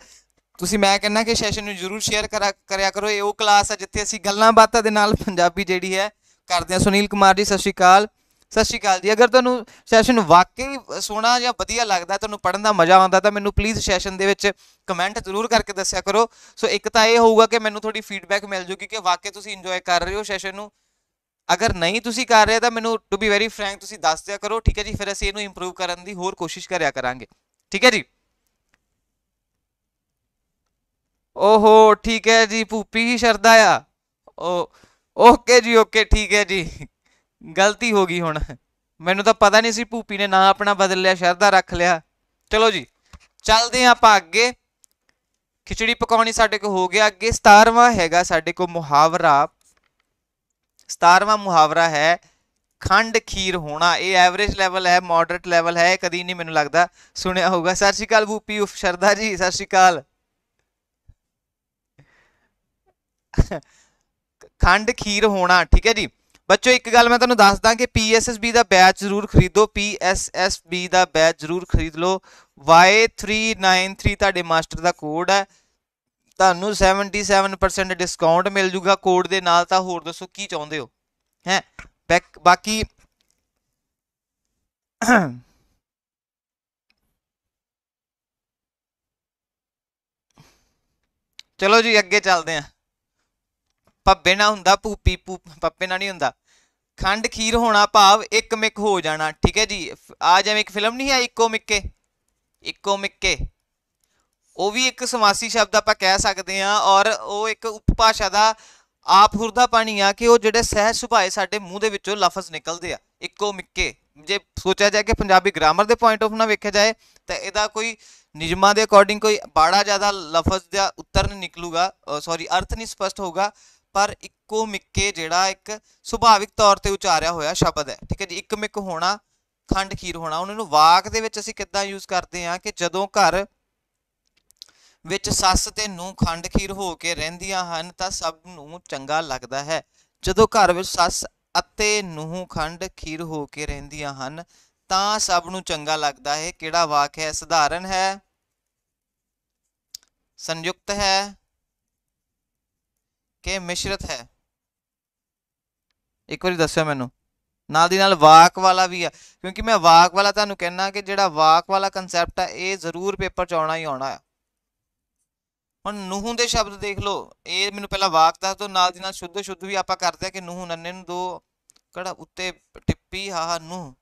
ਤੁਸੀਂ ਮੈਂ ਕਹਿੰਦਾ ਕਿ ਸੈਸ਼ਨ ਨੂੰ ਜ਼ਰੂਰ ਸ਼ੇਅਰ ਕਰਿਆ ਕਰੋ। ਇਹ ਉਹ ਕਲਾਸ ਹੈ ਜਿੱਥੇ ਅਸੀਂ ਗੱਲਾਂ ਬਾਤਾਂ ਦੇ ਨਾਲ ਪੰਜਾਬੀ ਜਿਹੜੀ ਹੈ ਕਰਦੇ ਹਾਂ। ਸੁਨੀਲ ਕੁਮਾਰ ਜੀ ਸਤਿ ਸ਼੍ਰੀ ਅਕਾਲ। ਸਤਿ ਸ਼੍ਰੀ ਅਕਾਲ ਜੀ। ਅਗਰ ਤੁਹਾਨੂੰ ਸੈਸ਼ਨ ਵਾਕਈ ਸੋਹਣਾ ਜਾਂ ਵਧੀਆ ਲੱਗਦਾ, ਤੁਹਾਨੂੰ ਪੜ੍ਹਨ ਦਾ ਮਜ਼ਾ ਆਉਂਦਾ, ਤਾਂ ਮੈਨੂੰ ਪਲੀਜ਼ ਸੈਸ਼ਨ ਦੇ ਵਿੱਚ ਕਮੈਂਟ ਜ਼ਰੂਰ ਕਰਕੇ ਦੱਸਿਆ ਕਰੋ। ਸੋ ਇੱਕ ਤਾਂ ਇਹ ਹੋਊਗਾ ਕਿ ਮੈਨੂੰ ਥੋੜੀ ਫੀਡਬੈਕ ਮਿਲ ਜੂਗੀ ਕਿ ਵਾਕਈ ਤੁਸੀਂ ਇੰਜੋਏ ਕਰ ਰਹੇ ਹੋ ਸੈਸ਼ਨ ਨੂੰ। ਅਗਰ ਨਹੀਂ ਤੁਸੀਂ ਕਰ ਰਹੇ ਤਾਂ ਮੈਨੂੰ ਟੂ ਬੀ ਵੈਰੀ ਫਰੈਂਕ ਤੁਸੀਂ ਦੱਸ ਦਿਆ ਕਰੋ, ਠੀਕ ਹੈ ਜੀ। ਫਿਰ ਅਸੀਂ ਇਹਨੂੰ ਇੰਪਰੂਵ ਕਰਨ ਦੀ ਹੋਰ ਕੋਸ਼ਿਸ਼ ਕਰਿਆ ਕਰਾਂਗੇ, ਠੀਕ ਹੈ ਜੀ। ਓਹੋ ਠੀਕ ਹੈ ਜੀ, ਭੂਪੀ ਹੀ ਸ਼ਰਦਾ ਆ। ਓਕੇ ਜੀ ਓਕੇ, ਠੀਕ ਹੈ ਜੀ। ਗਲਤੀ ਹੋ ਗਈ ਹੁਣ, ਮੈਨੂੰ ਤਾਂ ਪਤਾ ਨਹੀਂ ਸੀ ਭੂਪੀ ਨੇ ਨਾਂ ਆਪਣਾ ਬਦਲ ਲਿਆ, ਸ਼ਰਦਾ ਰੱਖ ਲਿਆ। ਚਲੋ ਜੀ ਚੱਲਦੇ ਹਾਂ ਆਪਾਂ ਅੱਗੇ। ਖਿਚੜੀ ਪਕਾਉਣੀ ਸਾਡੇ ਕੋਲ ਹੋ ਗਿਆ। ਅੱਗੇ 17ਵਾਂ ਹੈਗਾ ਸਾਡੇ ਕੋਲ ਮੁਹਾਵਰਾ। 17ਵਾਂ ਮੁਹਾਵਰਾ ਹੈ ਖੰਡ ਖੀਰ ਹੋਣਾ। ਇਹ ਐਵਰੇਜ ਲੈਵਲ ਹੈ, ਮੋਡਰੇਟ ਲੈਵਲ ਹੈ, ਕਦੀ ਨਹੀਂ ਮੈਨੂੰ ਲੱਗਦਾ ਸੁਣਿਆ ਹੋਊਗਾ। ਸਤਿ ਸ਼੍ਰੀ ਅਕਾਲ ਭੂਪੀ ਉਫ ਸ਼ਰਦਾ ਜੀ, ਸਤਿ ਸ਼੍ਰੀ ਅਕਾਲ। ਖੰਡ ਖੀਰ ਹੋਣਾ, ਠੀਕ ਹੈ ਜੀ ਬੱਚੋ। ਇੱਕ ਗੱਲ ਮੈਂ ਤੁਹਾਨੂੰ ਦੱਸਦਾ ਕਿ PSSB ਦਾ ਬੈਚ ਜ਼ਰੂਰ ਖਰੀਦੋ, PSSB ਦਾ ਬੈਚ ਜ਼ਰੂਰ ਖਰੀਦ ਲਓ। Y393 ਤੁਹਾਡੇ ਮਾਸਟਰ ਦਾ ਕੋਡ ਹੈ, ਤੁਹਾਨੂੰ 77% ਡਿਸਕਾਊਂਟ ਮਿਲ ਜੂਗਾ ਕੋਡ ਦੇ ਨਾਲ। ਤਾਂ ਹੋਰ ਦੱਸੋ ਕੀ ਚਾਹੁੰਦੇ ਹੋ ਹੈ। ਬਾਕੀ ਚਲੋ ਜੀ ਅੱਗੇ ਚੱਲਦੇ ਹਾਂ। ਪੱਬੇ ਨਾ ਹੁੰਦਾ ਭੂਪੀ, ਪੱਪੇ ਨਾਲ ਨਹੀਂ ਹੁੰਦਾ। ਖੰਡ ਖੀਰ ਹੋਣਾ ਭਾਵ ਇੱਕ ਮਿੱਕ ਹੋ ਜਾਣਾ, ਠੀਕ ਹੈ ਜੀ। ਆ ਜਿਵੇਂ ਇੱਕ ਫਿਲਮ ਨਹੀਂ ਹੈ ਇੱਕੋ ਮਿੱਕੇ, ਇੱਕੋ ਮਿੱਕੇ, ਉਹ ਵੀ ਇੱਕ ਸਮਾਸੀ ਸ਼ਬਦ ਆਪਾਂ ਕਹਿ ਸਕਦੇ ਹਾਂ। ਔਰ ਉਹ ਇੱਕ ਉਪਭਾਸ਼ਾ ਦਾ ਆਪ ਹੁਰਦਾ ਪਾਣੀ ਆ ਕਿ ਉਹ ਜਿਹੜੇ ਸਹਿਜ ਸੁਭਾਏ ਸਾਡੇ ਮੂੰਹ ਦੇ ਵਿੱਚੋਂ ਲਫ਼ਜ਼ ਨਿਕਲਦੇ ਆ ਇੱਕੋ ਮਿੱਕੇ। ਜੇ ਸੋਚਿਆ ਜਾਏ ਕਿ ਪੰਜਾਬੀ ਗ੍ਰਾਮਰ ਦੇ ਪੁਆਇੰਟ ਆਫ ਨਾਲ ਵੇਖਿਆ ਜਾਏ ਤਾਂ ਇਹਦਾ ਕੋਈ ਨਿਯਮਾਂ ਦੇ ਅਕੋਰਡਿੰਗ ਕੋਈ ਬਾੜਾ ਜ਼ਿਆਦਾ ਲਫ਼ਜ਼ ਦਾ ਉੱਤਰ ਨਹੀਂ ਨਿਕਲੂਗਾ, ਸੌਰੀ ਅਰਥ ਨਹੀਂ ਸਪਸ਼ਟ ਹੋਊਗਾ, ਪਰ ਇੱਕੋ ਮਿੱਕੇ ਜਿਹੜਾ ਇੱਕ ਸੁਭਾਵਿਕ ਤੌਰ ਤੇ ਉਚਾਰਿਆ ਹੋਇਆ ਸ਼ਬਦ ਹੈ, ਠੀਕ ਹੈ ਜੀ। ਇੱਕ ਮਿੱਕ ਹੋਣਾ, ਖੰਡ ਖੀਰ ਹੋਣਾ। ਉਹਨਾਂ ਨੂੰ ਵਾਕ ਦੇ ਵਿੱਚ ਅਸੀਂ ਕਿੱਦਾਂ ਯੂਜ਼ ਕਰਦੇ ਹਾਂ ਕਿ ਜਦੋਂ ਘਰ ਵਿੱਚ ਸੱਸ ਤੇ ਨੂੰਹ ਖੰਡ ਖੀਰ ਹੋ ਕੇ ਰਹਿੰਦੀਆਂ ਹਨ ਤਾਂ ਸਭ ਨੂੰ ਚੰਗਾ ਲੱਗਦਾ ਹੈ। ਜਦੋਂ ਘਰ ਵਿੱਚ ਸੱਸ ਅਤੇ ਨੂੰਹ ਖੰਡ ਖੀਰ ਹੋ ਕੇ ਰਹਿੰਦੀਆਂ ਹਨ ਤਾਂ ਸਭ ਨੂੰ ਚੰਗਾ ਲੱਗਦਾ ਹੈ। ਕਿਹੜਾ ਵਾਕ ਹੈ? ਸਧਾਰਨ ਹੈ, ਸੰਯੁਕਤ ਹੈ ਕਿ ਮਿਸ਼ਰਤ ਹੈ? ਇੱਕ ਵਾਰੀ ਦੱਸਿਓ ਮੈਨੂੰ। ਨਾਲ ਦੀ ਨਾਲ ਵਾਕ ਵਾਲਾ ਵੀ ਆ, ਕਿਉਂਕਿ ਮੈਂ ਵਾਕ ਵਾਲਾ ਤੁਹਾਨੂੰ ਕਹਿਣਾ ਕਿ ਜਿਹੜਾ ਵਾਕ ਵਾਲਾ ਕੰਸੈਪਟ ਹੈ ਇਹ ਜ਼ਰੂਰ ਪੇਪਰ 'ਚ ਆਉਣਾ ਹੀ ਆਉਣਾ ਆ। ਹੁਣ ਨੂੰਹ ਦੇ ਸ਼ਬਦ ਦੇਖ ਲਓ, ਇਹ ਮੈਨੂੰ ਪਹਿਲਾਂ ਵਾਕ ਦੱਸ ਦਿਓ, ਨਾਲ ਦੀ ਨਾਲ ਸ਼ੁੱਧ ਸ਼ੁੱਧ ਵੀ ਆਪਾਂ ਕਰਦੇ ਆ ਕਿ ਨੂੰਹ ਨੰਨੇ ਨੂੰ ਦੋ ਕੜਾ ਉੱਤੇ ਟਿੱਪੀ ਹਾ ਨੂੰਹ।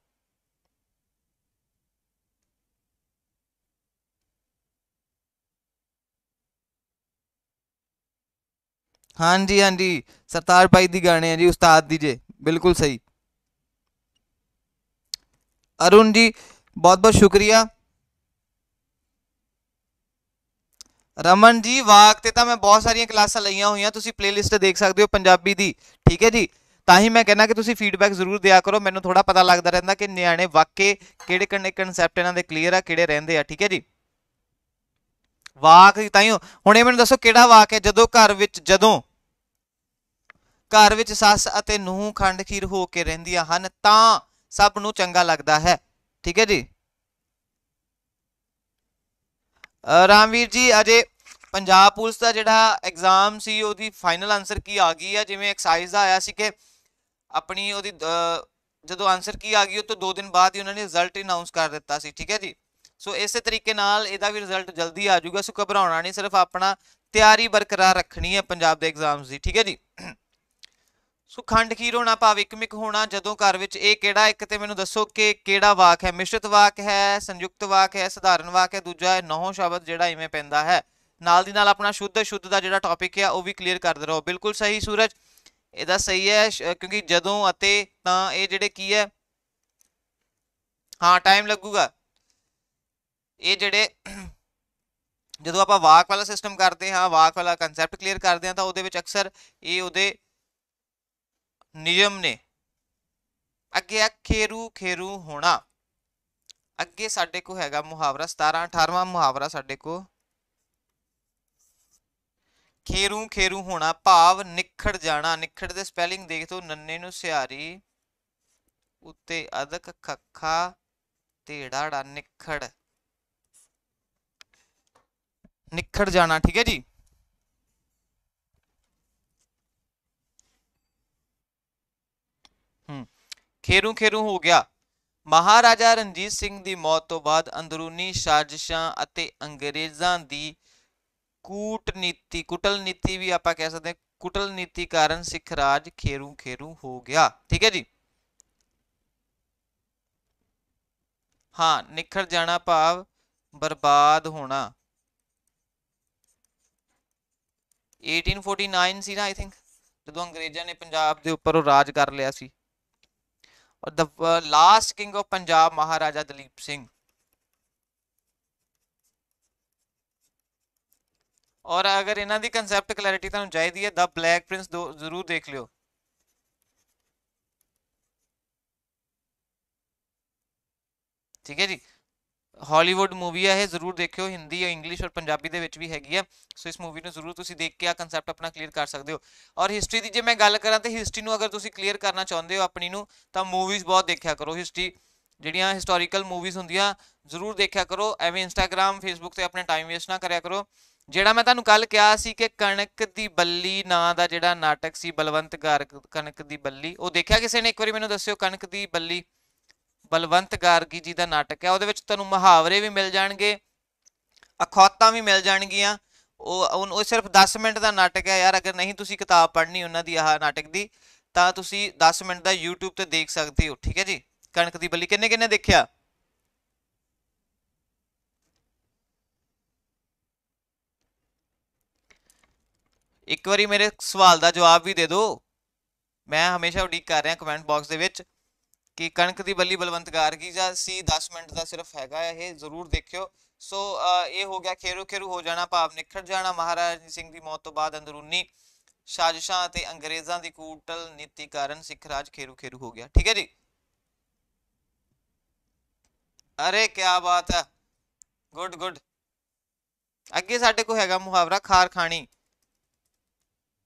ਹਾਂਜੀ ਹਾਂਜੀ ਸਰਤਾਜ ਭਾਈ ਦੀ ਗਾਣੇ ਆ ਜੀ, ਉਸਤਾਦ ਦੀ ਜੇ, ਬਿਲਕੁਲ ਸਹੀ। ਅਰੁਣ ਜੀ ਬਹੁਤ ਬਹੁਤ ਸ਼ੁਕਰੀਆ। ਰਮਨ ਜੀ ਵਾਕ ਤੇ ਤਾਂ ਮੈਂ ਬਹੁਤ ਸਾਰੀਆਂ ਕਲਾਸਾਂ ਲਈਆਂ ਹੋਈਆਂ, ਤੁਸੀਂ ਪਲੇਲਿਸਟ ਦੇਖ ਸਕਦੇ ਹੋ ਪੰਜਾਬੀ ਦੀ, ਠੀਕ ਹੈ ਜੀ। ਤਾਂ ਹੀ ਮੈਂ ਕਹਿੰਦਾ ਕਿ ਤੁਸੀਂ ਫੀਡਬੈਕ ਜ਼ਰੂਰ ਦਿਆ ਕਰੋ, ਮੈਨੂੰ ਥੋੜਾ ਪਤਾ ਲੱਗਦਾ ਰਹਿੰਦਾ ਕਿ ਨਿਆਣੇ ਵਾਕੇ ਕਿਹੜੇ ਕਨਸੈਪਟ ਇਹਨਾਂ ਦੇ ਕਲੀਅਰ ਆ, ਕਿਹੜੇ ਰਹਿੰਦੇ ਆ, ਠੀਕ ਹੈ ਜੀ। ਵਾਕ ਤਾਂ ਹੀ ਹੁਣ ਇਹ ਮੈਨੂੰ ਦੱਸੋ ਕਿਹੜਾ ਵਾਕ ਹੈ? ਜਦੋਂ ਘਰ ਵਿੱਚ ਸੱਸ ਅਤੇ ਨੂੰਹ ਖੰਡ ਖੀਰ ਹੋ ਕੇ ਰਹਿੰਦੀਆਂ ਹਨ ਤਾਂ ਸਭ ਨੂੰ ਚੰਗਾ ਲੱਗਦਾ ਹੈ, ਠੀਕ ਹੈ ਜੀ। ਰਾਮਵੀਰ ਜੀ ਅਜੇ ਪੰਜਾਬ ਪੁਲਿਸ ਦਾ ਜਿਹੜਾ ਐਗਜ਼ਾਮ ਸੀ ਉਹਦੀ ਫਾਈਨਲ ਆਨਸਰ ਕੀ ਆ ਗਈ ਆ? ਜਿਵੇਂ ਐਕਸਾਈਜ਼ ਦਾ ਆਇਆ ਸੀ ਕਿ ਆਪਣੀ ਉਹਦੀ ਜਦੋਂ ਆਨਸਰ ਕੀ ਆ ਗਈ ਉਹ ਤੋਂ 2 ਦਿਨ ਬਾਅਦ ਹੀ ਉਹਨਾਂ ਨੇ ਰਿਜ਼ਲਟ ਅਨਾਉਂਸ ਕਰ ਦਿੱਤਾ ਸੀ, ਠੀਕ ਹੈ ਜੀ। ਸੋ ਇਸੇ ਤਰੀਕੇ ਨਾਲ ਇਹਦਾ ਵੀ ਰਿਜ਼ਲਟ ਜਲਦੀ ਆ ਜਾਊਗਾ। ਸੋ ਘਬਰਾਉਣਾ ਨਹੀਂ, ਸਿਰਫ ਆਪਣਾ ਤਿਆਰੀ ਬਰਕਰਾਰ ਰੱਖਣੀ ਹੈ ਪੰਜਾਬ ਦੇ ਐਗਜ਼ਾਮਸ ਦੀ, ਠੀਕ ਹੈ ਜੀ। ਸੋ ਖੰਡ ਖੀਰ ਹੋਣਾ ਭਾਵ ਇਕਮਿਕ ਹੋਣਾ ਜਦੋਂ ਘਰ ਵਿੱਚ। ਇਹ ਕਿਹੜਾ, ਇੱਕ ਤੇ ਮੈਨੂੰ ਦੱਸੋ ਕਿ ਕਿਹੜਾ ਵਾਕ ਹੈ? ਮਿਸ਼ਰਤ ਵਾਕ ਹੈ, ਸੰਯੁਕਤ ਵਾਕ ਹੈ, ਸਧਾਰਨ ਵਾਕ ਹੈ, ਦੂਜਾ ਹੈ ਨਹੁੰ ਸ਼ਬਦ ਜਿਹੜਾ ਇਵੇਂ ਪੈਂਦਾ ਹੈ। ਨਾਲ ਦੀ ਨਾਲ ਆਪਣਾ ਸ਼ੁੱਧ ਦਾ ਜਿਹੜਾ ਟੌਪਿਕ ਹੈ ਉਹ ਵੀ ਕਲੀਅਰ ਕਰਦੇ ਰਹੋ। ਬਿਲਕੁਲ ਸਹੀ ਸੂਰਜ, ਇਹਦਾ ਸਹੀ ਹੈ ਕਿਉਂਕਿ ਜਦੋਂ ਅਤੇ ਤਾਂ ਇਹ ਜਿਹੜੇ ਕੀ ਹੈ, ਹਾਂ ਟਾਈਮ ਲੱਗੂਗਾ। ਇਹ ਜਿਹੜੇ ਜਦੋਂ ਆਪਾਂ ਵਾਕ ਵਾਲਾ ਸਿਸਟਮ ਕਰਦੇ ਹਾਂ, ਵਾਕ ਵਾਲਾ ਕੰਸੈਪਟ ਕਲੀਅਰ ਕਰਦੇ ਹਾਂ, ਤਾਂ ਉਹਦੇ ਵਿੱਚ ਅਕਸਰ ਇਹ ਉਹਦੇ ਨਿਯਮ ਨੇ। ਅੱਗੇ ਆ ਖੇਰੂ ਖੇਰੂ ਹੋਣਾ। ਅੱਗੇ ਸਾਡੇ ਕੋ ਹੈਗਾ ਮੁਹਾਵਰਾ 17 18ਵਾਂ ਮੁਹਾਵਰਾ ਸਾਡੇ ਕੋ। ਖੇਰੂ ਖੇਰੂ ਹੋਣਾ ਭਾਵ ਨਿਖੜ ਜਾਣਾ। ਨਿਖੜ ਦੇ ਸਪੈਲਿੰਗ ਦੇਖ ਤੋ, ਨੰਨੇ ਨੂੰ ਸਿਹਾਰੀ ਉੱਤੇ ਅਦਕ ਖੱਖਾ ਢੇੜਾ ਨਿਖੜ, ਨਿਖੜ ਜਾਣਾ। ਠੀਕ ਹੈ ਜੀ। ਖੇਰੂ ਖੇਰੂ ਹੋ ਗਿਆ। ਮਹਾਰਾਜਾ ਰਣਜੀਤ ਸਿੰਘ ਦੀ ਮੌਤ ਤੋਂ ਬਾਅਦ ਅੰਦਰੂਨੀ ਸਾਜ਼ਿਸ਼ਾਂ ਅਤੇ ਅੰਗਰੇਜ਼ਾਂ ਦੀ ਕੁਟਲਨੀਤੀ ਵੀ ਆਪਾਂ ਕਹਿ ਸਕਦੇ ਹਾਂ, ਕੁਟਲਨੀਤੀ ਕਾਰਨ ਸਿੱਖ ਰਾਜ ਖੇਰੂ ਖੇਰੂ ਹੋ ਗਿਆ। ਠੀਕ ਹੈ ਜੀ। ਹਾਂ, ਨਿਖਰ ਜਾਣਾ ਭਾਵ ਬਰਬਾਦ ਹੋਣਾ। 1849 ਸੀ ਨਾ ਆਈ ਥਿੰਕ, ਜਦੋਂ ਅੰਗਰੇਜ਼ਾਂ ਨੇ ਪੰਜਾਬ ਦੇ ਉੱਪਰ ਉਹ ਰਾਜ ਕਰ ਲਿਆ ਸੀ। ਔਰ the last king of Punjab Maharaja Dalip Singh. ਔਰ ਅਗਰ ਇਹਨਾਂ ਦੀ ਕਨਸੈਪਟ ਕਲੈਰਿਟੀ ਤੁਹਾਨੂੰ ਚਾਹੀਦੀ ਹੈ, ਦ ਬਲੈਕ ਪ੍ਰਿੰਸ ਜ਼ਰੂਰ ਦੇਖ ਲਿਓ। ਠੀਕ ਹੈ ਜੀ। ਹਾਲੀਵੁੱਡ ਮੂਵੀ ਹੈ ਇਹ, ਜ਼ਰੂਰ ਦੇਖਿਓ। ਹਿੰਦੀ ਇੰਗਲਿਸ਼ ਔਰ ਪੰਜਾਬੀ ਦੇ ਵਿੱਚ ਵੀ ਹੈਗੀ ਆ। ਸੋ ਇਸ ਮੂਵੀ ਨੂੰ ਜ਼ਰੂਰ ਤੁਸੀਂ ਦੇਖ ਕੇ ਆ ਕਨਸੈਪਟ ਆਪਣਾ ਕਲੀਅਰ ਕਰ ਸਕਦੇ ਹੋ। ਔਰ ਹਿਸਟਰੀ ਦੀ ਜੇ ਮੈਂ ਗੱਲ ਕਰਾਂ ਤੇ ਹਿਸਟਰੀ ਨੂੰ ਅਗਰ ਤੁਸੀਂ ਕਲੀਅਰ ਕਰਨਾ ਚਾਹੁੰਦੇ ਹੋ ਆਪਣੀ ਨੂੰ, ਤਾਂ ਮੂਵੀਜ਼ ਬਹੁਤ ਦੇਖਿਆ ਕਰੋ। ਹਿਸਟਰੀ ਜਿਹੜੀਆਂ ਹਿਸਟੋਰੀਕਲ ਮੂਵੀਜ਼ ਹੁੰਦੀਆਂ ਜ਼ਰੂਰ ਦੇਖਿਆ ਕਰੋ। ਐਵੇਂ ਇੰਸਟਾਗ੍ਰਾਮ ਫੇਸਬੁੱਕ ਤੇ ਆਪਣੇ ਟਾਈਮ ਵੇਸਟ ਨਾ ਕਰਿਆ ਕਰੋ। ਜਿਹੜਾ ਮੈਂ ਤੁਹਾਨੂੰ ਕੱਲ ਕਿਹਾ ਸੀ ਕਿ ਕਣਕ ਦੀ ਬੱਲੀ ਨਾਂ ਦਾ ਜਿਹੜਾ ਨਾਟਕ ਸੀ ਬਲਵੰਤ ਗਾਰਗ, ਕਣਕ ਦੀ ਬੱਲੀ, ਉਹ ਦੇਖਿਆ ਕਿਸੇ ਨੇ? ਇੱਕ ਵਾਰੀ ਮੈਨੂੰ ਦੱਸਿਓ। ਕਣਕ ਦੀ ਬੱਲੀ ਬਲਵੰਤ ਗਾਰਗੀ ਜੀ ਦਾ ਨਾਟਕ ਹੈ। ਉਹਦੇ ਵਿੱਚ ਤੁਹਾਨੂੰ ਮੁਹਾਵਰੇ ਵੀ ਮਿਲ ਜਾਣਗੇ, ਅਖੌਤਾਂ ਵੀ ਮਿਲ ਜਾਣਗੀਆਂ। ਉਹ ਸਿਰਫ 10 ਮਿੰਟ ਦਾ ਨਾਟਕ ਹੈ ਯਾਰ। ਅਗਰ ਨਹੀਂ ਤੁਸੀਂ ਕਿਤਾਬ ਪੜ੍ਹਨੀ ਉਹਨਾਂ ਦੀ ਆਹ ਨਾਟਕ ਦੀ, ਤਾਂ ਤੁਸੀਂ 10 ਮਿੰਟ ਦਾ YouTube ਤੇ ਦੇਖ ਸਕਦੇ ਹੋ। ਠੀਕ ਹੈ ਜੀ। ਕਣਕ ਦੀ ਬੱਲੀ ਕਿੰਨੇ ਕਿੰਨੇ ਦੇਖਿਆ? ਇੱਕ ਵਾਰੀ ਮੇਰੇ ਸਵਾਲ ਦਾ ਜਵਾਬ ਵੀ ਦੇ ਦਿਓ। ਮੈਂ ਹਮੇਸ਼ਾ ਉਡੀਕ ਕਰ ਰਿਹਾ ਕਮੈਂਟ ਬਾਕਸ ਦੇ ਵਿੱਚ ਕਿ ਕਣਕ ਦੀ ਬੱਲੀ ਬਲਵੰਤ ਗਾਰਗੀ ਦਾ ਸੀ, 10 ਮਿੰਟ ਦਾ ਸਿਰਫ ਹੈਗਾ, ਇਹ ਜ਼ਰੂਰ ਦੇਖਿਓ। ਸੋ ਇਹ ਹੋ ਗਿਆ ਖੇਰੂ ਖੇਰੂ ਹੋ ਜਾਣਾ ਭਾਵ ਨਿਖੜ ਜਾਣਾ। ਮਹਾਰਾਜਾ ਰਣਜੀਤ ਸਿੰਘ ਦੀ ਮੌਤ ਤੋਂ ਬਾਅਦ ਅੰਦਰੂਨੀ ਸਾਜ਼ਿਸ਼ਾਂ ਅਤੇ ਅੰਗਰੇਜ਼ਾਂ ਦੀ ਕੂਟਲ ਨੀਤੀ ਕਾਰਨ ਸਿੱਖ ਰਾਜ ਖੇਰੂ ਖੇਰੂ ਹੋ ਗਿਆ। ਠੀਕ ਹੈ ਜੀ। ਅਰੇ ਕਿਆ ਬਾਤ ਹੈ, ਗੁੱਡ ਗੁੱਡ। ਅੱਗੇ ਸਾਡੇ ਕੋਲ ਹੈਗਾ ਮੁਹਾਵਰਾ ਖਾਰ ਖਾਣੀ।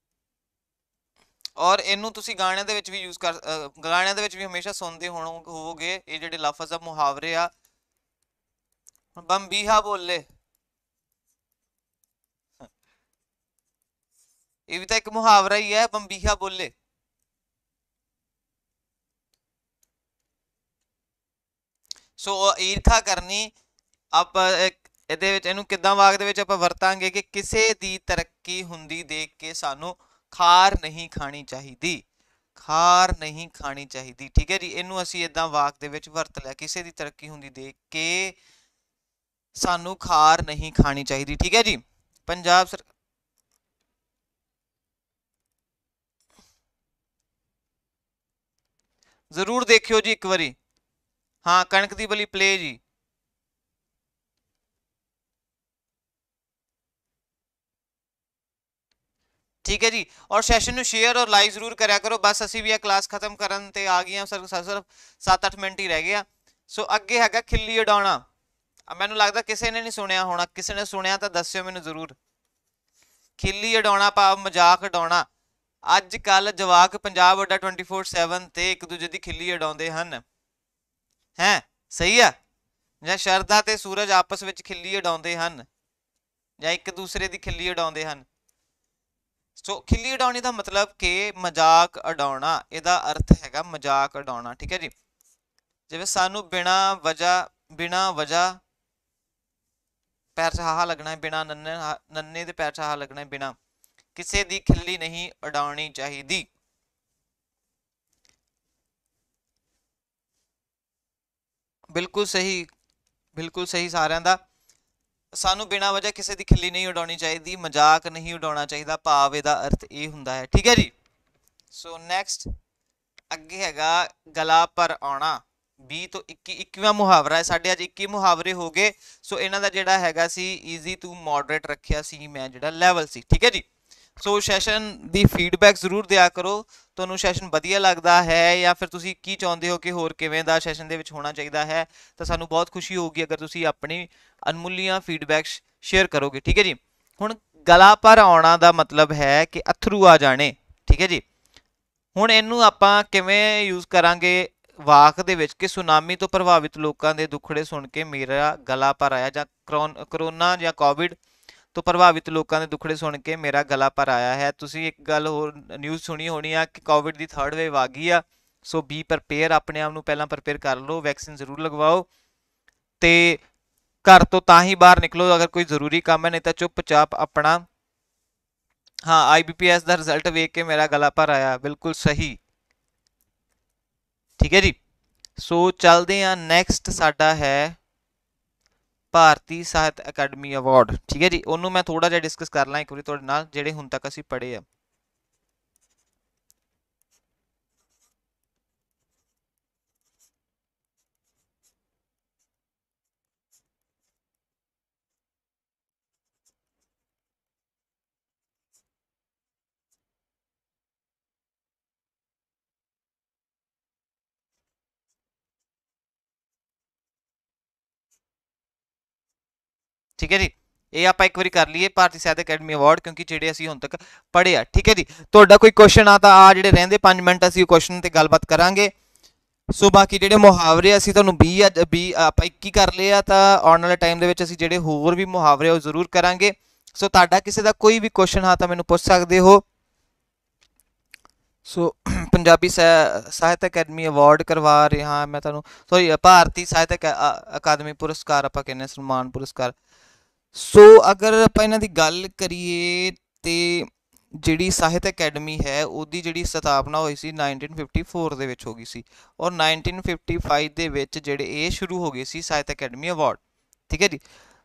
ਔਰ ਇਹਨੂੰ ਤੁਸੀਂ ਗਾਣਿਆਂ ਦੇ ਵਿੱਚ ਵੀ ਯੂਜ਼ ਕਰ, ਗਾਣਿਆਂ ਦੇ ਵਿੱਚ ਵੀ ਹਮੇਸ਼ਾ ਸੁਣਦੇ ਹੋਵੋਗੇ। ਇਹ ਜਿਹੜੇ ਲਫ਼ਜ਼ ਆ ਮੁਹਾਵਰੇ ਆ। ਬੰਬੀਹਾ ਬੋਲੇ, ਇਹ ਵੀ ਤਾਂ ਇੱਕ ਮੁਹਾਵਰਾ ਹੀ ਹੈ, ਬੰਬੀਹਾ ਬੋਲੇ। ਸੋ ਈਰਖਾ ਕਰਨੀ ਆਪਾਂ ਇਹਦੇ ਵਿੱਚ, ਇਹਨੂੰ ਕਿੱਦਾਂ ਵਾਕ ਦੇ ਵਿੱਚ ਆਪਾਂ ਵਰਤਾਂਗੇ ਕਿ ਕਿਸੇ ਦੀ ਤਰੱਕੀ ਹੁੰਦੀ ਦੇਖ ਕੇ ਸਾਨੂੰ ਖਾਰ ਨਹੀਂ ਖਾਣੀ ਚਾਹੀਦੀ। ਖਾਰ ਨਹੀਂ ਖਾਣੀ ਚਾਹੀਦੀ। ਠੀਕ ਹੈ ਜੀ। ਇਹਨੂੰ ਅਸੀਂ ਇਦਾਂ ਵਾਕ ਦੇ ਵਿੱਚ ਵਰਤ ਲਿਆ, ਕਿਸੇ ਦੀ ਤਰੱਕੀ ਹੁੰਦੀ ਦੇਖ ਕੇ ਸਾਨੂੰ ਖਾਰ ਨਹੀਂ ਖਾਣੀ ਚਾਹੀਦੀ। ਠੀਕ ਹੈ ਜੀ। ਪੰਜਾਬ ਸਰ ਜ਼ਰੂਰ ਦੇਖਿਓ ਜੀ ਇੱਕ ਵਾਰੀ। ਹਾਂ, ਕਣਕ ਦੀ ਬੱਲੀ ਪਲੇ ਜੀ। ਠੀਕ ਹੈ ਜੀ। ਔਰ ਸੈਸ਼ਨ ਨੂੰ ਸ਼ੇਅਰ ਔਰ ਲਾਈਕ ਜ਼ਰੂਰ ਕਰਿਆ ਕਰੋ। ਬਸ ਅਸੀਂ ਵੀ ਇਹ ਕਲਾਸ ਖਤਮ ਕਰਨ ਤੇ ਆ ਗਏ ਹਾਂ। ਸਿਰਫ 7-8 ਮਿੰਟ ਹੀ ਰਹਿ ਗਏ ਆ। ਸੋ ਅੱਗੇ ਹੈਗਾ ਖਿੱਲੀ ਉਡਾਉਣਾ। ਮੈਨੂੰ ਲੱਗਦਾ ਕਿਸੇ ਨੇ ਨਹੀਂ ਸੁਣਿਆ ਹੋਣਾ। ਕਿਸੇ ਨੇ ਸੁਣਿਆ ਤਾਂ ਦੱਸਿਓ ਮੈਨੂੰ ਜ਼ਰੂਰ। ਖਿੱਲੀ ਉਡਾਉਣਾ ਭਾਵ ਮਜ਼ਾਕ ਉਡਾਉਣਾ। ਅੱਜ ਕੱਲ ਜਵਾਕ ਪੰਜਾਬ ਅੱਡਾ 24/7 ਤੇ ਇੱਕ ਦੂਜੇ ਦੀ ਖਿੱਲੀ ਉਡਾਉਂਦੇ ਹਨ। ਹੈ ਸਹੀ ਆ? ਜਾਂ ਸ਼ਰਧਾ ਤੇ ਸੂਰਜ ਆਪਸ ਵਿੱਚ ਖਿੱਲੀ ਉਡਾਉਂਦੇ ਹਨ, ਜਾਂ ਇੱਕ ਦੂਸਰੇ ਦੀ ਖਿੱਲੀ ਉਡਾਉਂਦੇ ਹਨ। ਸੋ ਖਿੱਲੀ ਉਡਾਉਣੀ ਦਾ ਮਤਲਬ ਕਿ ਮਜ਼ਾਕ ਉਡਾਉਣਾ। ਇਹਦਾ ਅਰਥ ਹੈਗਾ ਮਜ਼ਾਕ ਉਡਾਉਣਾ। ਠੀਕ ਹੈ ਜੀ। ਜਿਵੇਂ ਸਾਨੂੰ ਬਿਨਾ ਵਜ੍ਹਾ ਪੈਰ 'ਚ ਹਾਹਾ ਲੱਗਣਾ ਹੈ, ਬਿਨਾ ਨੰਨੇ ਦੇ ਪੈਰ 'ਚ ਹਾਹਾ ਲੱਗਣਾ ਹੈ, ਬਿਨਾ ਕਿਸੇ ਦੀ ਖਿੱਲੀ ਨਹੀਂ ਉਡਾਉਣੀ ਚਾਹੀਦੀ। ਬਿਲਕੁਲ ਸਹੀ, ਬਿਲਕੁਲ ਸਹੀ ਸਾਰਿਆਂ ਦਾ। ਸਾਨੂੰ ਬਿਨਾਂ ਵਜ੍ਹਾ ਕਿਸੇ ਦੀ ਖਿੱਲੀ ਨਹੀਂ ਉਡਾਉਣੀ ਚਾਹੀਦੀ, ਮਜ਼ਾਕ ਨਹੀਂ ਉਡਾਉਣਾ ਚਾਹੀਦਾ, ਭਾਵ ਇਹਦਾ ਅਰਥ ਇਹ ਹੁੰਦਾ ਹੈ। ਠੀਕ ਹੈ ਜੀ। ਸੋ ਨੈਕਸਟ ਅੱਗੇ ਹੈਗਾ ਗਲਾ ਪਰ ਆਉਣਾ। 20 ਤੋਂ 21, 21ਵਾਂ ਮੁਹਾਵਰਾ ਹੈ ਸਾਡੇ। ਅੱਜ 21 ਮੁਹਾਵਰੇ ਹੋ ਗਏ। ਸੋ ਇਹਨਾਂ ਦਾ ਜਿਹੜਾ ਹੈਗਾ ਸੀ ਈਜ਼ੀ ਟੂ ਮੋਡਰੇਟ ਰੱਖਿਆ ਸੀ ਮੈਂ, ਜਿਹੜਾ ਲੈਵਲ ਸੀ। ਠੀਕ ਹੈ ਜੀ। ਸੋ ਸੈਸ਼ਨ ਦੀ ਫੀਡਬੈਕ ਜ਼ਰੂਰ ਦਿਆ ਕਰੋ, ਤੁਹਾਨੂੰ ਸੈਸ਼ਨ ਵਧੀਆ ਲੱਗਦਾ ਹੈ ਜਾਂ ਫਿਰ ਤੁਸੀਂ ਕੀ ਚਾਹੁੰਦੇ ਹੋ ਕਿ ਹੋਰ ਕਿਵੇਂ ਦਾ ਸੈਸ਼ਨ ਦੇ ਵਿੱਚ ਹੋਣਾ ਚਾਹੀਦਾ ਹੈ। ਤਾਂ ਸਾਨੂੰ ਬਹੁਤ ਖੁਸ਼ੀ ਹੋਊਗੀ ਅਗਰ ਤੁਸੀਂ ਆਪਣੀ ਅਨਮੁੱਲੀਆਂ ਫੀਡਬੈਕ ਸ਼ੇਅਰ ਕਰੋਗੇ। ਠੀਕ ਹੈ ਜੀ। ਹੁਣ ਗਲਾ ਭਰ ਆਉਣਾ ਦਾ ਮਤਲਬ ਹੈ ਕਿ ਅਥਰੂ ਆ ਜਾਣੇ। ਠੀਕ ਹੈ ਜੀ। ਹੁਣ ਇਹਨੂੰ ਆਪਾਂ ਕਿਵੇਂ ਯੂਜ਼ ਕਰਾਂਗੇ ਵਾਕ ਦੇ ਵਿੱਚ ਕਿ ਸੁਨਾਮੀ ਤੋਂ ਪ੍ਰਭਾਵਿਤ ਲੋਕਾਂ ਦੇ ਦੁੱਖੜੇ ਸੁਣ ਕੇ ਮੇਰਾ ਗਲਾ ਭਰ ਆਇਆ, ਜਾਂ ਕਰੋਨਾ ਜਾਂ ਕੋਵਿਡ ਤੋਂ ਪ੍ਰਭਾਵਿਤ ਲੋਕਾਂ ਦੇ ਦੁੱਖੜੇ ਸੁਣ ਕੇ ਮੇਰਾ ਗਲਾ ਭਰ ਆਇਆ ਹੈ। ਤੁਸੀਂ ਇੱਕ ਗੱਲ ਹੋਰ ਨਿਊਜ਼ ਸੁਣੀ ਹੋਣੀ ਆ ਕਿ ਕੋਵਿਡ ਦੀ 3rd ਵੇਵ ਆ ਗਈ ਆ। ਸੋ ਬੀ ਪ੍ਰਪੇਅਰ, ਆਪਣੇ ਆਪ ਨੂੰ ਪਹਿਲਾਂ ਪ੍ਰਪੇਅਰ ਕਰ ਲਓ, ਵੈਕਸੀਨ ਜ਼ਰੂਰ ਲਗਵਾਓ ਤੇ ਘਰ ਤੋਂ ਤਾਂ ਹੀ ਬਾਹਰ ਨਿਕਲੋ ਅਗਰ ਕੋਈ ਜ਼ਰੂਰੀ ਕੰਮ ਹੈ, ਨਹੀਂ ਤਾਂ ਚੁੱਪਚਾਪ ਆਪਣਾ। ਹਾਂ, IBPS ਦਾ ਰਿਜ਼ਲਟ ਵੇਖ ਕੇ ਮੇਰਾ ਗਲਾ ਭਰ ਆਇਆ, ਬਿਲਕੁਲ ਸਹੀ। ਠੀਕ ਹੈ ਜੀ। ਸੋ ਚੱਲਦੇ ਹਾਂ, ਨੈਕਸਟ ਸਾਡਾ ਹੈ ਭਾਰਤੀ ਸਾਹਿਤ ਅਕੈਡਮੀ ਅਵਾਰਡ। ਠੀਕ ਹੈ ਜੀ। ਉਹਨੂੰ ਮੈਂ ਥੋੜਾ ਜਿਹਾ ਡਿਸਕਸ ਕਰ ਲਾਂ ਇੱਕ ਵਾਰੀ ਤੁਹਾਡੇ ਨਾਲ, ਜਿਹੜੇ ਹੁਣ ਤੱਕ ਅਸੀਂ ਪੜ੍ਹੇ ਆ। ਠੀਕ ਹੈ ਜੀ। ਇਹ ਆਪਾਂ ਇੱਕ ਵਾਰੀ ਕਰ ਲਈਏ ਭਾਰਤੀ ਸਾਹਿਤ ਅਕੈਡਮੀ ਅਵਾਰਡ, ਕਿਉਂਕਿ ਜਿਹੜੇ ਅਸੀਂ ਹੁਣ ਤੱਕ ਪੜ੍ਹੇ ਆ। ਠੀਕ ਹੈ ਜੀ। ਤੁਹਾਡਾ ਕੋਈ ਕੁਐਸਚਨ ਆ ਤਾਂ ਆ ਜਿਹੜੇ ਰਹਿੰਦੇ 5 ਮਿੰਟ ਅਸੀਂ ਉਹ ਕੁਐਸਚਨ ਤੇ ਗੱਲਬਾਤ ਕਰਾਂਗੇ। ਸੋ ਬਾਕੀ ਜਿਹੜੇ ਮੁਹਾਵਰੇ ਅਸੀਂ ਤੁਹਾਨੂੰ 20 ਆਪਾਂ 21 ਕਰ ਲਏ ਆ, ਤਾਂ ਆਉਣ ਵਾਲੇ ਟਾਈਮ ਦੇ ਵਿੱਚ ਅਸੀਂ ਜਿਹੜੇ ਹੋਰ ਵੀ ਮੁਹਾਵਰੇ ਉਹ ਜ਼ਰੂਰ ਕਰਾਂਗੇ। ਸੋ ਤੁਹਾਡਾ ਕਿਸੇ ਦਾ ਕੋਈ ਵੀ ਕੁਐਸਚਨ ਆ ਤਾਂ ਮੈਨੂੰ ਪੁੱਛ ਸਕਦੇ ਹੋ। ਸੋ ਪੰਜਾਬੀ ਸਾਹਿਤ ਅਕੈਡਮੀ ਅਵਾਰਡ ਕਰਵਾ ਰਿਹਾ ਮੈਂ ਤੁਹਾਨੂੰ, ਸੋਰੀ ਭਾਰਤੀ ਸਾਹਿਤ ਅਕਾਦਮੀ ਪੁਰਸਕਾਰ ਆਪਾਂ ਕਹਿੰਦੇ ਸਨਮਾਨ ਪੁਰਸਕਾਰ। ਸੋ ਅਗਰ ਆਪਾਂ ਇਹਨਾਂ ਦੀ ਗੱਲ ਕਰੀਏ ਤੇ ਜਿਹੜੀ ਸਾਹਿਤ ਅਕੈਡਮੀ ਹੈ ਉਹਦੀ ਜਿਹੜੀ ਸਥਾਪਨਾ ਹੋਈ ਸੀ 1954 ਦੇ ਵਿੱਚ ਹੋ ਗਈ ਸੀ, ਔਰ 1955 ਦੇ ਵਿੱਚ ਜਿਹੜੇ ਇਹ ਸ਼ੁਰੂ ਹੋ ਗਏ ਸੀ ਸਾਹਿਤ ਅਕੈਡਮੀ ਅਵਾਰਡ। ਠੀਕ ਹੈ ਜੀ।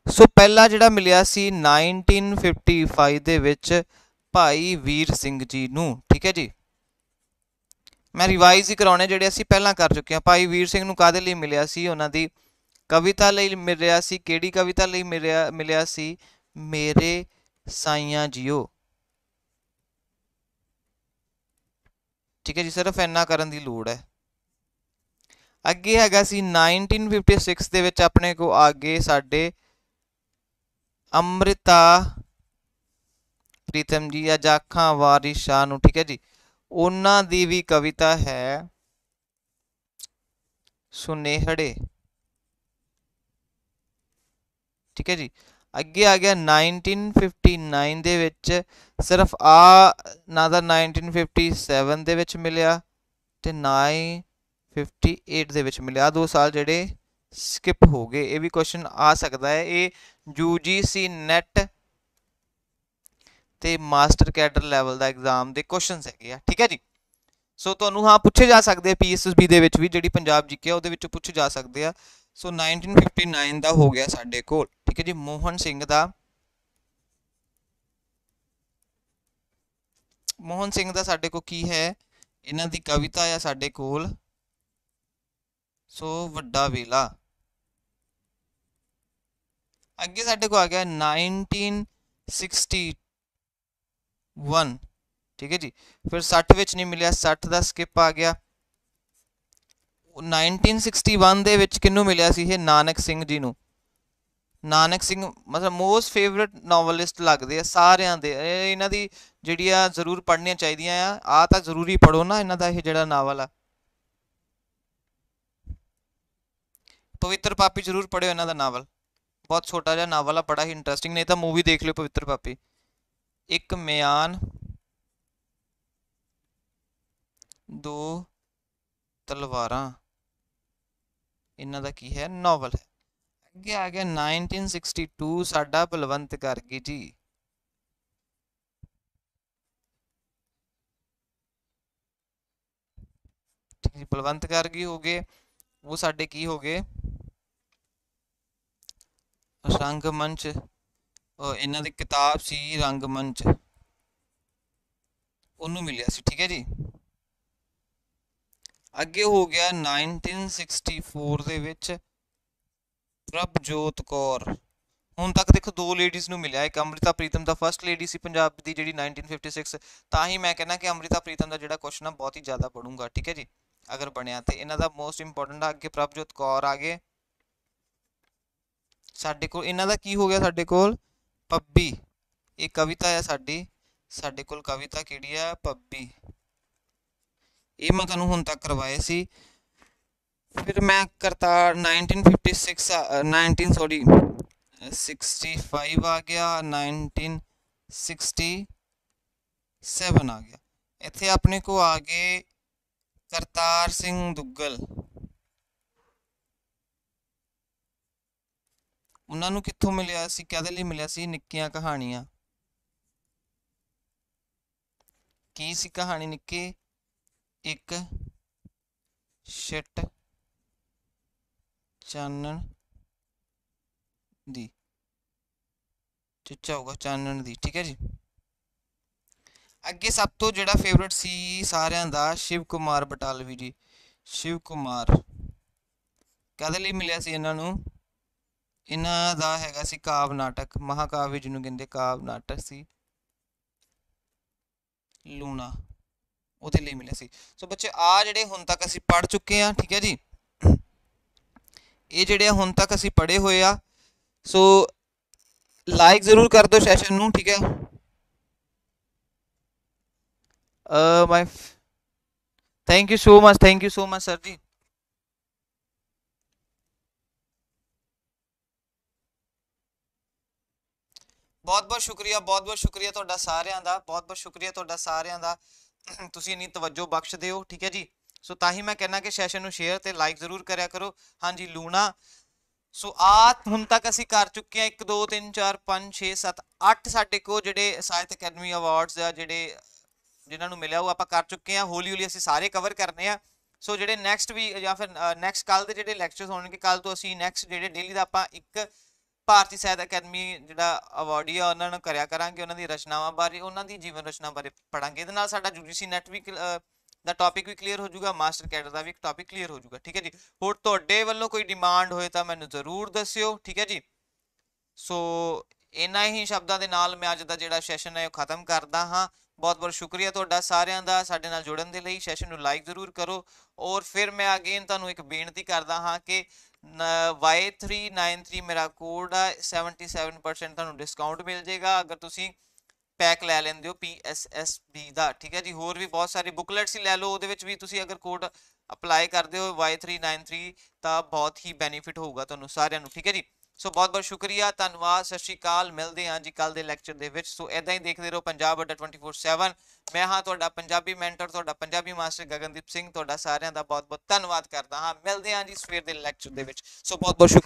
ਸੋ ਪਹਿਲਾ ਜਿਹੜਾ ਮਿਲਿਆ ਸੀ 1955 ਦੇ ਵਿੱਚ ਭਾਈ ਵੀਰ ਸਿੰਘ ਜੀ ਨੂੰ। ਠੀਕ ਹੈ ਜੀ। ਮੈਂ ਰਿਵਾਈਜ਼ ਹੀ ਕਰਾਉਣੇ ਜਿਹੜੇ ਅਸੀਂ ਪਹਿਲਾਂ ਕਰ ਚੁੱਕੇ ਹਾਂ। ਭਾਈ ਵੀਰ ਸਿੰਘ ਨੂੰ ਕਾਹਦੇ ਲਈ ਮਿਲਿਆ ਸੀ? ਉਹਨਾਂ ਦੀ ਕਵਿਤਾ ਲਈ ਮਿਲਿਆ ਸੀ। ਕਿਹੜੀ ਕਵਿਤਾ ਲਈ ਮਿਲਿਆ ਸੀ? ਮੇਰੇ ਸਾਈਆਂ ਜੀਓ। ਠੀਕ ਹੈ ਜੀ। ਸਿਰਫ ਇੰਨਾ ਕਰਨ ਦੀ ਲੋੜ ਹੈ। ਅੱਗੇ ਹੈਗਾ ਸੀ 1956 ਦੇ ਵਿੱਚ ਆਪਣੇ ਕੋ ਆਗੇ ਸਾਡੇ ਅੰਮ੍ਰਿਤਾ ਪ੍ਰੀਤਮ ਜੀ, ਜਾਂ ਜਾਖਾਂ ਵਾਰਿਸ ਸ਼ਾਹ ਨੂੰ। ਠੀਕ ਹੈ ਜੀ। ਉਹਨਾਂ ਦੀ ਵੀ ਕਵਿਤਾ ਹੈ ਸੁਨੇਹੜੇ। ਠੀਕ ਹੈ ਜੀ। ਅੱਗੇ ਆ ਗਿਆ 1959 ਦੇ ਵਿੱਚ, ਸਿਰਫ ਆ ਨਾ ਦਾ 1957 ਦੇ ਵਿੱਚ ਮਿਲਿਆ ਤੇ ਨਾ ਹੀ 58 ਦੇ ਵਿੱਚ ਮਿਲਿਆ। 2 ਸਾਲ ਜਿਹੜੇ ਸਕਿਪ ਹੋ ਗਏ। ਇਹ ਵੀ ਕੁਐਸਚਨ ਆ ਸਕਦਾ ਹੈ। ਇਹ UGC ਨੈਟ ਤੇ ਮਾਸਟਰ ਕੈਡਰ ਲੈਵਲ ਦਾ ਐਗਜ਼ਾਮ ਦੇ ਕੁਐਸਚਨਸ ਹੈਗੇ ਆ। ਠੀਕ ਹੈ ਜੀ। ਸੋ ਤੁਹਾਨੂੰ ਹਾਂ ਪੁੱਛੇ ਜਾ ਸਕਦੇ ਆ PSSB ਦੇ ਵਿੱਚ ਵੀ, ਜਿਹੜੀ ਪੰਜਾਬ ਜੀਕੇ ਉਹਦੇ ਵਿੱਚ ਪੁੱਛੇ ਜਾ ਸਕਦੇ ਆ। ਸੋ 1959 ਦਾ ਹੋ ਗਿਆ ਸਾਡੇ ਕੋਲ। ਠੀਕ ਹੈ ਜੀ। ਮੋਹਨ ਸਿੰਘ ਦਾ ਸਾਡੇ ਕੋਲ ਕੀ ਹੈ? ਇਹਨਾਂ ਦੀ ਕਵਿਤਾ ਆ ਸਾਡੇ ਕੋਲ ਸੋ ਵੱਡਾ ਵੇਲਾ। ਅੱਗੇ ਸਾਡੇ ਕੋਲ ਆ ਗਿਆ 1961। ਠੀਕ ਹੈ ਜੀ। ਫਿਰ 60 ਵਿੱਚ ਨਹੀਂ ਮਿਲਿਆ, 60 ਦਾ ਸਕਿਪ ਆ ਗਿਆ। 1961 ਦੇ ਵਿੱਚ ਕਿਹਨੂੰ ਮਿਲਿਆ ਸੀ? ਇਹ ਨਾਨਕ ਸਿੰਘ ਜੀ ਨੂੰ। ਨਾਨਕ ਸਿੰਘ ਮਤਲਬ ਮੋਸਟ ਫੇਵਰਟ ਨੋਵਲਿਸਟ ਲੱਗਦੇ ਆ ਸਾਰਿਆਂ ਦੇ। ਇਹਨਾਂ ਦੀ ਜਿਹੜੀਆਂ ਜ਼ਰੂਰ ਪੜ੍ਹਨੀਆਂ ਚਾਹੀਦੀਆਂ ਆ ਤਾਂ ਜ਼ਰੂਰੀ ਪੜ੍ਹੋ ਨਾ ਇਹਨਾਂ ਦਾ। ਇਹ ਜਿਹੜਾ ਨਾਵਲ ਆ ਪਵਿੱਤਰ ਪਾਪੀ, ਜ਼ਰੂਰ ਪੜ੍ਹਿਓ ਇਹਨਾਂ ਦਾ ਨਾਵਲ। ਬਹੁਤ ਛੋਟਾ ਜਿਹਾ ਨਾਵਲ ਆ, ਬੜਾ ਹੀ ਇੰਟਰਸਟਿੰਗ। ਨਹੀਂ ਤਾਂ ਮੂਵੀ ਦੇਖ ਲਿਓ ਪਵਿੱਤਰ ਪਾਪੀ। ਇੱਕ ਮਿਆਨ, ਦੋ ਤਲਵਾਰਾਂ, ਇਹਨਾਂ ਦਾ ਕੀ ਹੈ? ਨਾਵਲ ਹੈ। ਅੱਗੇ ਆ ਗਿਆ 1962 ਸਾਡਾ ਬਲਵੰਤ ਗਾਰਗੀ ਜੀ। ਠੀਕ ਹੈ, ਬਲਵੰਤ ਗਾਰਗੀ ਹੋ ਗਏ। ਉਹ ਸਾਡੇ ਕੀ ਹੋ ਗਏ? ਰੰਗਮੰਚ, ਇਹਨਾਂ ਦੀ ਕਿਤਾਬ ਸੀ ਰੰਗਮੰਚ, ਉਹਨੂੰ ਮਿਲਿਆ ਸੀ। ਠੀਕ ਹੈ ਜੀ। ਅੱਗੇ ਹੋ ਗਿਆ 1964 ਦੇ ਵਿੱਚ ਪ੍ਰਭਜੋਤ ਕੌਰ। ਹੁਣ ਤੱਕ ਦੇਖੋ ਦੋ ਲੇਡੀਜ਼ ਨੂੰ ਮਿਲਿਆ, ਇੱਕ ਅੰਮ੍ਰਿਤਾ ਪ੍ਰੀਤਮ ਦਾ ਫਸਟ ਲੇਡੀ ਸੀ ਪੰਜਾਬ ਦੀ ਜਿਹੜੀ 1956, ਤਾਂ ਹੀ ਮੈਂ ਕਹਿੰਦਾ ਕਿ ਅੰਮ੍ਰਿਤਾ ਪ੍ਰੀਤਮ ਦਾ ਜਿਹੜਾ ਕੁਐਸਚਨ ਆ ਬਹੁਤ ਹੀ ਜ਼ਿਆਦਾ ਪੜੂੰਗਾ। ਠੀਕ ਹੈ ਜੀ, ਅਗਰ ਬਣਿਆ ਤੇ ਇਹਨਾਂ ਦਾ ਮੋਸਟ ਇੰਪੋਰਟੈਂਟ ਆ। ਅੱਗੇ ਪ੍ਰਭਜੋਤ ਕੌਰ ਆ ਗਏ ਸਾਡੇ ਕੋਲ। ਇਹਨਾਂ ਦਾ ਕੀ ਹੋ ਗਿਆ, ਸਾਡੇ ਕੋਲ ਪੱਬੀ, ਇਹ ਕਵਿਤਾ ਹੈ ਸਾਡੀ, ਸਾਡੇ ਕੋਲ ਕਵਿਤਾ ਕਿਹੜੀ ਆ, ਪੱਬੀ। ਇਹ ਮੈਂ ਤੁਹਾਨੂੰ ਹੁਣ ਤੱਕ ਕਰਵਾਏ ਸੀ। ਫਿਰ ਮੈਂ ਕਰਤਾਰ 65 ਆ ਗਿਆ, 1967 ਆ ਗਿਆ। ਇੱਥੇ ਆਪਣੇ ਕੋ ਆ ਗਏ ਕਰਤਾਰ ਸਿੰਘ ਦੁੱਗਲ। ਉਹਨਾਂ ਨੂੰ ਕਿੱਥੋਂ ਮਿਲਿਆ ਸੀ, ਕਾਹਦੇ ਲਈ ਮਿਲਿਆ ਸੀ, ਨਿੱਕੀਆਂ ਕਹਾਣੀਆਂ। ਕੀ ਸੀ ਕਹਾਣੀ ਨਿੱਕੇ, ਇੱਕ ਛਿੱਟ ਚਾਨਣ ਦੀ, ਚੁੱਚਾ ਹੋਊਗਾ ਚਾਨਣ ਦੀ। ਠੀਕ ਹੈ ਜੀ। ਅੱਗੇ ਸਭ ਤੋਂ ਜਿਹੜਾ ਫੇਵਰਟ ਸੀ ਸਾਰਿਆਂ ਦਾ, ਸ਼ਿਵ ਕੁਮਾਰ ਬਟਾਲਵੀ ਜੀ। ਸ਼ਿਵ ਕੁਮਾਰ ਕਾਹਦੇ ਲਈ ਮਿਲਿਆ ਸੀ ਇਹਨਾਂ ਨੂੰ, ਇਹਨਾਂ ਦਾ ਹੈਗਾ ਸੀ ਕਾਵ ਨਾਟਕ, ਮਹਾਕਾਵਿ ਜਿਹਨੂੰ ਕਹਿੰਦੇ, ਕਾਵ ਨਾਟਕ ਸੀ ਲੂਣਾ, ਉਹਦੇ ਲਈ ਮਿਲਿਆ ਸੀ। ਸੋ ਬੱਚੇ ਆ ਜਿਹੜੇ ਹੁਣ ਤੱਕ ਅਸੀਂ ਪੜ੍ਹ ਚੁੱਕੇ ਹਾਂ। ਠੀਕ ਹੈ ਜੀ, ਇਹ ਜਿਹੜੇ ਹੁਣ ਤੱਕ ਅਸੀਂ ਪੜ੍ਹੇ ਹੋਏ ਆ। ਸੋ ਲਾਈਕ ਜ਼ਰੂਰ ਕਰ ਦਿਓ ਸੈਸ਼ਨ ਨੂੰ। ਠੀਕ ਹੈ, my thank you so much, thank you so much sir ji. ਬਹੁਤ ਬਹੁਤ ਸ਼ੁਕਰੀਆ, ਬਹੁਤ ਬਹੁਤ ਸ਼ੁਕਰੀਆ ਤੁਹਾਡਾ ਸਾਰਿਆਂ ਦਾ, ਬਹੁਤ ਬਹੁਤ ਸ਼ੁਕਰੀਆ ਤੁਹਾਡਾ ਸਾਰਿਆਂ ਦਾ, ਤੁਸੀਂ ਇੰਨੀ ਤਵੱਜੋ ਬਖਸ਼ਦੇ ਹੋ। ਠੀਕ ਹੈ ਜੀ। ਸੋ ਤਾਂ ਹੀ ਮੈਂ ਕਹਿੰਦਾ ਕਿ ਸੈਸ਼ਨ ਨੂੰ ਸ਼ੇਅਰ ਤੇ ਲਾਈਕ ਜ਼ਰੂਰ ਕਰਿਆ ਕਰੋ। ਹਾਂਜੀ ਲੂਣਾ। ਸੋ ਆ ਹੁਣ ਤੱਕ ਅਸੀਂ ਕਰ ਚੁੱਕੇ ਹਾਂ 1 2 3 4 5 6 7 8 ਸਾਡੇ ਕੋਲ ਜਿਹੜੇ ਸਾਹਿਤ ਅਕੈਡਮੀ ਅਵਾਰਡਸ ਆ, ਜਿਹੜੇ ਜਿਨ੍ਹਾਂ ਨੂੰ ਮਿਲਿਆ ਉਹ ਆਪਾਂ ਕਰ ਚੁੱਕੇ ਹਾਂ। ਹੌਲੀ ਹੌਲੀ ਅਸੀਂ ਸਾਰੇ ਕਵਰ ਕਰਨੇ ਆ। ਸੋ ਜਿਹੜੇ ਨੈਕਸਟ ਵੀ ਜਾਂ ਫਿਰ ਨੈਕਸਟ ਕੱਲ ਦੇ ਜਿਹੜੇ ਲੈਕਚਰਸ ਹੋਣਗੇ, ਕੱਲ ਤੋਂ ਅਸੀਂ ਨੈਕਸਟ ਜਿਹੜੇ ਡੇਲੀ ਦਾ ਆਪਾਂ ਇੱਕ ਭਾਰਤੀ ਸਾਹਿਤ ਅਕੈਡਮੀ ਜਿਹੜਾ ਅਵਾਰਡੀ ਆ ਉਹਨਾਂ ਨੂੰ ਕਰਿਆ ਕਰਾਂਗੇ, ਉਹਨਾਂ ਦੀ ਰਚਨਾਵਾਂ ਬਾਰੇ, ਉਹਨਾਂ ਦੀ ਜੀਵਨ ਰਚਨਾ ਬਾਰੇ ਪੜਾਂਗੇ। ਇਹਦੇ ਨਾਲ ਸਾਡਾ UGC ਨੈਟ ਵੀ ਦਾ ਟੌਪਿਕ ਵੀ ਕਲੀਅਰ ਹੋ ਜਾਊਗਾ, ਮਾਸਟਰ ਕੈਡਰ ਦਾ ਵੀ ਇੱਕ ਟੌਪਿਕ ਕਲੀਅਰ ਹੋ ਜਾਊਗਾ। ਠੀਕ ਹੈ ਜੀ। ਹੋਰ ਤੁਹਾਡੇ ਵੱਲੋਂ ਕੋਈ ਡਿਮਾਂਡ ਹੋਏ ਤਾਂ ਮੈਨੂੰ ਜ਼ਰੂਰ ਦੱਸਿਓ। ਠੀਕ ਹੈ ਜੀ। ਸੋ ਇਹਨਾਂ ਹੀ ਸ਼ਬਦਾਂ ਦੇ ਨਾਲ ਮੈਂ ਅੱਜ ਦਾ ਜਿਹੜਾ ਸੈਸ਼ਨ ਹੈ ਉਹ ਖਤਮ ਕਰਦਾ ਹਾਂ। ਬਹੁਤ ਬਹੁਤ ਸ਼ੁਕਰੀਆ ਤੁਹਾਡਾ ਸਾਰਿਆਂ ਦਾ ਸਾਡੇ ਨਾਲ ਜੁੜਨ ਦੇ ਲਈ। ਸੈਸ਼ਨ ਨੂੰ ਲਾਈਕ ਜ਼ਰੂਰ ਕਰੋ। ਔਰ ਫਿਰ ਮੈਂ ਅਗੇਨ ਤੁਹਾਨੂੰ ਇੱਕ ਬੇਨਤੀ ਕਰਦਾ ਹਾਂ ਕਿ Y393 ਮੇਰਾ ਕੋਡ ਆ, 77% ਤੁਹਾਨੂੰ ਡਿਸਕਾਊਂਟ ਮਿਲ ਜਾਏਗਾ ਅਗਰ ਤੁਸੀਂ ਪੈਕ ਲੈ ਲੈਂਦੇ ਹੋ PSSB ਦਾ। ਠੀਕ ਹੈ ਜੀ। ਹੋਰ ਵੀ ਬਹੁਤ ਸਾਰੇ ਬੁਕਲੇਟਸ ਹੀ ਲੈ ਲਓ, ਉਹਦੇ ਵਿੱਚ ਵੀ ਤੁਸੀਂ ਅਗਰ ਕੋਡ ਅਪਲਾਈ ਕਰਦੇ ਹੋ Y393 ਤਾਂ ਬਹੁਤ ਹੀ ਬੈਨੀਫਿਟ ਹੋਊਗਾ ਤੁਹਾਨੂੰ ਸਾਰਿਆਂ ਨੂੰ। ਠੀਕ ਹੈ ਜੀ। ਸੋ ਬਹੁਤ ਬਹੁਤ ਸ਼ੁਕਰੀਆ, ਧੰਨਵਾਦ, ਸਤਿ ਸ਼੍ਰੀ ਅਕਾਲ। ਮਿਲਦੇ ਹਾਂ ਜੀ ਕੱਲ ਦੇ ਲੈਕਚਰ ਦੇ ਵਿੱਚ। ਸੋ ਇਦਾਂ ਹੀ ਦੇਖਦੇ ਰਹੋ ਪੰਜਾਬ ਅੱਡਾ 24/7। ਮੈਂ ਹਾਂ ਤੁਹਾਡਾ ਪੰਜਾਬੀ ਮੈਂਟਰ, ਤੁਹਾਡਾ ਪੰਜਾਬੀ ਮਾਸਟਰ ਗਗਨਦੀਪ ਸਿੰਘ। ਤੁਹਾਡਾ ਸਾਰਿਆਂ ਦਾ ਬਹੁਤ ਬਹੁਤ ਧੰਨਵਾਦ ਕਰਦਾ ਹਾਂ। ਮਿਲਦੇ ਹਾਂ ਜੀ ਸਵੇਰ ਦੇ ਲੈਕਚਰ ਦੇ ਵਿੱਚ। ਸੋ ਬਹੁਤ ਬਹੁਤ ਸ਼ੁਕਰੀਆ।